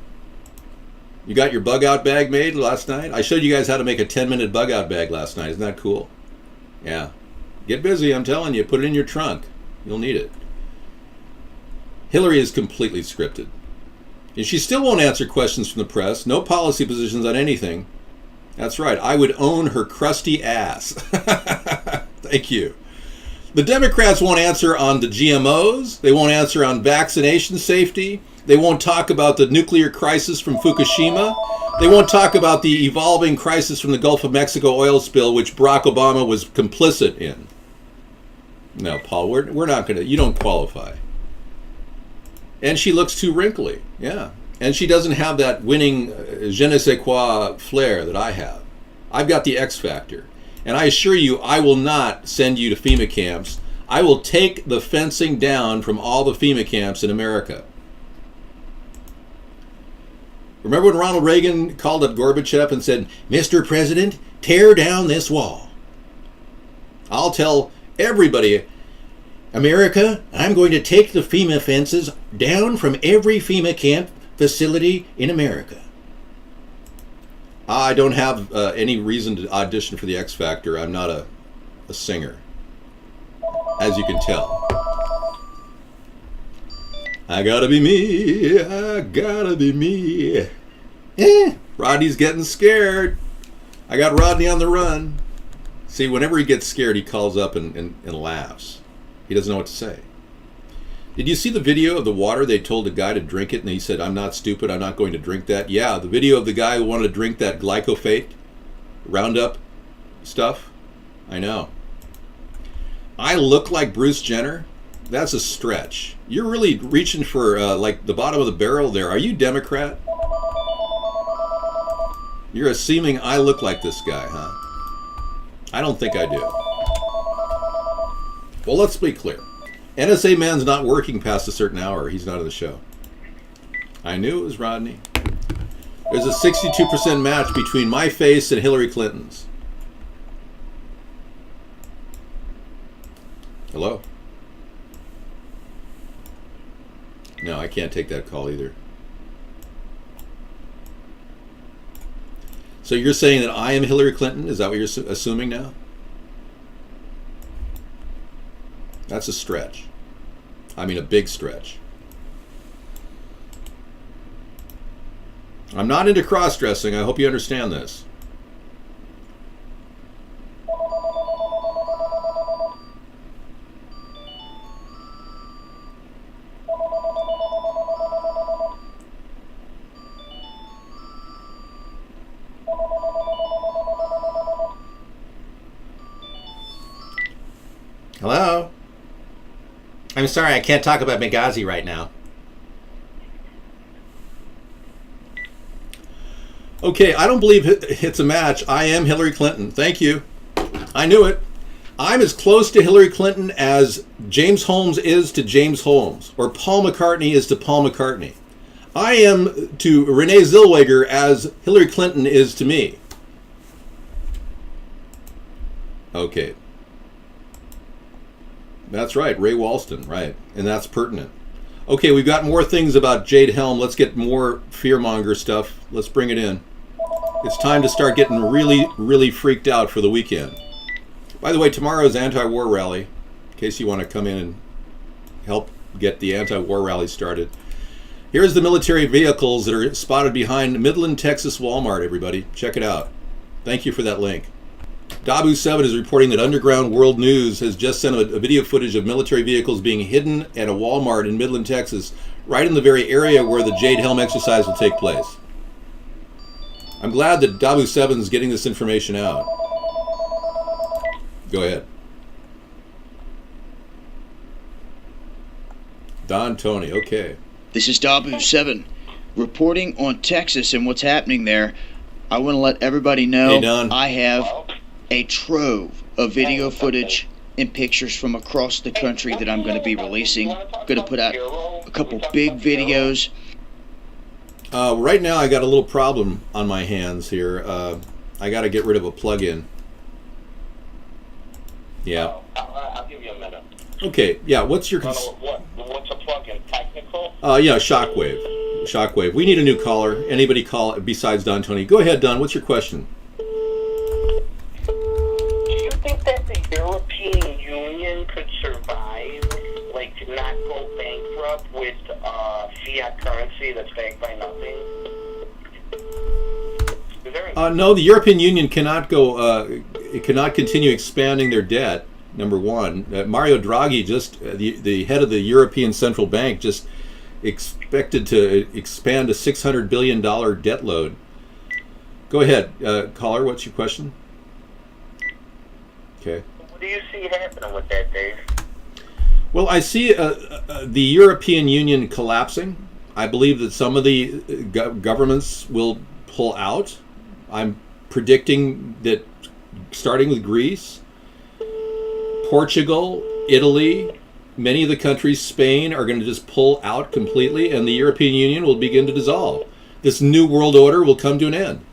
You got your bug-out bag made last night? I showed you guys how to make a 10-minute bug-out bag last night. Isn't that cool? Yeah. Get busy, I'm telling you. Put it in your trunk. You'll need it. Hillary is completely scripted. And she still won't answer questions from the press. No policy positions on anything. That's right. I would own her crusty ass. Thank you. The Democrats won't answer on the GMOs. They won't answer on vaccination safety. They won't talk about the nuclear crisis from Fukushima. They won't talk about the evolving crisis from the Gulf of Mexico oil spill, which Barack Obama was complicit in. No, Paul, we're not going to... You don't qualify. And she looks too wrinkly. Yeah. And she doesn't have that winning je ne sais quoi flair that I have. I've got the X factor. And I assure you, I will not send you to FEMA camps. I will take the fencing down from all the FEMA camps in America. Remember when Ronald Reagan called up Gorbachev and said, Mr. President, tear down this wall? I'll tell everybody, America, I'm going to take the FEMA fences down from every FEMA camp facility in America. I don't have any reason to audition for the X Factor. I'm not a singer, as you can tell. I gotta be me, I gotta be me. Rodney's getting scared. I got Rodney on the run. See, whenever he gets scared, he calls up and laughs. He doesn't know what to say. Did you see the video of the water? They told a guy to drink it, and he said, I'm not stupid, I'm not going to drink that. Yeah, the video of the guy who wanted to drink that glyphosate, Roundup stuff. I know. I look like Bruce Jenner? That's a stretch. You're really reaching for like the bottom of the barrel there. Are you Democrat? You're assuming I look like this guy, huh? I don't think I do. Well, let's be clear. NSA man's not working past a certain hour. He's not in the show. I knew it was Rodney. There's a 62% match between my face and Hillary Clinton's. Hello? No, I can't take that call either. So you're saying that I am Hillary Clinton? Is that what you're assuming now? That's a stretch. I mean, a big stretch. I'm not into cross-dressing. I hope you understand this. Hello? I'm sorry, I can't talk about Benghazi right now. Okay, I don't believe it's a match. I am Hillary Clinton. Thank you. I knew it. I'm as close to Hillary Clinton as James Holmes is to James Holmes, or Paul McCartney is to Paul McCartney. I am to Renee Zellweger as Hillary Clinton is to me. Okay. That's right, Ray Walston, right. And that's pertinent. Okay, we've got more things about Jade Helm. Let's get more fearmonger stuff. Let's bring it in. It's time to start getting really, really freaked out for the weekend. By the way, tomorrow's anti-war rally, in case you want to come in and help get the anti-war rally started. Here's the military vehicles that are spotted behind Midland, Texas Walmart, everybody. Check it out. Thank you for that link. Dabu7 is reporting that Underground World News has just sent a video footage of military vehicles being hidden at a Walmart in Midland, Texas, right in the very area where the Jade Helm exercise will take place. I'm glad that Dabu7 is getting this information out. Go ahead. Don Tony, okay. This is Dabu7 reporting on Texas and what's happening there. I want to let everybody know I have a trove of video footage and pictures from across the country that I'm going to be releasing. I'm going to put out a couple big videos. Right now I got a little problem on my hands here. I got to get rid of a plug-in. Yeah. I'll give you a minute. Okay, yeah, what's your... What's a plug-in? Technical? Yeah, Shockwave. Shockwave. We need a new caller. Anybody call besides Don Tony. Go ahead, Don. What's your question? Do you think that the European Union could survive, like not go bankrupt with fiat currency that's backed by nothing? No, the European Union cannot go. It cannot continue expanding their debt. Number one, Mario Draghi, just the head of the European Central Bank, just expected to expand a $600 billion debt load. Go ahead, caller. What's your question? Okay. What do you see happening with that, Dave? Well, I see the European Union collapsing. I believe that some of the governments will pull out. I'm predicting that starting with Greece, Portugal, Italy, many of the countries, Spain, are going to just pull out completely, and the European Union will begin to dissolve. This new world order will come to an end.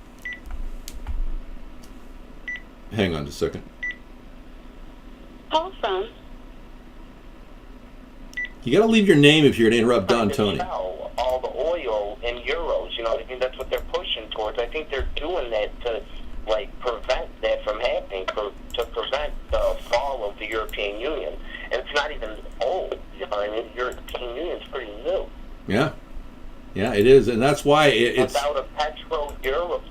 Hang on just a second. Call from. You got to leave your name if you're going to interrupt Don Tony. Sell all the oil in euros. You know, I mean, that's what they're pushing towards. I think they're doing that to, like, prevent that from happening, to prevent the fall of the European Union. And it's not even old. You know, I mean, the European Union's pretty new. Yeah. Yeah, it is, and that's why it's... Without a petro-euro...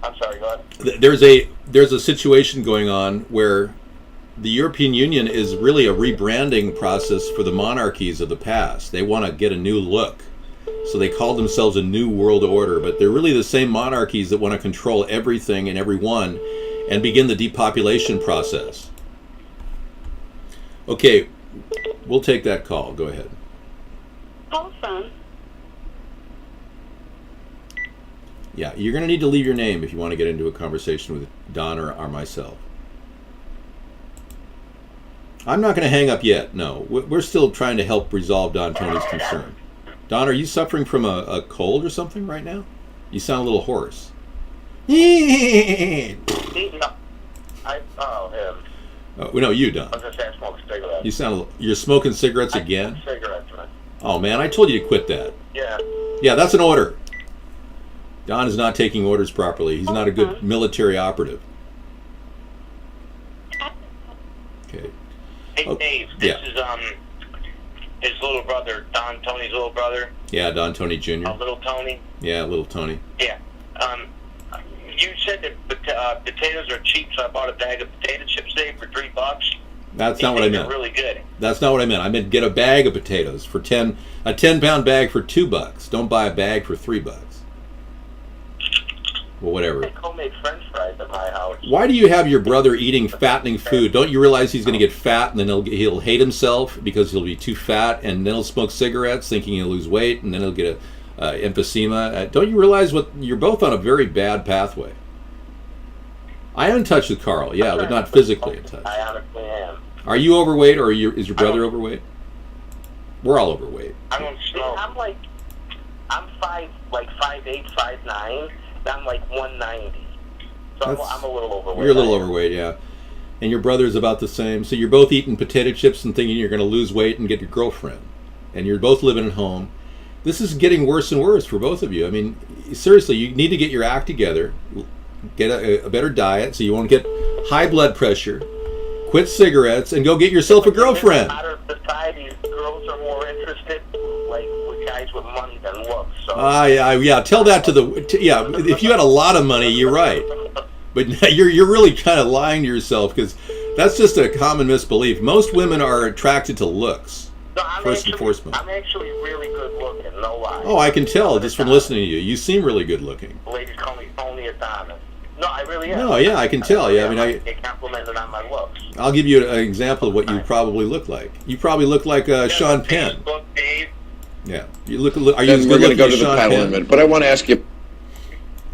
I'm sorry, go ahead. There's a situation going on where the European Union is really a rebranding process for the monarchies of the past. They want to get a new look. So they call themselves a new world order, but they're really the same monarchies that want to control everything and everyone and begin the depopulation process. Okay, we'll take that call. Go ahead. Call from. Yeah, you're going to need to leave your name if you want to get into a conversation with Don or myself. I'm not going to hang up yet, no. We're still trying to help resolve Don Tony's concern. Don, are you suffering from a cold or something right now? You sound a little hoarse. No, No, you, Don. I was just saying smoke cigarettes. You're smoking cigarettes again? Cigarettes, man. Oh, man, I told you to quit that. Yeah. Yeah, that's an order. Don is not taking orders properly. He's not a good military operative. Okay. Hey, Dave, this is his little brother, Don Tony's little brother. Yeah, Don Tony Jr. Little Tony. Yeah, little Tony. Yeah. You said that potatoes are cheap, so I bought a bag of potato chips today for $3. That's not what I meant. They're really good. That's not what I meant. I meant get a bag of potatoes for a 10-pound bag for $2. Don't buy a bag for $3. Well, whatever. I make homemade French fries at my house. Why do you have your brother eating fattening food? Don't you realize he's going to get fat and then he'll hate himself because he'll be too fat, and then he'll smoke cigarettes thinking he'll lose weight, and then he'll get emphysema? Don't you realize you're both on a very bad pathway? I am in touch with Carl, yeah, but not physically in touch. I honestly am. Are you overweight, or is your brother overweight? We're all overweight. I don't smoke. I'm 5'8", 5'9". I'm like 190. So I'm a little overweight. You're a little overweight, yeah. And your brother's about the same. So you're both eating potato chips and thinking you're going to lose weight and get your girlfriend. And you're both living at home. This is getting worse and worse for both of you. I mean, seriously, you need to get your act together. Get a better diet so you won't get high blood pressure. Quit cigarettes and go get yourself a girlfriend. In modern society, girls are more interested with guys with money than looks. So. Yeah. Tell that to if you had a lot of money, you're right. But you're really kind of lying to yourself, because that's just a common misbelief. Most women are attracted to looks. No, first and foremost. I'm actually really good looking, no lie. Oh, I can tell just from listening to you. You seem really good looking. Ladies call me only Adonis. No, I really am. No, yeah, I can tell. Yeah, I mean, I get complimented on my looks. I'll give you an example of what you probably look like. You probably look like Sean Penn. Facebook, Dave. Yeah, you look. Are you as we're good going to looking go to as the Sean panel in a Penn? minute, but I want to ask you.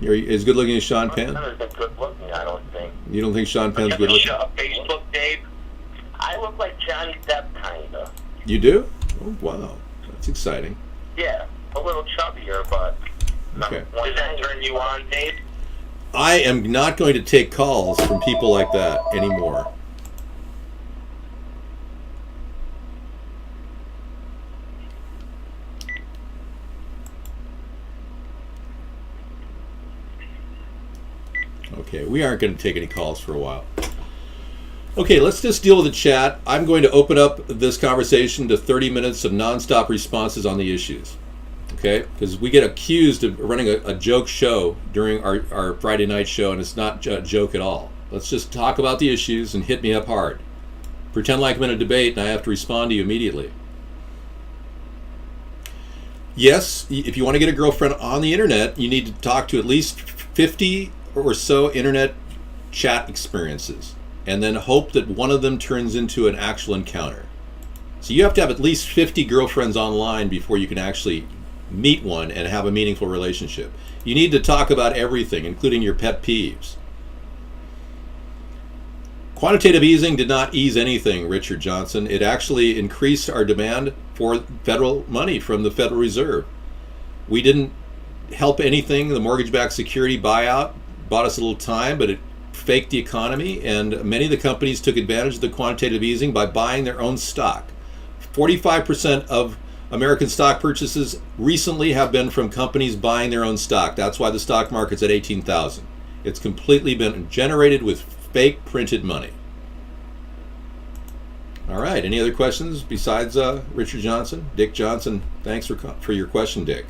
You're as good looking as Sean Penn? I'm not good looking, I don't think. You don't think Sean Penn's good looking? Facebook, Dave. I look like Johnny Depp, kinda. You do? Oh, wow, that's exciting. Yeah, a little chubbier, but. Okay. Does that turn you on, Dave? I am not going to take calls from people like that anymore. Okay, we aren't going to take any calls for a while. Okay, let's just deal with the chat. I'm going to open up this conversation to 30 minutes of nonstop responses on the issues. Okay, because we get accused of running a joke show during our Friday night show, and it's not a joke at all. Let's just talk about the issues and hit me up hard. Pretend like I'm in a debate and I have to respond to you immediately. Yes, if you want to get a girlfriend on the internet, you need to talk to at least 50 or so internet chat experiences, and then hope that one of them turns into an actual encounter. So you have to have at least 50 girlfriends online before you can actually meet one and have a meaningful relationship. You need to talk about everything, including your pet peeves. Quantitative easing did not ease anything, Richard Johnson. It actually increased our demand for federal money from the Federal Reserve. We didn't help anything. The mortgage-backed security buyout bought us a little time, but it faked the economy, and many of the companies took advantage of the quantitative easing by buying their own stock. 45% of American stock purchases recently have been from companies buying their own stock. That's why the stock market's at 18,000. It's completely been generated with fake printed money. All right, any other questions besides Richard Johnson? Dick Johnson, thanks for your question, Dick.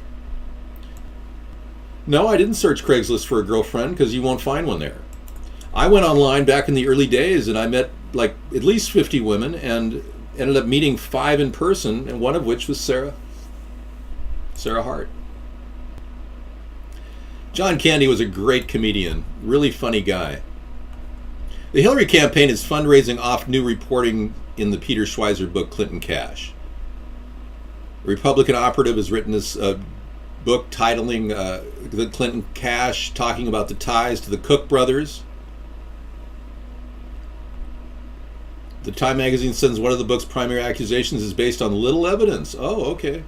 No, I didn't search Craigslist for a girlfriend because you won't find one there. I went online back in the early days and I met like at least 50 women and ended up meeting 5 in person, and one of which was Sarah Hart. John Candy was a great comedian, really funny guy. The Hillary campaign is fundraising off new reporting in the Peter Schweizer book, Clinton Cash. A Republican operative has written this book titling the Clinton Cash, talking about the ties to the Cook brothers. The Time magazine says one of the book's primary accusations is based on little evidence. Oh, okay.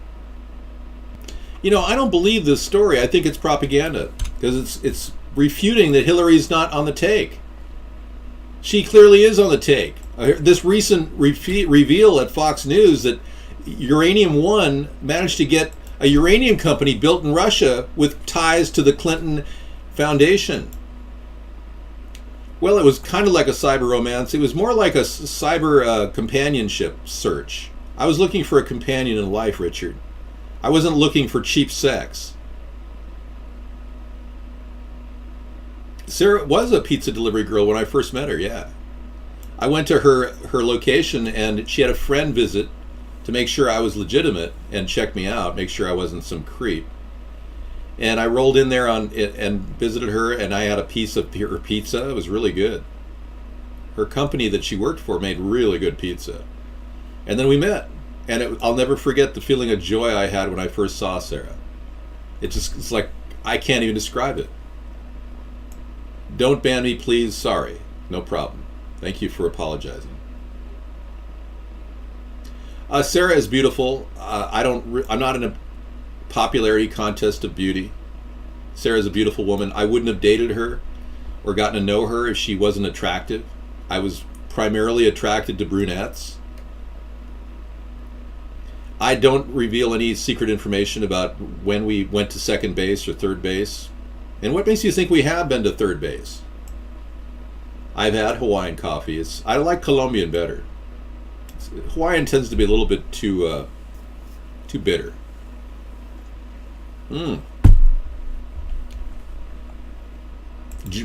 You know, I don't believe this story. I think it's propaganda because it's refuting that Hillary's not on the take. She clearly is on the take. This recent reveal at Fox News that Uranium One managed to get a uranium company built in Russia with ties to the Clinton Foundation. Well, it was kind of like a cyber romance. It was more like a cyber companionship search. I was looking for a companion in life, Richard. I wasn't looking for cheap sex. Sarah was a pizza delivery girl when I first met her, yeah. I went to her location and she had a friend visit to make sure I was legitimate and check me out, make sure I wasn't some creep. And I rolled in there and visited her, and I had a piece of her pizza. It was really good. Her company that she worked for made really good pizza. And then we met. And I'll never forget the feeling of joy I had when I first saw Sarah. It's like, I can't even describe it. Don't ban me, please. Sorry. No problem. Thank you for apologizing. Sarah is beautiful. I'm not in a popularity contest of beauty. Sarah's a beautiful woman. I wouldn't have dated her or gotten to know her if she wasn't attractive. I was primarily attracted to brunettes. I don't reveal any secret information about when we went to second base or third base. And what makes you think we have been to third base? I've had Hawaiian coffee. I like Colombian better. Hawaiian tends to be a little bit too bitter.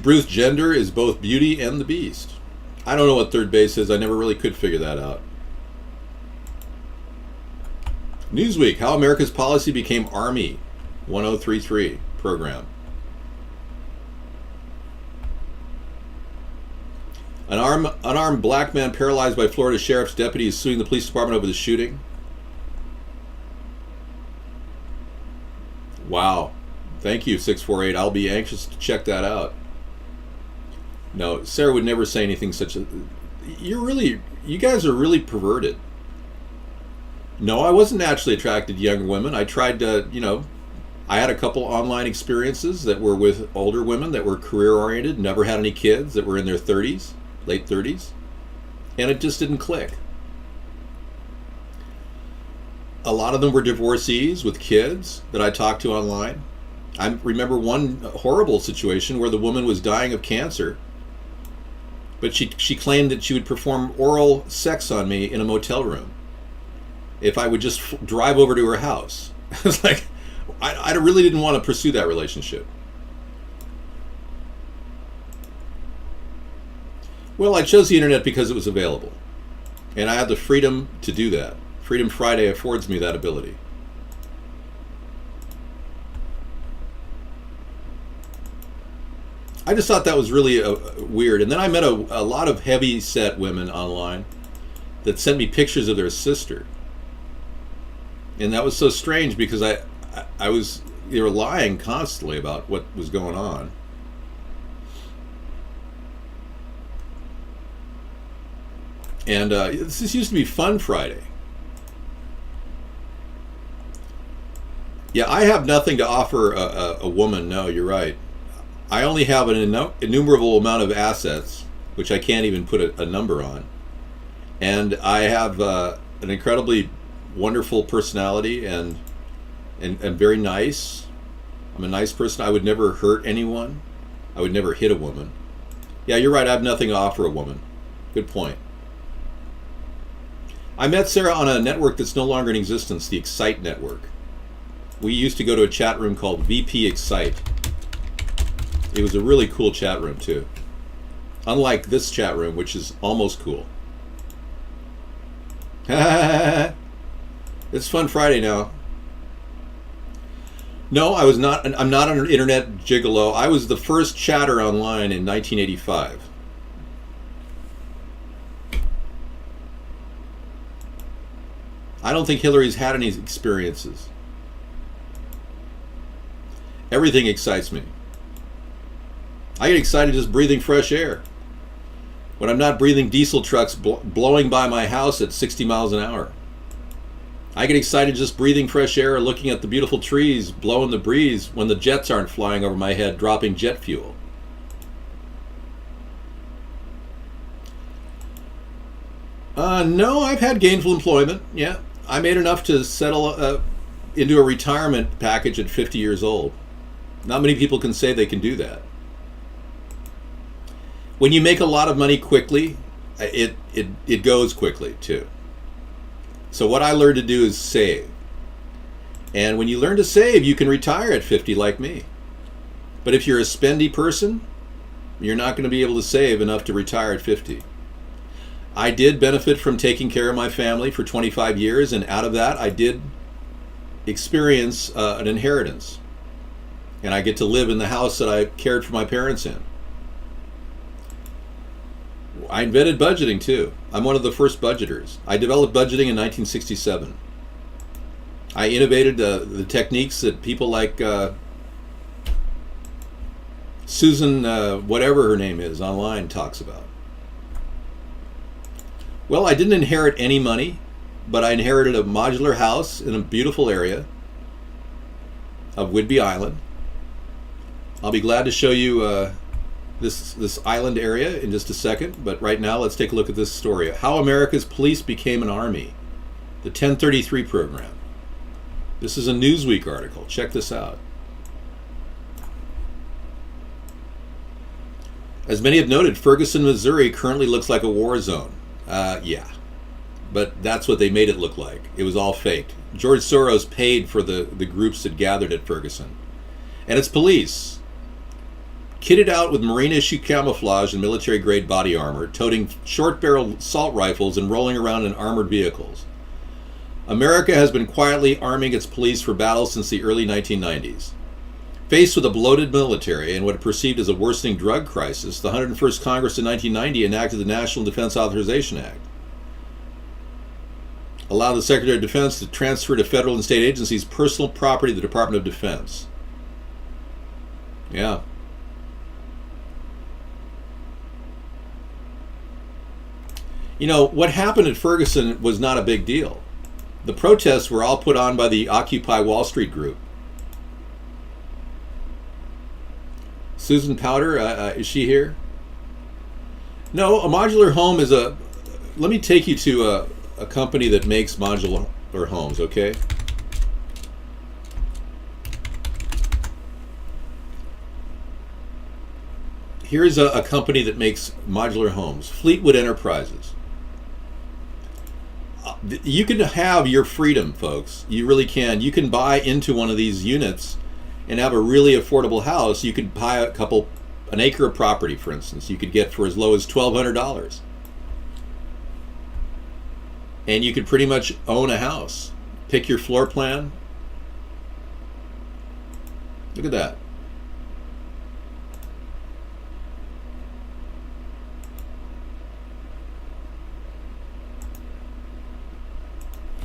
Bruce Jenner is both Beauty and the Beast. I don't know what third base is. I never really could figure that out. Newsweek, How America's Policy Became Army, 1033 program. An unarmed black man paralyzed by Florida sheriff's deputy is suing the police department over the shooting. Wow. Thank you, 648. I'll be anxious to check that out. No, Sarah would never say anything such a... You guys are really perverted. No, I wasn't naturally attracted to young women. I tried to, I had a couple online experiences that were with older women that were career-oriented, never had any kids, that were in their 30s, late 30s, and it just didn't click. A lot of them were divorcees with kids that I talked to online. I remember one horrible situation where the woman was dying of cancer, but she claimed that she would perform oral sex on me in a motel room if I would just drive over to her house. It's like, I really didn't want to pursue that relationship. Well, I chose the internet because it was available, and I had the freedom to do that. Freedom Friday affords me that ability. I just thought that was really weird. And then I met a lot of heavy-set women online that sent me pictures of their sister. And that was so strange because they were lying constantly about what was going on. And this used to be Fun Friday. Yeah, I have nothing to offer a woman. No, you're right. I only have an innumerable amount of assets, which I can't even put a number on. And I have an incredibly wonderful personality and very nice. I'm a nice person. I would never hurt anyone. I would never hit a woman. Yeah, you're right. I have nothing to offer a woman. Good point. I met Sarah on a network that's no longer in existence, the Excite network. We used to go to a chat room called VP Excite. It was a really cool chat room too. Unlike this chat room, which is almost cool. It's Fun Friday now. No, I'm not an internet gigolo. I was the first chatter online in 1985. I don't think Hillary's had any experiences. Everything excites me. I get excited just breathing fresh air. When I'm not breathing diesel trucks blowing by my house at 60 miles an hour. I get excited just breathing fresh air or looking at the beautiful trees blowing the breeze when the jets aren't flying over my head dropping jet fuel. No, I've had gainful employment. Yeah, I made enough to settle into a retirement package at 50 years old. Not many people can say they can do that. When you make a lot of money quickly, it goes quickly too. So what I learned to do is save. And when you learn to save, you can retire at 50 like me. But if you're a spendy person, you're not going to be able to save enough to retire at 50. I did benefit from taking care of my family for 25 years, and out of that I did experience an inheritance. And I get to live in the house that I cared for my parents in. I invented budgeting too. I'm one of the first budgeters. I developed budgeting in 1967. I innovated the techniques that people like Susan, whatever her name is, online talks about. Well, I didn't inherit any money, but I inherited a modular house in a beautiful area of Whidbey Island. I'll be glad to show you this island area in just a second, but right now let's take a look at this story. How America's Police Became an Army, the 1033 program. This is a Newsweek article. Check this out. As many have noted, Ferguson, Missouri currently looks like a war zone. Yeah, but that's what they made it look like. It was all faked. George Soros paid for the groups that gathered at Ferguson. And it's police, kitted out with marine issue camouflage and military-grade body armor, toting short-barreled assault rifles and rolling around in armored vehicles. America has been quietly arming its police for battle since the early 1990s. Faced with a bloated military and what it perceived as a worsening drug crisis, the 101st Congress in 1990 enacted the National Defense Authorization Act. Allowed the Secretary of Defense to transfer to federal and state agencies personal property of the Department of Defense. Yeah. You know, what happened at Ferguson was not a big deal. The protests were all put on by the Occupy Wall Street group. Susan Powder, is she here? No, a modular home is a... Let me take you to a company that makes modular homes, okay? Here's a company that makes modular homes, Fleetwood Enterprises. You can have your freedom, folks. You really can. You can buy into one of these units and have a really affordable house. You could buy an acre of property, for instance. You could get for as low as $1,200. And you could pretty much own a house. Pick your floor plan. Look at that.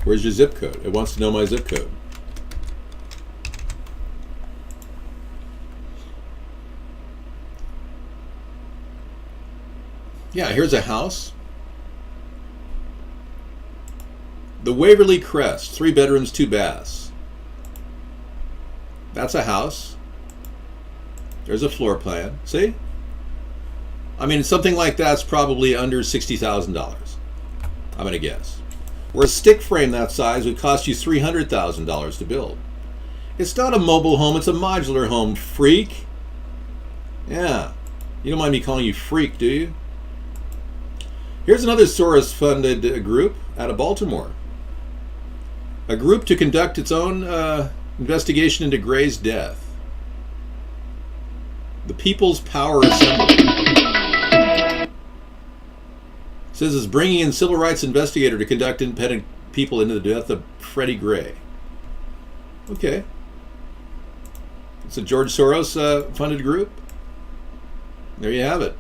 Where's your zip code? It wants to know my zip code. Yeah, here's a house. The Waverly Crest, 3 bedrooms, 2 baths. That's a house. There's a floor plan. See? I mean, something like that's probably under $60,000. I'm going to guess. Where a stick frame that size would cost you $300,000 to build. It's not a mobile home, it's a modular home, freak. Yeah. You don't mind me calling you freak, do you? Here's another Soros-funded group out of Baltimore. A group to conduct its own investigation into Gray's death. The People's Power Assembly. It says it's bringing in civil rights investigator to conduct independent people into the death of Freddie Gray. Okay. It's a George Soros funded group. There you have it.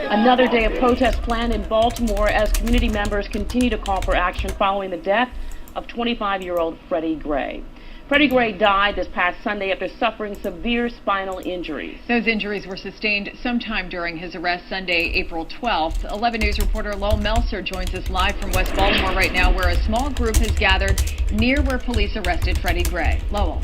Another day of protest planned in Baltimore as community members continue to call for action following the death of 25-year-old Freddie Gray. Freddie Gray died this past Sunday after suffering severe spinal injuries. Those injuries were sustained sometime during his arrest Sunday, April 12th. 11 News reporter Lowell Melser joins us live from West Baltimore right now, where a small group has gathered near where police arrested Freddie Gray. Lowell.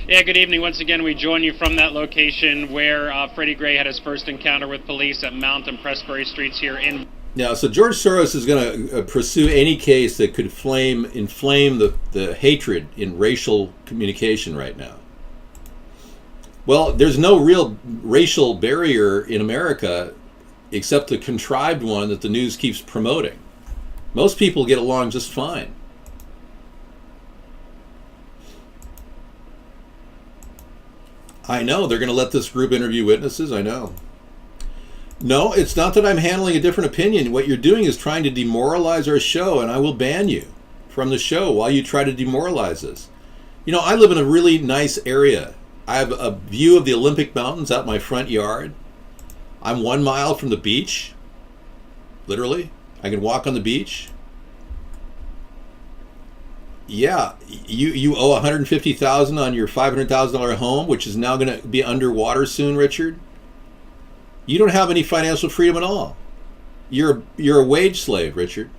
Yeah, good evening. Once again, we join you from that location where Freddie Gray had his first encounter with police at Mount and Presbury Streets here in... Now, so George Soros is going to pursue any case that could inflame the hatred in racial communication right now. Well, there's no real racial barrier in America except the contrived one that the news keeps promoting. Most people get along just fine. I know, they're going to let this group interview witnesses, I know. No, it's not that I'm handling a different opinion. What you're doing is trying to demoralize our show, and I will ban you from the show while you try to demoralize us. You know, I live in a really nice area. I have a view of the Olympic Mountains out my front yard. I'm 1 mile from the beach. Literally. I can walk on the beach. Yeah, you owe $150,000 on your $500,000 home, which is now going to be underwater soon, Richard. You don't have any financial freedom at all. You're a wage slave, Richard,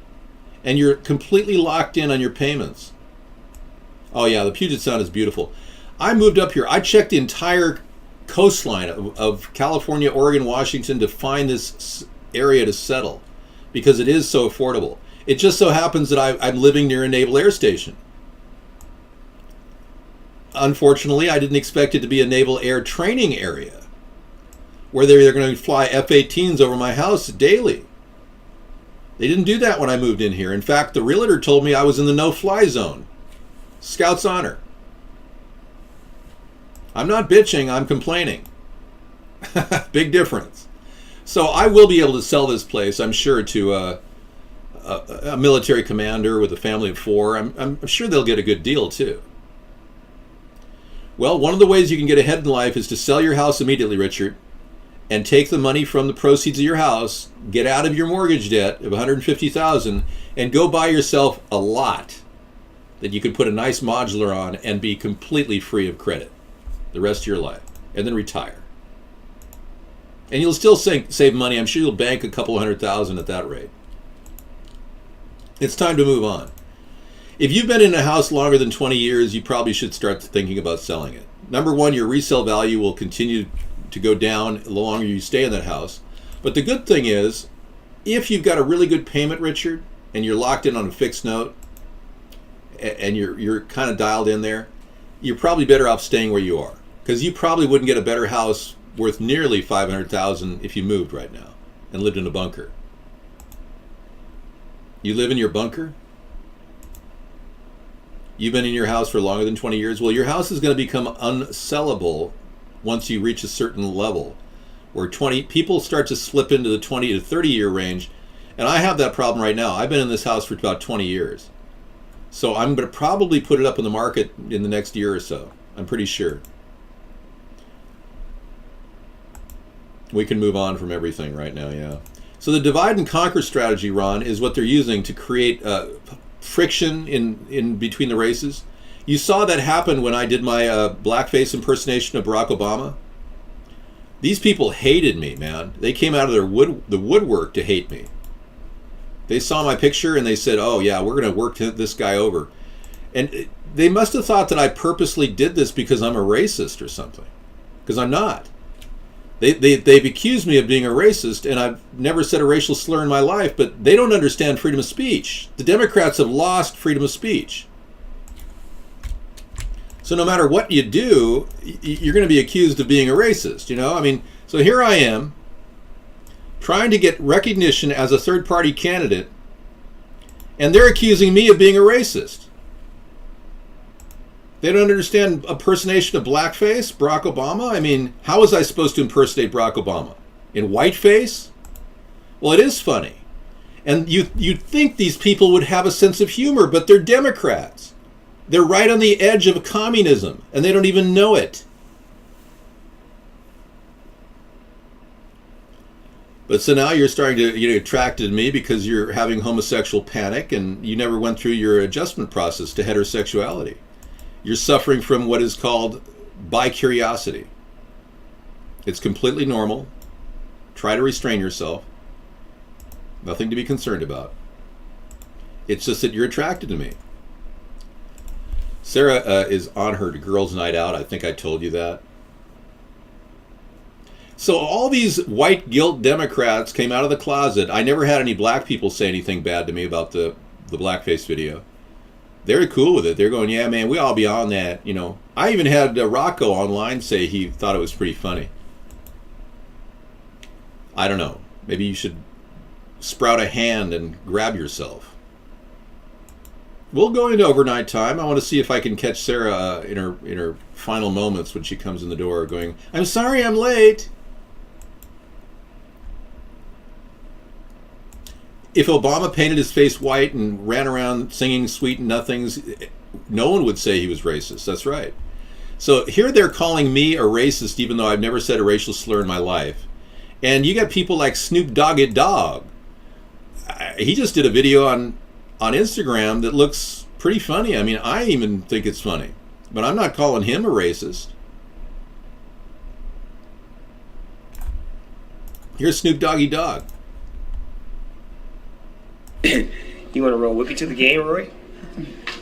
and you're completely locked in on your payments. Oh yeah, the Puget Sound is beautiful. I moved up here. I checked the entire coastline of California, Oregon, Washington to find this area to settle because it is so affordable. It just so happens that I'm living near a naval air station. Unfortunately, I didn't expect it to be a naval air training area where they're going to fly F-18s over my house daily. They didn't do that when I moved in here. In fact, the realtor told me I was in the no-fly zone. Scout's honor. I'm not bitching, I'm complaining. Big difference. So I will be able to sell this place, I'm sure, to a military commander with a family of 4. I'm sure they'll get a good deal too. Well, one of the ways you can get ahead in life is to sell your house immediately, Richard, and take the money from the proceeds of your house, get out of your mortgage debt of $150,000, and go buy yourself a lot that you can put a nice modular on and be completely free of credit the rest of your life, and then retire. And you'll still save money. I'm sure you'll bank a couple $100,000 at that rate. It's time to move on. If you've been in a house longer than 20 years, you probably should start thinking about selling it. Number one, your resale value will continue to go down the longer you stay in that house. But the good thing is, if you've got a really good payment, Richard, and you're locked in on a fixed note, and you're kind of dialed in there, you're probably better off staying where you are. Because you probably wouldn't get a better house worth nearly $500,000 if you moved right now and lived in a bunker. You live in your bunker? You've been in your house for longer than 20 years? Well, your house is going to become unsellable once you reach a certain level where people start to slip into the 20 to 30 year range. And I have that problem right now. I've been in this house for about 20 years. So I'm going to probably put it up in the market in the next year or so. I'm pretty sure. We can move on from everything right now, yeah. So the divide and conquer strategy, Ron, is what they're using to create friction in between the races. You saw that happen when I did my blackface impersonation of Barack Obama. These people hated me, man. They came out of the woodwork to hate me. They saw my picture and they said, "Oh yeah, we're going to work this guy over." And they must have thought that I purposely did this because I'm a racist or something. Because I'm not. They've accused me of being a racist, and I've never said a racial slur in my life, but they don't understand freedom of speech. The Democrats have lost freedom of speech. So no matter what you do, you're going to be accused of being a racist, you know? I mean, so here I am, trying to get recognition as a third-party candidate, and they're accusing me of being a racist. They don't understand impersonation of blackface, Barack Obama. I mean, how was I supposed to impersonate Barack Obama? In whiteface? Well, it is funny. And you'd think these people would have a sense of humor, but they're Democrats. They're right on the edge of communism, and they don't even know it. But so now you're starting to get attracted to me because you're having homosexual panic, and you never went through your adjustment process to heterosexuality. You're suffering from what is called bi-curiosity. It's completely normal. Try to restrain yourself. Nothing to be concerned about. It's just that you're attracted to me. Sarah is on her girls' night out. I think I told you that. So all these white guilt Democrats came out of the closet. I never had any black people say anything bad to me about the blackface video. They're cool with it. They're going, yeah, man, we all beyond that, you know. I even had Rocco online say he thought it was pretty funny. I don't know. Maybe you should sprout a hand and grab yourself. We'll go into overnight time. I want to see if I can catch Sarah in her final moments when she comes in the door going, I'm sorry I'm late. If Obama painted his face white and ran around singing sweet nothings, no one would say he was racist. That's right. So here they're calling me a racist, even though I've never said a racial slur in my life. And you got people like Snoop Doggy Dogg. He just did a video on Instagram that looks pretty funny. I mean, I even think it's funny. But I'm not calling him a racist. Here's Snoop Doggy Dogg. You want to roll with me to the game, Roy?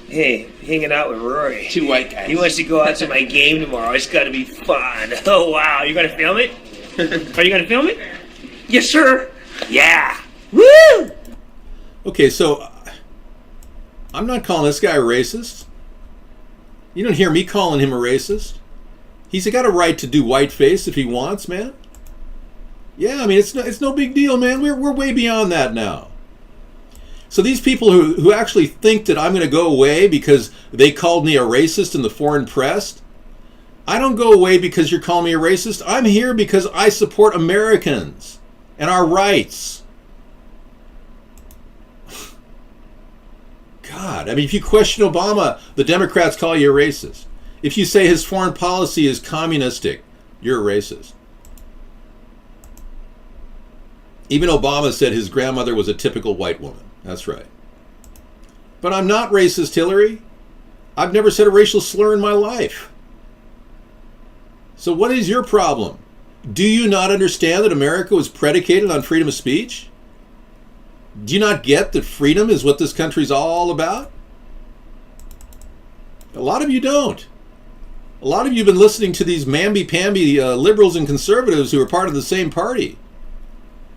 Hey, hanging out with Roy. Two white guys. He wants to go out to my game tomorrow. It's got to be fun. Oh, wow. You going to film it? Are you going to film it? Yes, sir. Yeah. Woo! Okay, so I'm not calling this guy a racist. You don't hear me calling him a racist. He's got a right to do whiteface if he wants, man. Yeah, I mean, it's no big deal, man. We're way beyond that now. So these people who actually think that I'm going to go away because they called me a racist in the foreign press, I don't go away because you're calling me a racist. I'm here because I support Americans and our rights. God, I mean, if you question Obama, the Democrats call you a racist. If you say his foreign policy is communistic, you're a racist. Even Obama said his grandmother was a typical white woman. That's right. But I'm not racist, Hillary. I've never said a racial slur in my life. So what is your problem? Do you not understand that America was predicated on freedom of speech? Do you not get that freedom is what this country's all about? A lot of you don't. A lot of you have been listening to these mamby-pamby liberals and conservatives who are part of the same party.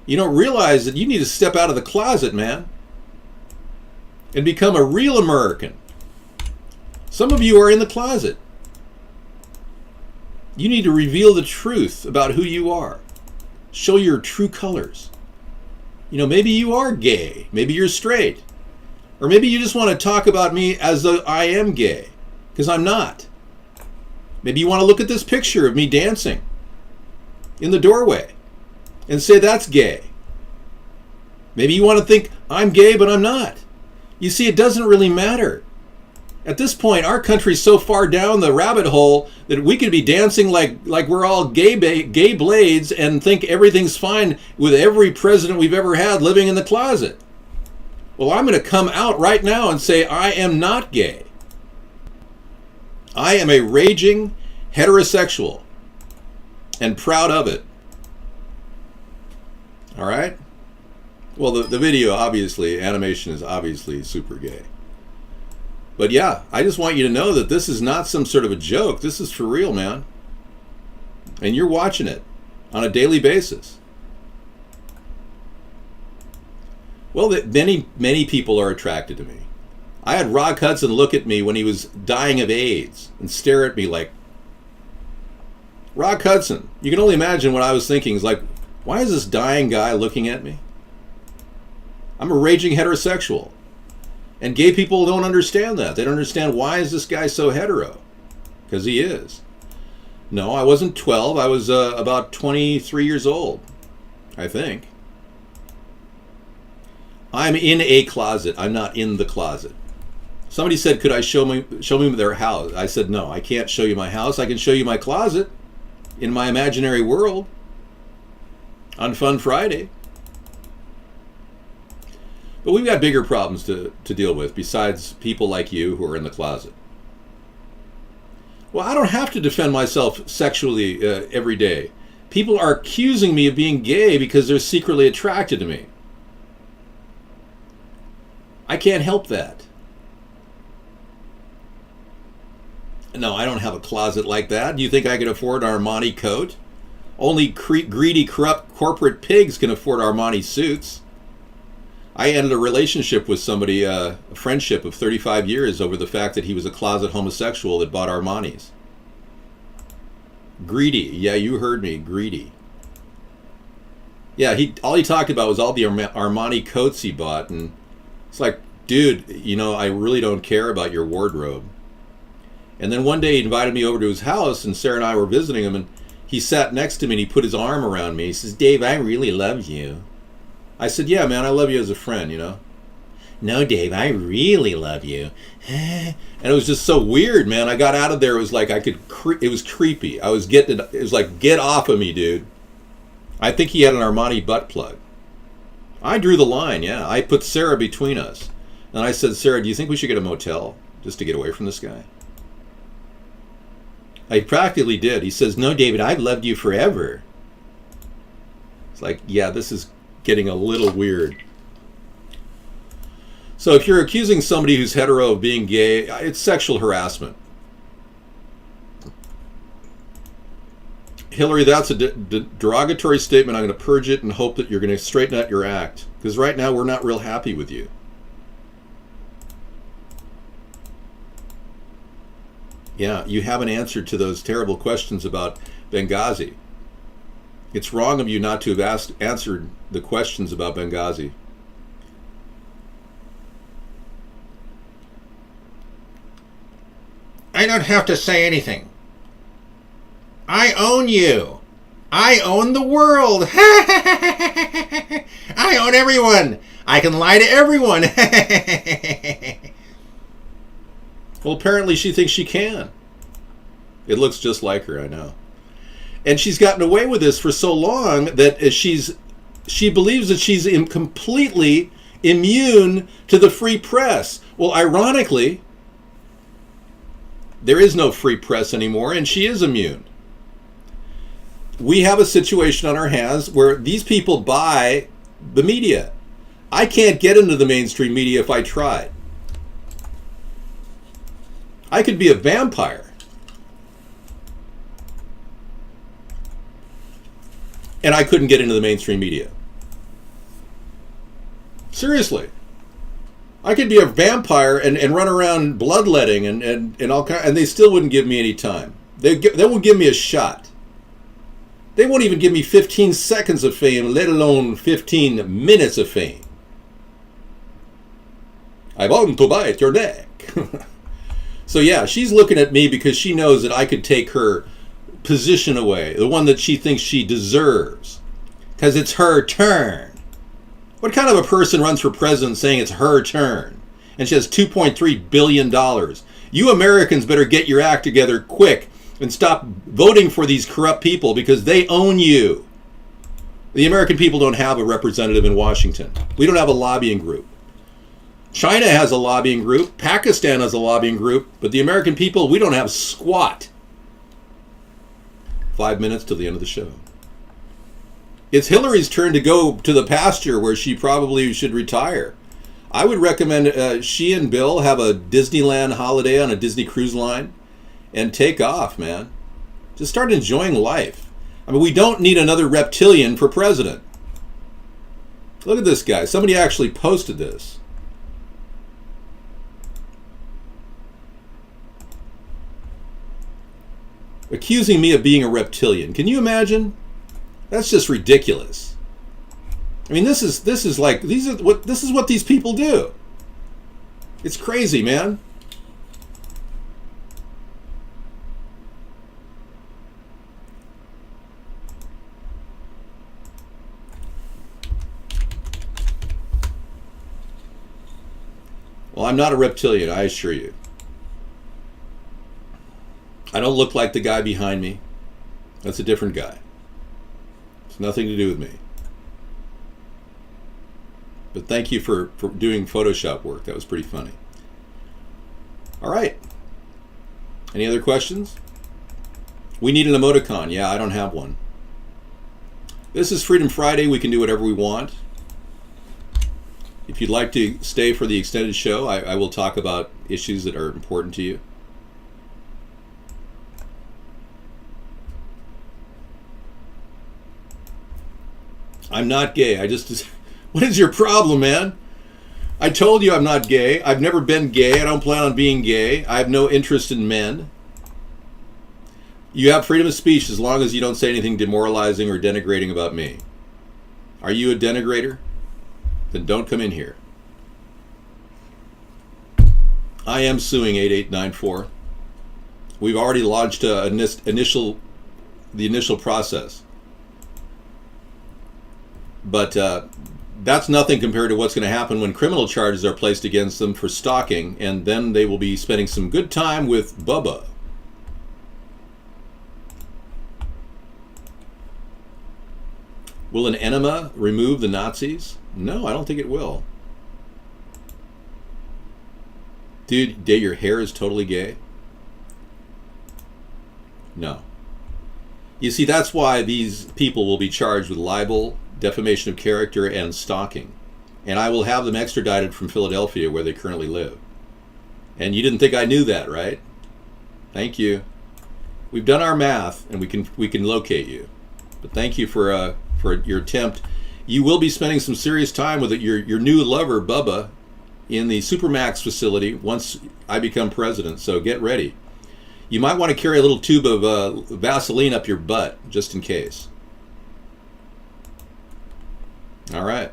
You don't realize that you need to step out of the closet, man, and become a real American. Some of you are in the closet. You need to reveal the truth about who you are. Show your true colors. You know, maybe you are gay. Maybe you're straight. Or maybe you just want to talk about me as though I am gay, because I'm not. Maybe you want to look at this picture of me dancing in the doorway and say that's gay. Maybe you want to think I'm gay, but I'm not. You see, it doesn't really matter. At this point, our country's so far down the rabbit hole that we could be dancing like we're all gay blades and think everything's fine with every president we've ever had living in the closet. Well, I'm going to come out right now and say I am not gay. I am a raging heterosexual and proud of it. All right? Well, the video, obviously, animation is obviously super gay. But yeah, I just want you to know that this is not some sort of a joke. This is for real, man. And you're watching it on a daily basis. Well, many people are attracted to me. I had Rock Hudson look at me when he was dying of AIDS and stare at me like, Rock Hudson, you can only imagine what I was thinking. It's like, why is this dying guy looking at me? I'm a raging heterosexual. And gay people don't understand that. They don't understand, why is this guy so hetero? Because he is. No, I wasn't 12. I was about 23 years old, I think. I'm in a closet. I'm not in the closet. Somebody said, could I show me their house? I said, no, I can't show you my house. I can show you my closet in my imaginary world on Fun Friday. But we've got bigger problems to deal with besides people like you who are in the closet. Well, I don't have to defend myself sexually every day. People are accusing me of being gay because they're secretly attracted to me. I can't help that. No, I don't have a closet like that. Do you think I can afford an Armani coat? Only greedy, corrupt corporate pigs can afford Armani suits. I ended a relationship with somebody, a friendship of 35 years over the fact that he was a closet homosexual that bought Armanis. Greedy. Yeah, you heard me. Greedy. Yeah, all he talked about was all the Armani coats he bought. And it's like, dude, I really don't care about your wardrobe. And then one day he invited me over to his house, and Sarah and I were visiting him, and he sat next to me and he put his arm around me. He says, Dave, I really love you. I said, yeah, man, I love you as a friend, No, Dave, I really love you. And it was just so weird, man. I got out of there. It was like it was creepy. It was like, get off of me, dude. I think he had an Armani butt plug. I drew the line, yeah. I put Sarah between us. And I said, Sarah, do you think we should get a motel just to get away from this guy? I practically did. He says, no, David, I've loved you forever. It's like, yeah, this is getting a little weird. So if you're accusing somebody who's hetero of being gay, it's sexual harassment. Hillary, that's a derogatory statement. I'm going to purge it and hope that you're going to straighten out your act. Because right now we're not real happy with you. Yeah, you haven't answered to those terrible questions about Benghazi. It's wrong of you not to have answered the questions about Benghazi. I don't have to say anything. I own you. I own the world. I own everyone. I can lie to everyone. Well, apparently she thinks she can. It looks just like her, I know. And she's gotten away with this for so long that she believes that she's completely immune to the free press. Well, ironically, there is no free press anymore, and she is immune. We have a situation on our hands where these people buy the media. I can't get into the mainstream media if I tried. I could be a vampire. And I couldn't get into the mainstream media. Seriously. I could be a vampire and run around bloodletting and all kind, and they still wouldn't give me any time. They won't give me a shot. They won't even give me 15 seconds of fame, let alone 15 minutes of fame. I want to bite your neck. So yeah, she's looking at me because she knows that I could take her position away, the one that she thinks she deserves, because it's her turn. What kind of a person runs for president saying it's her turn? and she has $2.3 billion. You Americans better get your act together quick and stop voting for these corrupt people because they own you. The American people don't have a representative in Washington. We don't have a lobbying group. China has a lobbying group. Pakistan has a lobbying group. But the American people, we don't have squat. 5 minutes till the end of the show. It's Hillary's turn to go to the pasture where she probably should retire. I would recommend she and Bill have a Disneyland holiday on a Disney Cruise Line and take off, man. Just start enjoying life. I mean, we don't need another reptilian for president. Look at this guy. Somebody actually posted this. Accusing me of being a reptilian. Can you imagine? That's just ridiculous. I mean, this is what these people do. It's crazy, man. Well, I'm not a reptilian, I assure you. I don't look like the guy behind me. That's a different guy. It's nothing to do with me. But thank you for doing Photoshop work. That was pretty funny. All right. Any other questions? We need an emoticon. Yeah, I don't have one. This is Freedom Friday. We can do whatever we want. If you'd like to stay for the extended show, I will talk about issues that are important to you. I'm not gay. What is your problem, man? I told you I'm not gay. I've never been gay. I don't plan on being gay. I have no interest in men. You have freedom of speech as long as you don't say anything demoralizing or denigrating about me. Are you a denigrator? Then don't come in here. I am suing 8894. We've already launched the initial process. But that's nothing compared to what's going to happen when criminal charges are placed against them for stalking, and then they will be spending some good time with Bubba. Will an enema remove the Nazis? No, I don't think it will. Dude, your hair is totally gay? No. You see, that's why these people will be charged with libel, defamation of character, and stalking. And I will have them extradited from Philadelphia, where they currently live. And you didn't think I knew that, right? Thank you. We've done our math, and we can locate you. But thank you for your attempt. You will be spending some serious time with your new lover, Bubba, in the Supermax facility once I become president. So get ready. You might want to carry a little tube of Vaseline up your butt, just in case. All right.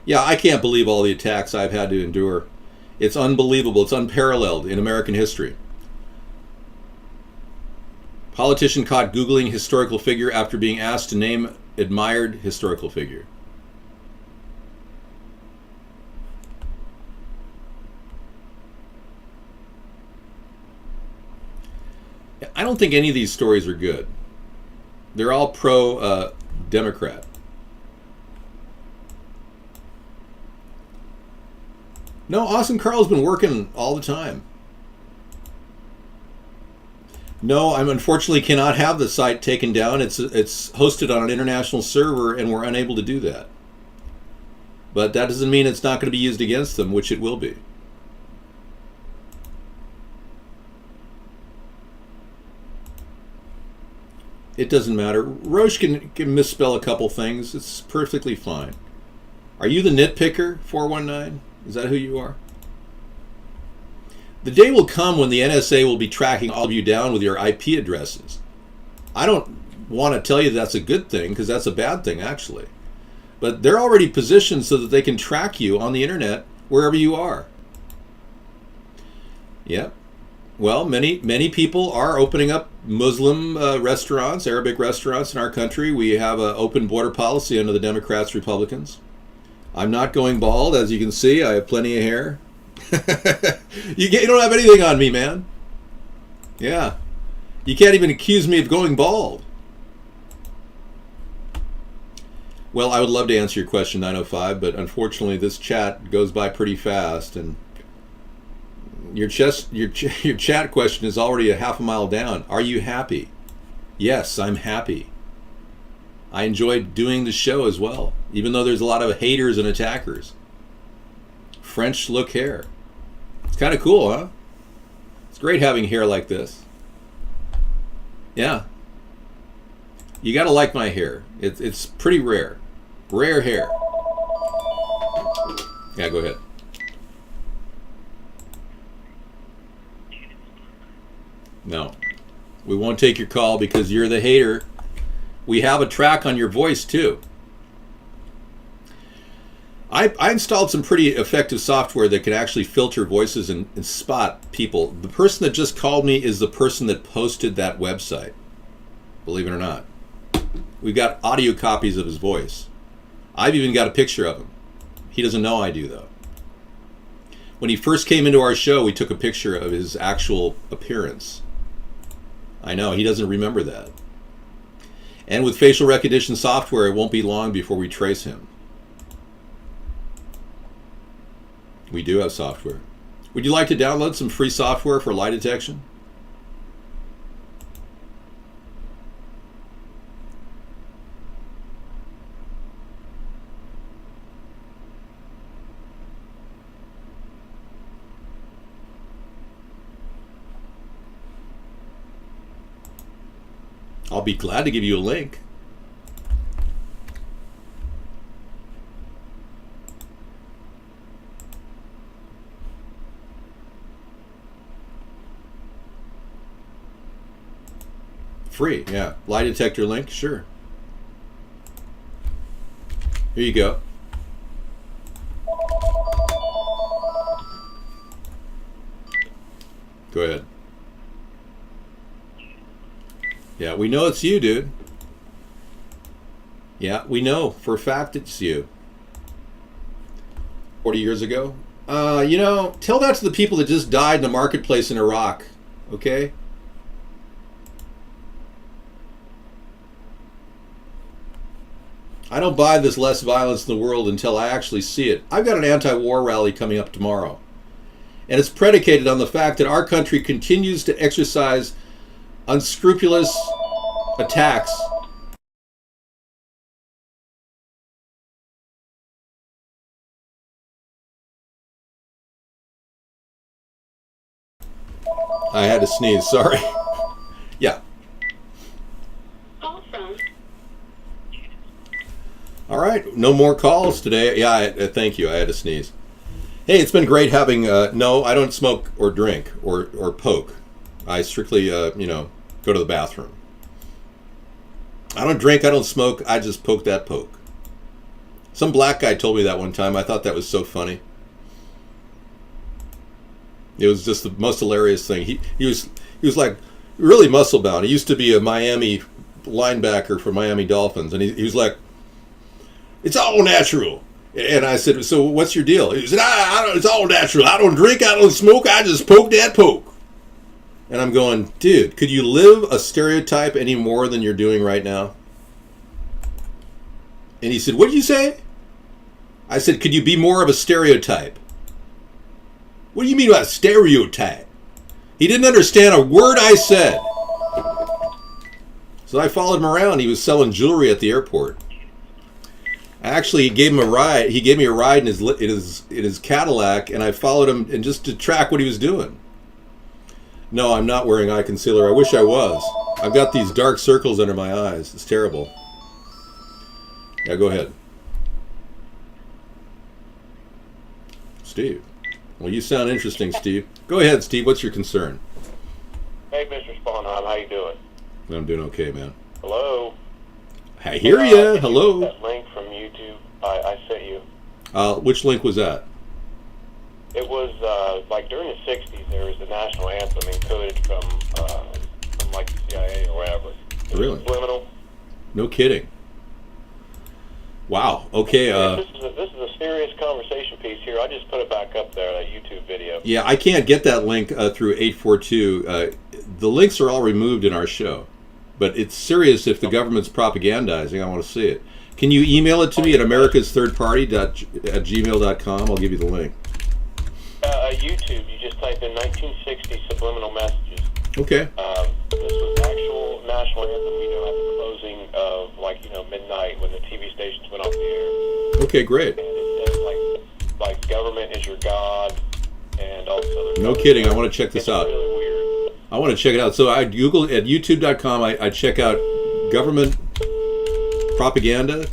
Yeah, I can't believe all the attacks I've had to endure. It's unbelievable. It's unparalleled in American history. Politician caught Googling historical figure after being asked to name admired historical figure. I don't think any of these stories are good. They're all pro-Democrat. No, Awesome Carl's been working all the time. No, I unfortunately cannot have the site taken down. It's hosted on an international server, and we're unable to do that. But that doesn't mean it's not going to be used against them, which it will be. It doesn't matter. Roche can misspell a couple things. It's perfectly fine. Are you the nitpicker, 419? Is that who you are? The day will come when the NSA will be tracking all of you down with your IP addresses. I don't want to tell you that's a good thing, because that's a bad thing, actually. But they're already positioned so that they can track you on the internet wherever you are. Yep. Well, many people are opening up Muslim restaurants, Arabic restaurants in our country. We have an open border policy under the Democrats, Republicans. I'm not going bald, as you can see. I have plenty of hair. You don't have anything on me, man. Yeah. You can't even accuse me of going bald. Well, I would love to answer your question, 905, but unfortunately this chat goes by pretty fast, and your chat question is already a half a mile down. Are you happy? Yes, I'm happy. I enjoyed doing the show as well, even though there's a lot of haters and attackers. French look hair. It's kind of cool, huh? It's great having hair like this. Yeah. You gotta like my hair. It's pretty rare. Rare hair. Yeah, go ahead. No. We won't take your call because you're the hater. We have a track on your voice too. I installed some pretty effective software that can actually filter voices and spot people. The person that just called me is the person that posted that website. Believe it or not. We've got audio copies of his voice. I've even got a picture of him. He doesn't know I do, though. When he first came into our show, we took a picture of his actual appearance. I know, he doesn't remember that. And with facial recognition software, it won't be long before we trace him. We do have software. Would you like to download some free software for lie detection? I'll be glad to give you a link. Free, yeah. Lie detector link, sure. Here you go. Go ahead. Yeah, we know it's you, dude. Yeah, we know for a fact it's you. 40 years ago? Tell that to the people that just died in the marketplace in Iraq, okay? I don't buy this less violence in the world until I actually see it. I've got an anti-war rally coming up tomorrow. And it's predicated on the fact that our country continues to exercise unscrupulous attacks I had to sneeze, sorry. Yeah. All right, no more calls today. Yeah, thank you. I had to sneeze. Hey, it's been great having. No, I don't smoke or drink or poke. I strictly, go to the bathroom. I don't drink. I don't smoke. I just poke that poke. Some black guy told me that one time. I thought that was so funny. It was just the most hilarious thing. He was like really muscle bound. He used to be a Miami linebacker for Miami Dolphins, and he was like, "It's all natural." And I said, "So what's your deal?" He said, "It's all natural. I don't drink. I don't smoke. I just poke that poke." And I'm going, dude, could you live a stereotype any more than you're doing right now? And he said, "What did you say?" I said, "Could you be more of a stereotype?" "What do you mean by stereotype?" He didn't understand a word I said. So I followed him around. He was selling jewelry at the airport. Actually, he gave him a ride. He gave me a ride in his Cadillac, and I followed him and just to track what he was doing. No, I'm not wearing eye concealer. I wish I was. I've got these dark circles under my eyes. It's terrible. Yeah, go ahead. Steve. Well, you sound interesting, Steve. Go ahead, Steve. What's your concern? Hey, Mr. Sponheim, how you doing? I'm doing okay, man. Hello? I hear you. Hello. That link from YouTube I sent you. Which link was that? It was like during the 60s, there was the national anthem encoded from like the CIA or whatever. Really? Subliminal. No kidding. Wow. Okay. This is a serious conversation piece here. I just put it back up there, that YouTube video. Yeah, I can't get that link through 842. The links are all removed in our show, but it's serious. If the government's propagandizing, I want to see it. Can you email it to me at americasthirdparty@gmail.com? I'll give you the link. YouTube, you just type in 1960 subliminal messages. Okay. This was actual national anthem we know at the closing of, midnight when the TV stations went off the air. Okay, great. And it says, like government is your God, and all this other No kidding. I want to check this out. It's really weird. I want to check it out. So I Google at youtube.com. I check out government propaganda. If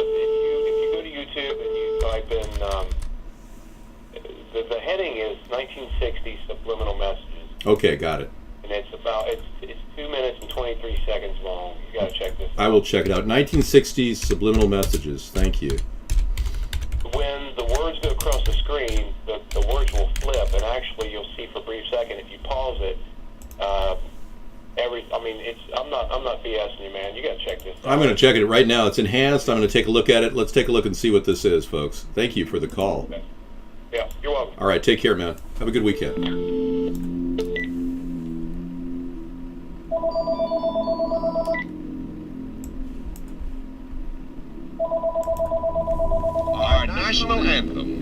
you go to YouTube and you type in, the heading is 1960 subliminal messages. Okay, got it. And it's 2 minutes and 23 seconds long. You got to check this out. I will check it out. 1960s subliminal messages. Thank you. When the words go across the screen, the words will flip, and actually you'll see for a brief second, if you pause it, I'm not BSing you, man. You got to check this out. I'm going to check it right now. It's enhanced. I'm going to take a look at it. Let's take a look and see what this is, folks. Thank you for the call. Yeah, you're welcome. All right, take care, man. Have a good weekend. Our national anthem.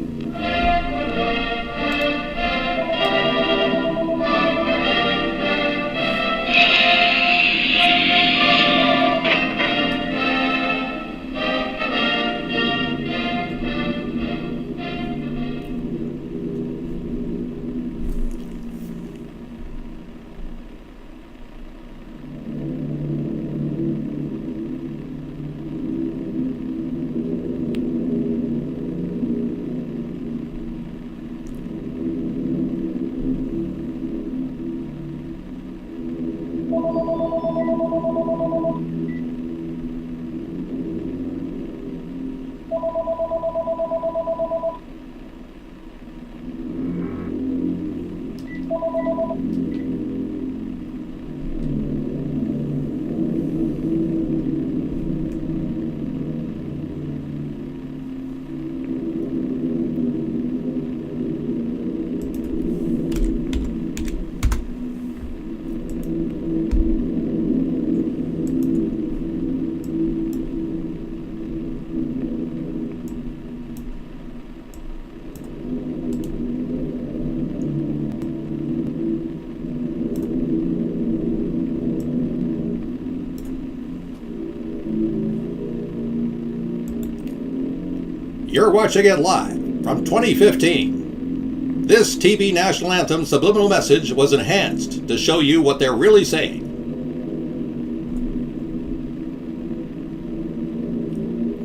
You're watching it live from 2015. This TV national anthem subliminal message was enhanced to show you what they're really saying.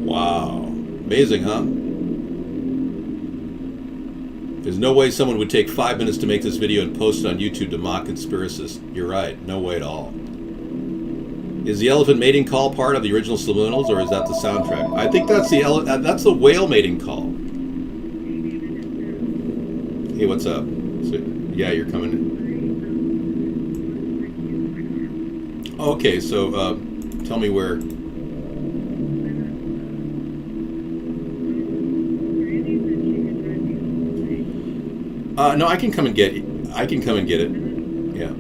Wow. Amazing, huh? There's no way someone would take 5 minutes to make this video and post it on YouTube to mock conspiracists. You're right. No way at all. Is the elephant mating call part of the original subliminals, or is that the soundtrack? I think that's the whale mating call. Hey, what's up? So, yeah, you're coming in. Okay, so tell me where. No, I can come and get it. I can come and get it. Yeah.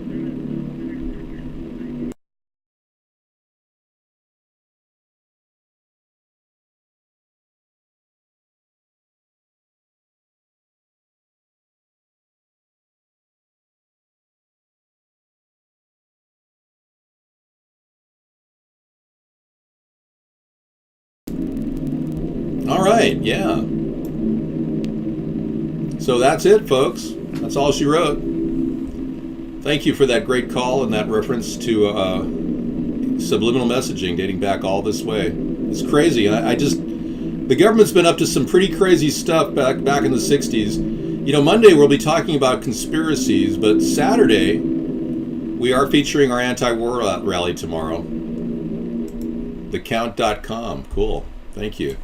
All right, yeah. So that's it, folks. That's all she wrote. Thank you for that great call and that reference to subliminal messaging dating back all this way. It's crazy. The government's been up to some pretty crazy stuff back in the 60s. You know, Monday we'll be talking about conspiracies, but Saturday we are featuring our anti-war rally tomorrow. TheCount.com. Cool. Thank you.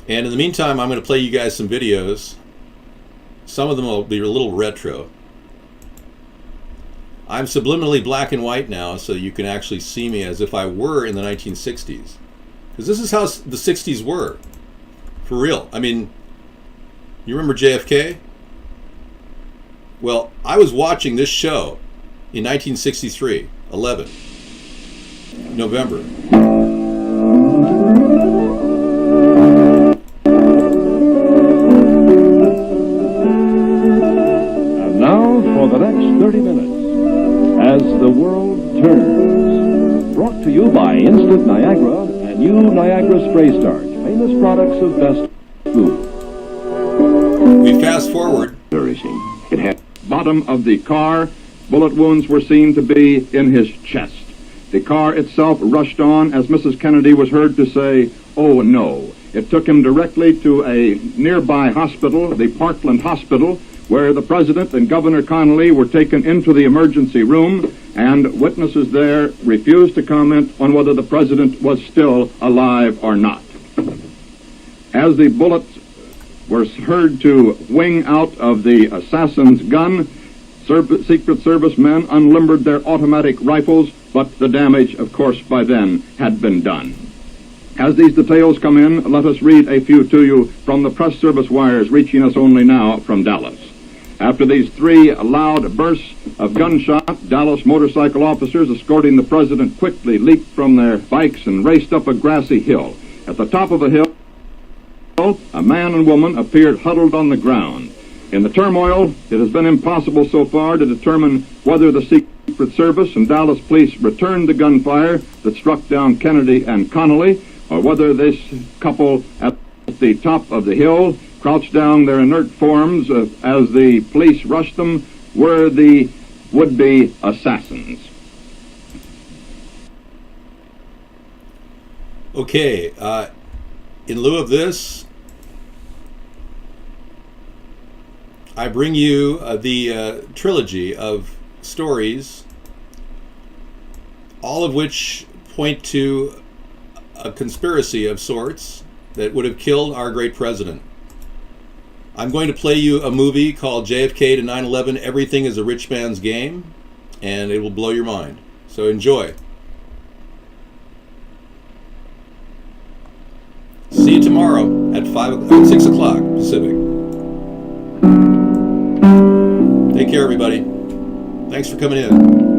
And in the meantime, I'm going to play you guys some videos. Some of them will be a little retro. I'm subliminally black and white now, so you can actually see me as if I were in the 1960s. Because this is how the 60s were. For real. I mean, you remember JFK? Well, I was watching this show in 1963, 11, November. And now for the next 30 minutes, as the world turns. Brought to you by Instant Niagara and new Niagara Spray Starch, famous products of best food. We fast forward. It had bottom of the car. Bullet wounds were seen to be in his chest. The car itself rushed on as Mrs. Kennedy was heard to say, "Oh no." It took him directly to a nearby hospital, the Parkland Hospital, where the President and Governor Connolly were taken into the emergency room, and witnesses there refused to comment on whether the President was still alive or not. As the bullets were heard to wing out of the assassin's gun, Secret Service men unlimbered their automatic rifles, but the damage, of course, by then had been done. As these details come in, let us read a few to you from the press service wires reaching us only now from Dallas. After these three loud bursts of gunshot, Dallas motorcycle officers escorting the president quickly leaped from their bikes and raced up a grassy hill. At the top of the hill, a man and woman appeared huddled on the ground. In the turmoil, it has been impossible so far to determine whether the Secret Service and Dallas police returned the gunfire that struck down Kennedy and Connolly, or whether this couple at the top of the hill, crouched down their inert forms as the police rushed them, were the would-be assassins. Okay, in lieu of this, I bring you the trilogy of stories, all of which point to a conspiracy of sorts that would have killed our great president. I'm going to play you a movie called JFK to 9/11, Everything is a Rich Man's Game, and it will blow your mind. So enjoy. See you tomorrow at 6 o'clock Pacific. Take care, everybody. Thanks for coming in.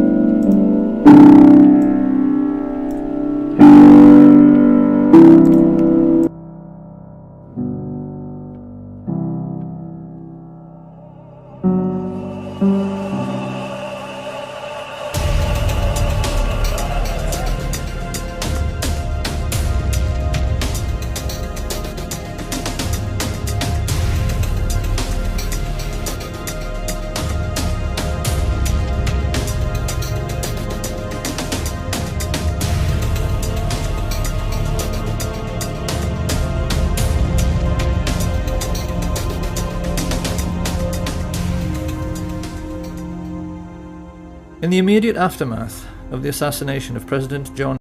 In the immediate aftermath of the assassination of President John